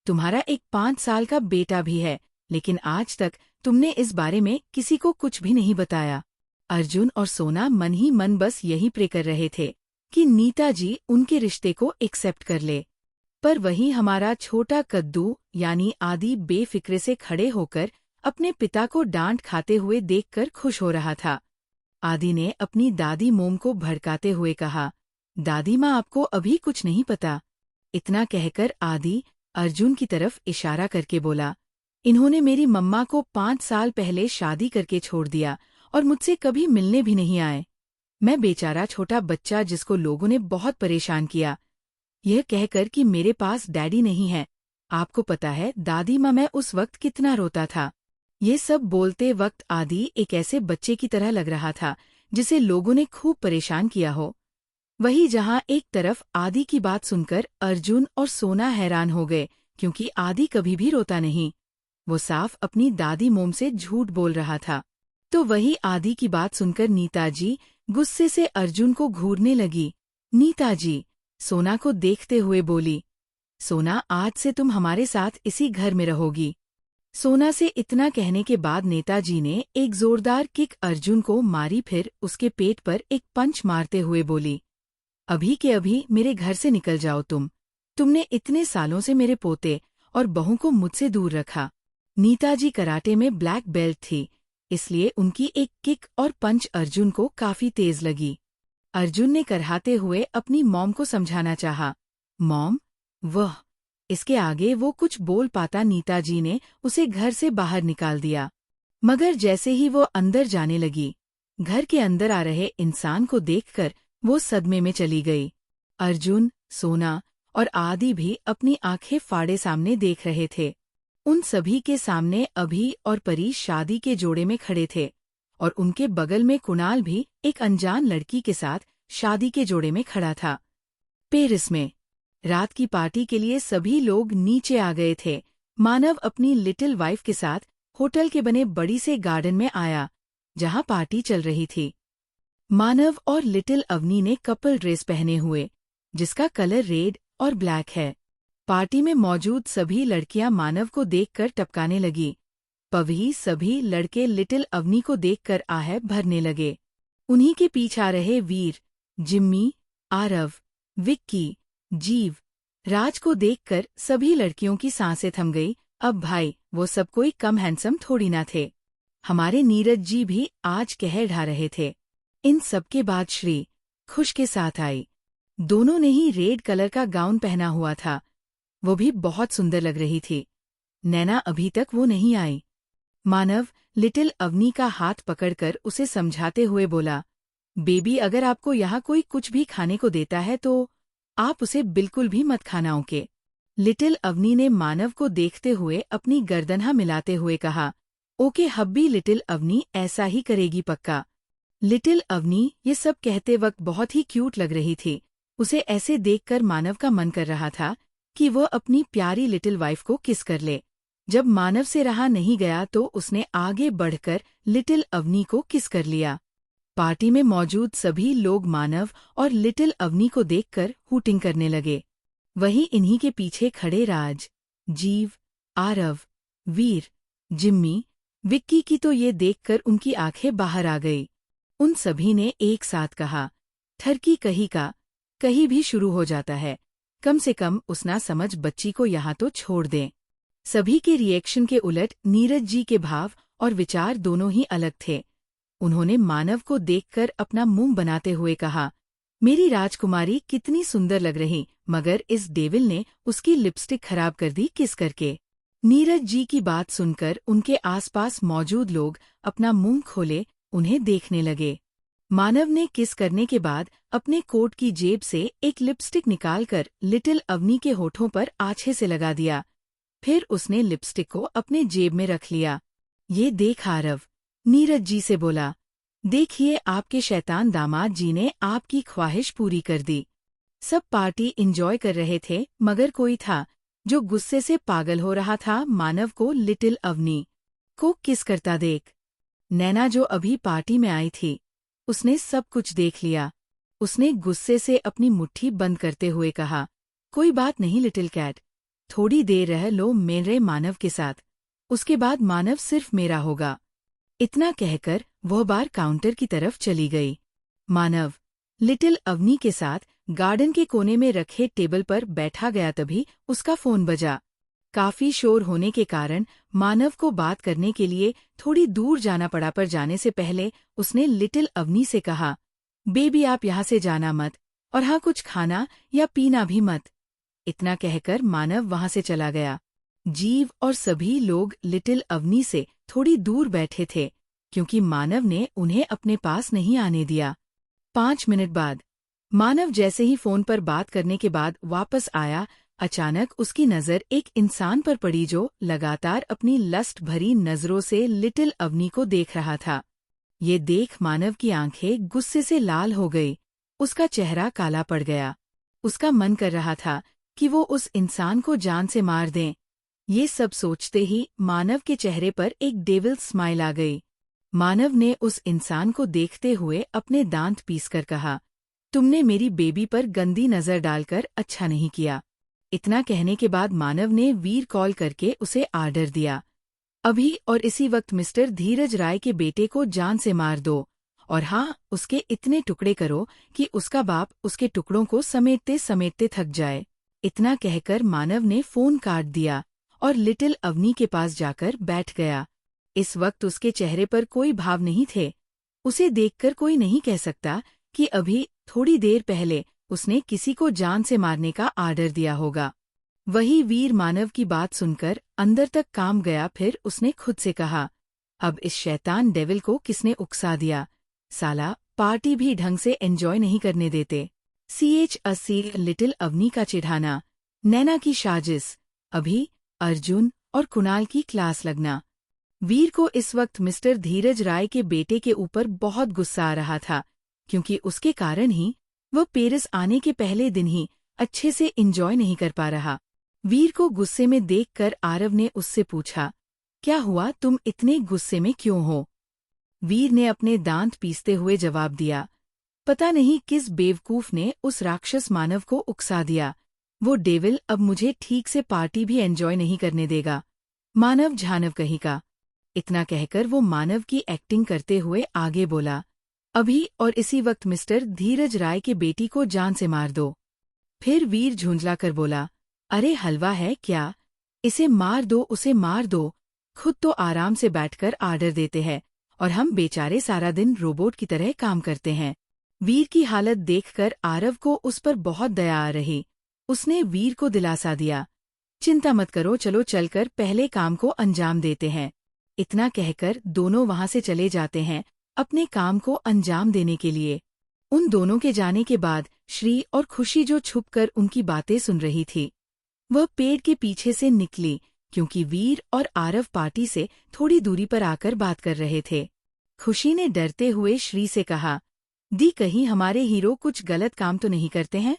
तुम्हारा एक 5 साल का बेटा भी है, लेकिन आज तक तुमने इस बारे में किसी को कुछ भी नहीं बताया। अर्जुन और सोना मन ही मन बस यही प्रे कर रहे थे कि नीता जी उनके रिश्ते को एक्सेप्ट कर ले। पर वहीं हमारा छोटा कद्दू यानी आदि बेफिक्रे से खड़े होकर अपने पिता को डांट खाते हुए देखकर खुश हो रहा था। आदि ने अपनी दादी मोम को भड़काते हुए कहा, दादी माँ, आपको अभी कुछ नहीं पता। इतना कहकर आदि अर्जुन की तरफ इशारा करके बोला, इन्होंने मेरी मम्मा को 5 साल पहले शादी करके छोड़ दिया और मुझसे कभी मिलने भी नहीं आए। मैं बेचारा छोटा बच्चा जिसको लोगों ने बहुत परेशान किया, यह कहकर कि मेरे पास डैडी नहीं है। आपको पता है दादी माँ, मैं उस वक्त कितना रोता था। ये सब बोलते वक्त आदि एक ऐसे बच्चे की तरह लग रहा था जिसे लोगों ने खूब परेशान किया हो। वहीं जहाँ एक तरफ आदि की बात सुनकर अर्जुन और सोना हैरान हो गए, क्योंकि आदि कभी भी रोता नहीं। वो साफ अपनी दादी मोम से झूठ बोल रहा था। तो वही आदि की बात सुनकर नीता जी गुस्से से अर्जुन को घूरने लगी। नीता जी सोना को देखते हुए बोली, सोना, आज से तुम हमारे साथ इसी घर में रहोगी। सोना से इतना कहने के बाद नेताजी ने एक जोरदार किक अर्जुन को मारी, फिर उसके पेट पर एक पंच मारते हुए बोली, अभी के अभी मेरे घर से निकल जाओ तुमने इतने सालों से मेरे पोते और बहू को मुझसे दूर रखा। नीताजी कराटे में ब्लैक बेल्ट थी, इसलिए उनकी एक किक और पंच अर्जुन को काफी तेज लगी। अर्जुन ने करहाते हुए अपनी मॉम को समझाना चाहा, मॉम, वह इसके आगे वो कुछ बोल पाता नीताजी ने उसे घर से बाहर निकाल दिया। मगर जैसे ही वो अंदर जाने लगी, घर के अंदर आ रहे इंसान को देखकर वो सदमे में चली गई। अर्जुन, सोना और आदि भी अपनी आंखें फाड़े सामने देख रहे थे। उन सभी के सामने अभी और परी शादी के जोड़े में खड़े थे और उनके बगल में कुणाल भी एक अनजान लड़की के साथ शादी के जोड़े में खड़ा था। पेरिस में रात की पार्टी के लिए सभी लोग नीचे आ गए थे। मानव अपनी लिटिल वाइफ के साथ होटल के बने बड़ी से गार्डन में आया, जहां पार्टी चल रही थी। मानव और लिटिल अवनी ने कपल ड्रेस पहने हुए, जिसका कलर रेड और ब्लैक है। पार्टी में मौजूद सभी लड़कियां मानव को देखकर टपकाने लगी। पवही सभी लड़के लिटिल अवनी को देखकर आहें भरने लगे। उन्हीं के पीछे आ रहे वीर, जिम्मी, आरव, विक्की, जीव, राज को देखकर सभी लड़कियों की सांसें थम गई। अब भाई, वो सब कोई कम हैंडसम थोड़ी ना थे। हमारे नीरज जी भी आज कह ढा रहे थे। इन सबके बाद श्री खुश के साथ आई। दोनों ने ही रेड कलर का गाउन पहना हुआ था। वो भी बहुत सुंदर लग रही थी। नैना अभी तक वो नहीं आई। मानव लिटिल अवनी का हाथ पकड़कर उसे समझाते हुए बोला, बेबी, अगर आपको यहाँ कोई कुछ भी खाने को देता है तो आप उसे बिल्कुल भी मत खाना। ओके? लिटिल अवनी ने मानव को देखते हुए अपनी गर्दन मिलाते हुए कहा, ओके हब्बी। लिटिल अवनी ऐसा ही करेगी पक्का। लिटिल अवनी ये सब कहते वक्त बहुत ही क्यूट लग रही थी। उसे ऐसे देखकर मानव का मन कर रहा था कि वह अपनी प्यारी लिटिल वाइफ को किस कर ले। जब मानव से रहा नहीं गया तो उसने आगे बढ़कर लिटिल अवनी को किस कर लिया। पार्टी में मौजूद सभी लोग मानव और लिटिल अवनी को देखकर हूटिंग करने लगे। वहीं इन्हीं के पीछे खड़े राज, जीव, आरव, वीर, जिम्मी, विक्की की तो ये देखकर उनकी आंखें बाहर आ गई। उन सभी ने एक साथ कहा, ठरकी कहीं का कहीं भी शुरू हो जाता है। कम से कम उस ना समझ बच्ची को यहाँ तो छोड़ दें। सभी के रिएक्शन के उलट नीरज जी के भाव और विचार दोनों ही अलग थे। उन्होंने मानव को देखकर अपना मुंह बनाते हुए कहा, मेरी राजकुमारी कितनी सुंदर लग रही, मगर इस डेविल ने उसकी लिपस्टिक खराब कर दी किस करके। नीरज जी की बात सुनकर उनके आसपास मौजूद लोग अपना मुंह खोले उन्हें देखने लगे। मानव ने किस करने के बाद अपने कोट की जेब से एक लिपस्टिक निकालकर लिटिल अवनी के होठों पर आछे से लगा दिया। फिर उसने लिपस्टिक को अपने जेब में रख लिया। ये देख आरव नीरज जी से बोला, देखिए आपके शैतान दामाद जी ने आपकी ख्वाहिश पूरी कर दी। सब पार्टी एंजॉय कर रहे थे, मगर कोई था जो गुस्से से पागल हो रहा था मानव को लिटिल अवनी को किस करता देख। नैना जो अभी पार्टी में आई थी, उसने सब कुछ देख लिया। उसने गुस्से से अपनी मुट्ठी बंद करते हुए कहा, कोई बात नहीं लिटिल कैट, थोड़ी देर रह लो मेरे मानव के साथ, उसके बाद मानव सिर्फ मेरा होगा। इतना कहकर वह बार काउंटर की तरफ चली गई। मानव लिटिल अवनी के साथ गार्डन के कोने में रखे टेबल पर बैठा गया, तभी उसका फोन बजा। काफी शोर होने के कारण मानव को बात करने के लिए थोड़ी दूर जाना पड़ा, पर जाने से पहले उसने लिटिल अवनी से कहा, बेबी आप यहाँ से जाना मत, और हाँ कुछ खाना या पीना भी मत। इतना कहकर मानव वहां से चला गया। जीव और सभी लोग लिटिल अवनी से थोड़ी दूर बैठे थे, क्योंकि मानव ने उन्हें अपने पास नहीं आने दिया। 5 मिनट बाद मानव जैसे ही फोन पर बात करने के बाद वापस आया, अचानक उसकी नजर एक इंसान पर पड़ी जो लगातार अपनी लस्ट भरी नजरों से लिटिल अवनी को देख रहा था। ये देख मानव की आंखें गुस्से से लाल हो गई। उसका चेहरा काला पड़ गया। उसका मन कर रहा था कि वो उस इंसान को जान से मार दें। ये सब सोचते ही मानव के चेहरे पर एक डेविल स्माइल आ गई। मानव ने उस इंसान को देखते हुए अपने दांत पीसकर कहा, तुमने मेरी बेबी पर गंदी नजर डालकर अच्छा नहीं किया। इतना कहने के बाद मानव ने वीर कॉल करके उसे आर्डर दिया, अभी और इसी वक्त मिस्टर धीरज राय के बेटे को जान से मार दो, और हाँ, उसके इतने टुकड़े करो कि उसका बाप उसके टुकड़ों को समेटते समेटते थक जाए। इतना कहकर मानव ने फोन काट दिया और लिटिल अवनी के पास जाकर बैठ गया। इस वक्त उसके चेहरे पर कोई भाव नहीं थे। उसे देखकर कोई नहीं कह सकता कि अभी थोड़ी देर पहले उसने किसी को जान से मारने का आर्डर दिया होगा। वही वीर मानव की बात सुनकर अंदर तक काम गया। फिर उसने खुद से कहा, अब इस शैतान डेविल को किसने उकसा दिया, साला पार्टी भी ढंग से एंजॉय नहीं करने देते। CH80 लिटिल अवनी का चिढ़ाना, नैना की साजिश, अभी अर्जुन और कुणाल की क्लास लगना। वीर को इस वक्त मिस्टर धीरज राय के बेटे के ऊपर बहुत गुस्सा आ रहा था, क्योंकि उसके कारण ही वह पेरिस आने के पहले दिन ही अच्छे से एंजॉय नहीं कर पा रहा। वीर को गुस्से में देखकर आरव ने उससे पूछा, क्या हुआ, तुम इतने गुस्से में क्यों हो? वीर ने अपने दांत पीसते हुए जवाब दिया, पता नहीं किस बेवकूफ ने उस राक्षस मानव को उकसा दिया। वो डेविल अब मुझे ठीक से पार्टी भी एंजॉय नहीं करने देगा। मानव झानव कहीं का। इतना कहकर वो मानव की एक्टिंग करते हुए आगे बोला, अभी और इसी वक्त मिस्टर धीरज राय के बेटी को जान से मार दो। फिर वीर झुंझलाकर बोला, अरे हलवा है क्या, इसे मार दो, उसे मार दो। खुद तो आराम से बैठकर आर्डर देते हैं और हम बेचारे सारा दिन रोबोट की तरह काम करते हैं। वीर की हालत देखकर आरव को उस पर बहुत दया आ रही। उसने वीर को दिलासा दिया, चिंता मत करो, चलो चलकर पहले काम को अंजाम देते हैं। इतना कहकर दोनों वहां से चले जाते हैं अपने काम को अंजाम देने के लिए। उन दोनों के जाने के बाद श्री और खुशी जो छुपकर उनकी बातें सुन रही थी, वह पेड़ के पीछे से निकली, क्योंकि वीर और आरव पार्टी से थोड़ी दूरी पर आकर बात कर रहे थे। खुशी ने डरते हुए श्री से कहा, दी कहीं हमारे हीरो कुछ गलत काम तो नहीं करते हैं?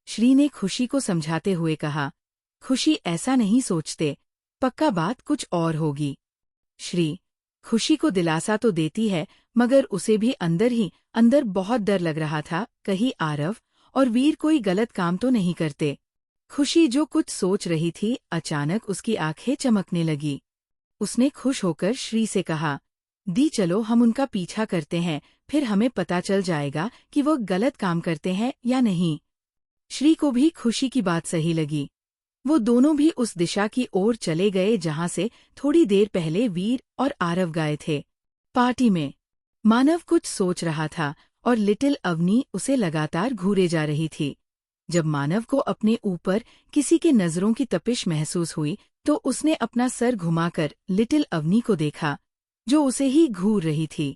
श्री ने खुशी को समझाते हुए कहा, खुशी ऐसा नहीं सोचते, पक्का बात कुछ और होगी। श्री खुशी को दिलासा तो देती है, मगर उसे भी अंदर ही अंदर बहुत डर लग रहा था, कहीं आरव और वीर कोई गलत काम तो नहीं करते। खुशी जो कुछ सोच रही थी, अचानक उसकी आंखें चमकने लगी। उसने खुश होकर श्री से कहा, दी चलो हम उनका पीछा करते हैं, फिर हमें पता चल जाएगा कि वो गलत काम करते हैं या नहीं। श्री को भी खुशी की बात सही लगी। वो दोनों भी उस दिशा की ओर चले गए जहां से थोड़ी देर पहले वीर और आरव गए थे। पार्टी में मानव कुछ सोच रहा था और लिटिल अवनी उसे लगातार घूरे जा रही थी। जब मानव को अपने ऊपर किसी के नजरों की तपिश महसूस हुई तो उसने अपना सर घुमाकर लिटिल अवनी को देखा, जो उसे ही घूर रही थी।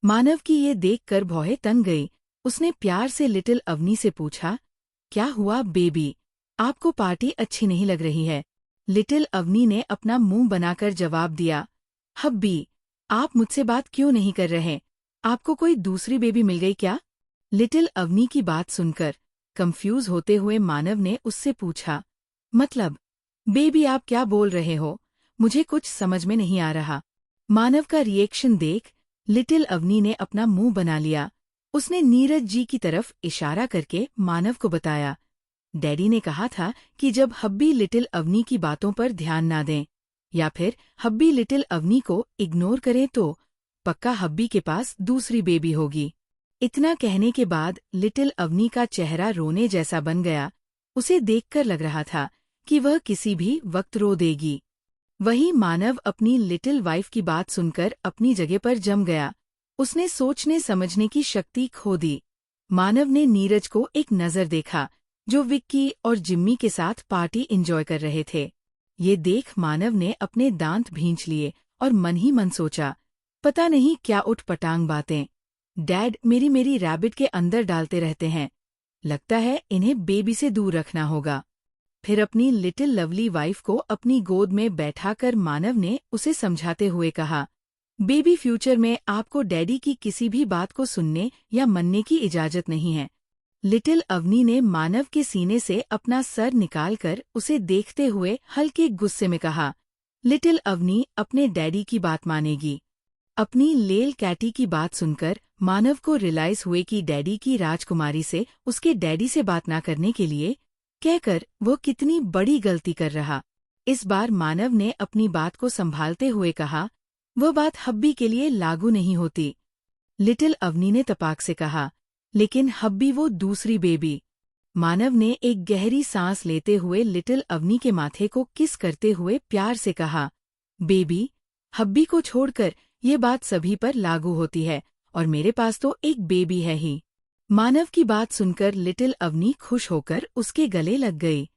मानव की ये देखकर भौहें तंग गई। उसने प्यार से लिटिल अवनी से पूछा, क्या हुआ बेबी, आपको पार्टी अच्छी नहीं लग रही है? लिटिल अवनी ने अपना मुंह बनाकर जवाब दिया, हब्बी, आप मुझसे बात क्यों नहीं कर रहे? आपको कोई दूसरी बेबी मिल गई क्या? लिटिल अवनी की बात सुनकर कंफ्यूज होते हुए मानव ने उससे पूछा, मतलब बेबी आप क्या बोल रहे हो? मुझे कुछ समझ में नहीं आ रहा। मानव का रिएक्शन देख लिटिल अवनी ने अपना मुंह बना लिया। उसने नीरज जी की तरफ इशारा करके मानव को बताया, डैडी ने कहा था कि जब हब्बी लिटिल अवनी की बातों पर ध्यान ना दें या फिर हब्बी लिटिल अवनी को इग्नोर करें तो पक्का हब्बी के पास दूसरी बेबी होगी। इतना कहने के बाद लिटिल अवनी का चेहरा रोने जैसा बन गया। उसे देखकर लग रहा था कि वह किसी भी वक्त रो देगी। वहीं मानव अपनी लिटिल वाइफ की बात सुनकर अपनी जगह पर जम गया। उसने सोचने समझने की शक्ति खो दी। मानव ने नीरज को एक नज़र देखा, जो विक्की और जिम्मी के साथ पार्टी एंजॉय कर रहे थे। ये देख मानव ने अपने दांत भींच लिए और मन ही मन सोचा, पता नहीं क्या उठपटांग बातें डैड मेरी रैबिट के अंदर डालते रहते हैं। लगता है इन्हें बेबी से दूर रखना होगा। फिर अपनी लिटिल लवली वाइफ को अपनी गोद में बैठाकर मानव ने उसे समझाते हुए कहा, बेबी फ्यूचर में आपको डैडी की किसी भी बात को सुनने या मानने की इजाजत नहीं है। लिटिल अवनी ने मानव के सीने से अपना सर निकालकर उसे देखते हुए हल्के गुस्से में कहा, लिटिल अवनी अपने डैडी की बात मानेगी। अपनी लेल कैटी की बात सुनकर मानव को रियलाइज हुए कि डैडी की राजकुमारी से उसके डैडी से बात ना करने के लिए कहकर वो कितनी बड़ी गलती कर रहा। इस बार मानव ने अपनी बात को संभालते हुए कहा, वह बात हब्बी के लिए लागू नहीं होती। लिटिल अवनी ने तपाक से कहा, लेकिन हब्बी वो दूसरी बेबी। मानव ने एक गहरी सांस लेते हुए लिटिल अवनी के माथे को किस करते हुए प्यार से कहा, बेबी, हब्बी को छोड़कर ये बात सभी पर लागू होती है और मेरे पास तो एक बेबी है ही। मानव की बात सुनकर लिटिल अवनी खुश होकर उसके गले लग गई।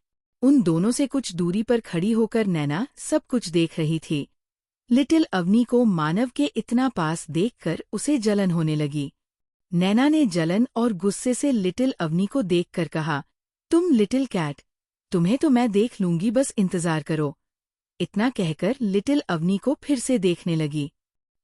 उन दोनों से कुछ दूरी पर खड़ी होकर नैना सब कुछ देख रही थी। लिटिल अवनी को मानव के इतना पास देखकर उसे जलन होने लगी। नैना ने जलन और गुस्से से लिटिल अवनी को देखकर कहा, तुम लिटिल कैट, तुम्हें तो मैं देख लूंगी, बस इंतजार करो। इतना कहकर लिटिल अवनी को फिर से देखने लगी।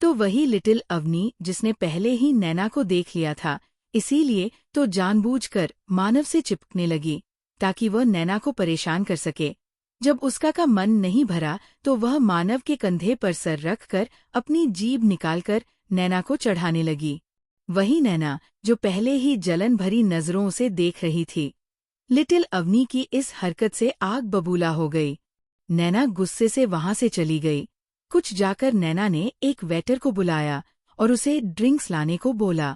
तो वही लिटिल अवनी जिसने पहले ही नैना को देख लिया था, इसीलिए तो जानबूझकर मानव से चिपकने लगी ताकि वह नैना को परेशान कर सके। जब उसका का मन नहीं भरा तो वह मानव के कंधे पर सर रखकर अपनी जीभ निकालकर नैना को चढ़ाने लगी। वही नैना जो पहले ही जलन भरी नजरों उसे देख रही थी। लिटिल अवनी की इस हरकत से आग बबूला हो गई। नैना गुस्से से वहां से चली गई। कुछ जाकर नैना ने एक वेटर को बुलाया और उसे ड्रिंक्स लाने को बोला।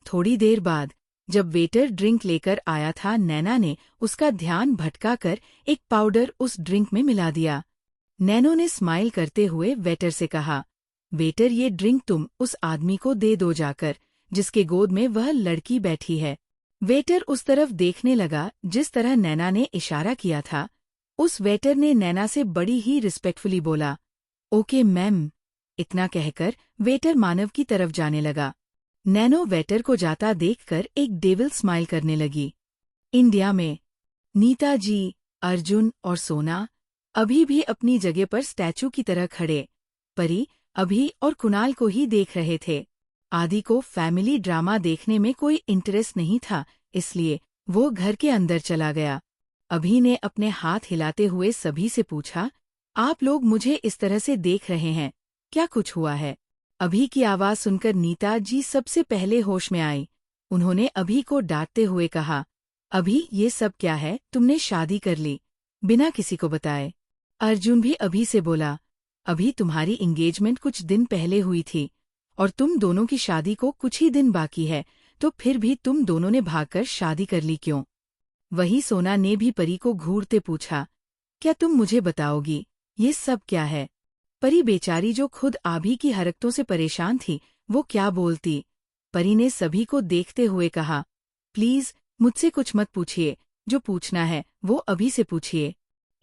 थोड़ी देर बाद जब वेटर ड्रिंक लेकर आया था, नैना ने उसका ध्यान भटकाकर एक पाउडर उस ड्रिंक में मिला दिया। नैनो ने स्माइल करते हुए वेटर से कहा, वेटर ये ड्रिंक तुम उस आदमी को दे दो जाकर, जिसके गोद में वह लड़की बैठी है। वेटर उस तरफ देखने लगा जिस तरह नैना ने इशारा किया था। उस वेटर ने नैना से बड़ी ही रिस्पेक्टफुली बोला, ओके मैम। इतना कहकर वेटर मानव की तरफ जाने लगा। नैनो वेटर को जाता देखकर एक डेविल स्माइल करने लगी। इंडिया में नीता जी, अर्जुन और सोना अभी भी अपनी जगह पर स्टैचू की तरह खड़े परी, अभी और कुणाल को ही देख रहे थे। आदि को फैमिली ड्रामा देखने में कोई इंटरेस्ट नहीं था, इसलिए वो घर के अंदर चला गया। अभी ने अपने हाथ हिलाते हुए सभी से पूछा, आप लोग मुझे इस तरह से देख रहे हैं, क्या कुछ हुआ है? अभी की आवाज सुनकर नीता जी सबसे पहले होश में आई। उन्होंने अभी को डांटते हुए कहा, अभी ये सब क्या है? तुमने शादी कर ली बिना किसी को बताए। अर्जुन भी अभी से बोला, अभी तुम्हारी एंगेजमेंट कुछ दिन पहले हुई थी और तुम दोनों की शादी को कुछ ही दिन बाकी है, तो फिर भी तुम दोनों ने भागकर शादी कर ली क्यों? वही सोना ने भी परी को घूरते पूछा, क्या तुम मुझे बताओगी ये सब क्या है? परी बेचारी जो खुद आभी की हरकतों से परेशान थी, वो क्या बोलती। परी ने सभी को देखते हुए कहा, प्लीज मुझसे कुछ मत पूछिए, जो पूछना है वो अभी से पूछिए।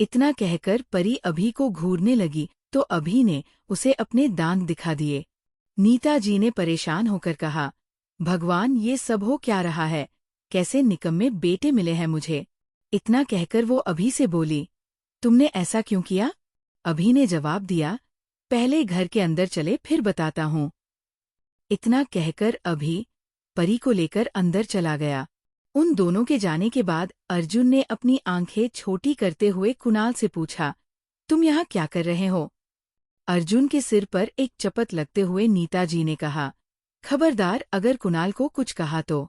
इतना कहकर परी अभी को घूरने लगी तो अभी ने उसे अपने दांत दिखा दिए। नीता जी ने परेशान होकर कहा, भगवान ये सब हो क्या रहा है? कैसे निकम्मे बेटे मिले हैं मुझे। इतना कहकर वो अभी से बोली, तुमने ऐसा क्यों किया? अभी ने जवाब दिया, पहले घर के अंदर चले फिर बताता हूँ। इतना कहकर अभी परी को लेकर अंदर चला गया। उन दोनों के जाने के बाद अर्जुन ने अपनी आंखें छोटी करते हुए कुणाल से पूछा, तुम यहाँ क्या कर रहे हो? अर्जुन के सिर पर एक चपत लगते हुए नीता जी ने कहा, खबरदार अगर कुणाल को कुछ कहा तो।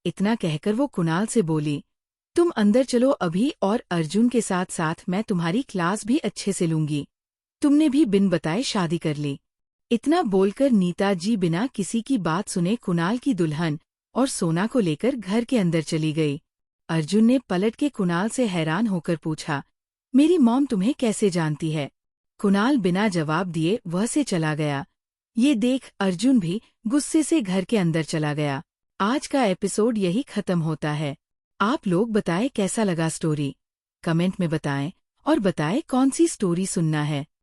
इतना कहकर वो कुणाल से बोली, तुम अंदर चलो अभी, और अर्जुन के साथ साथ मैं तुम्हारी क्लास भी अच्छे से लूंगी। तुमने भी बिन बताए शादी कर ली। इतना बोलकर नीता जी बिना किसी की बात सुने कुणाल की दुल्हन और सोना को लेकर घर के अंदर चली गई। अर्जुन ने पलट के कुणाल से हैरान होकर पूछा, मेरी मॉम तुम्हें कैसे जानती है? कुणाल बिना जवाब दिए वह से चला गया। ये देख अर्जुन भी गुस्से से घर के अंदर चला गया। आज का एपिसोड यही खत्म होता है। आप लोग बताएं कैसा लगा स्टोरी, कमेंट में बताएं और बताएं कौन सी स्टोरी सुनना है।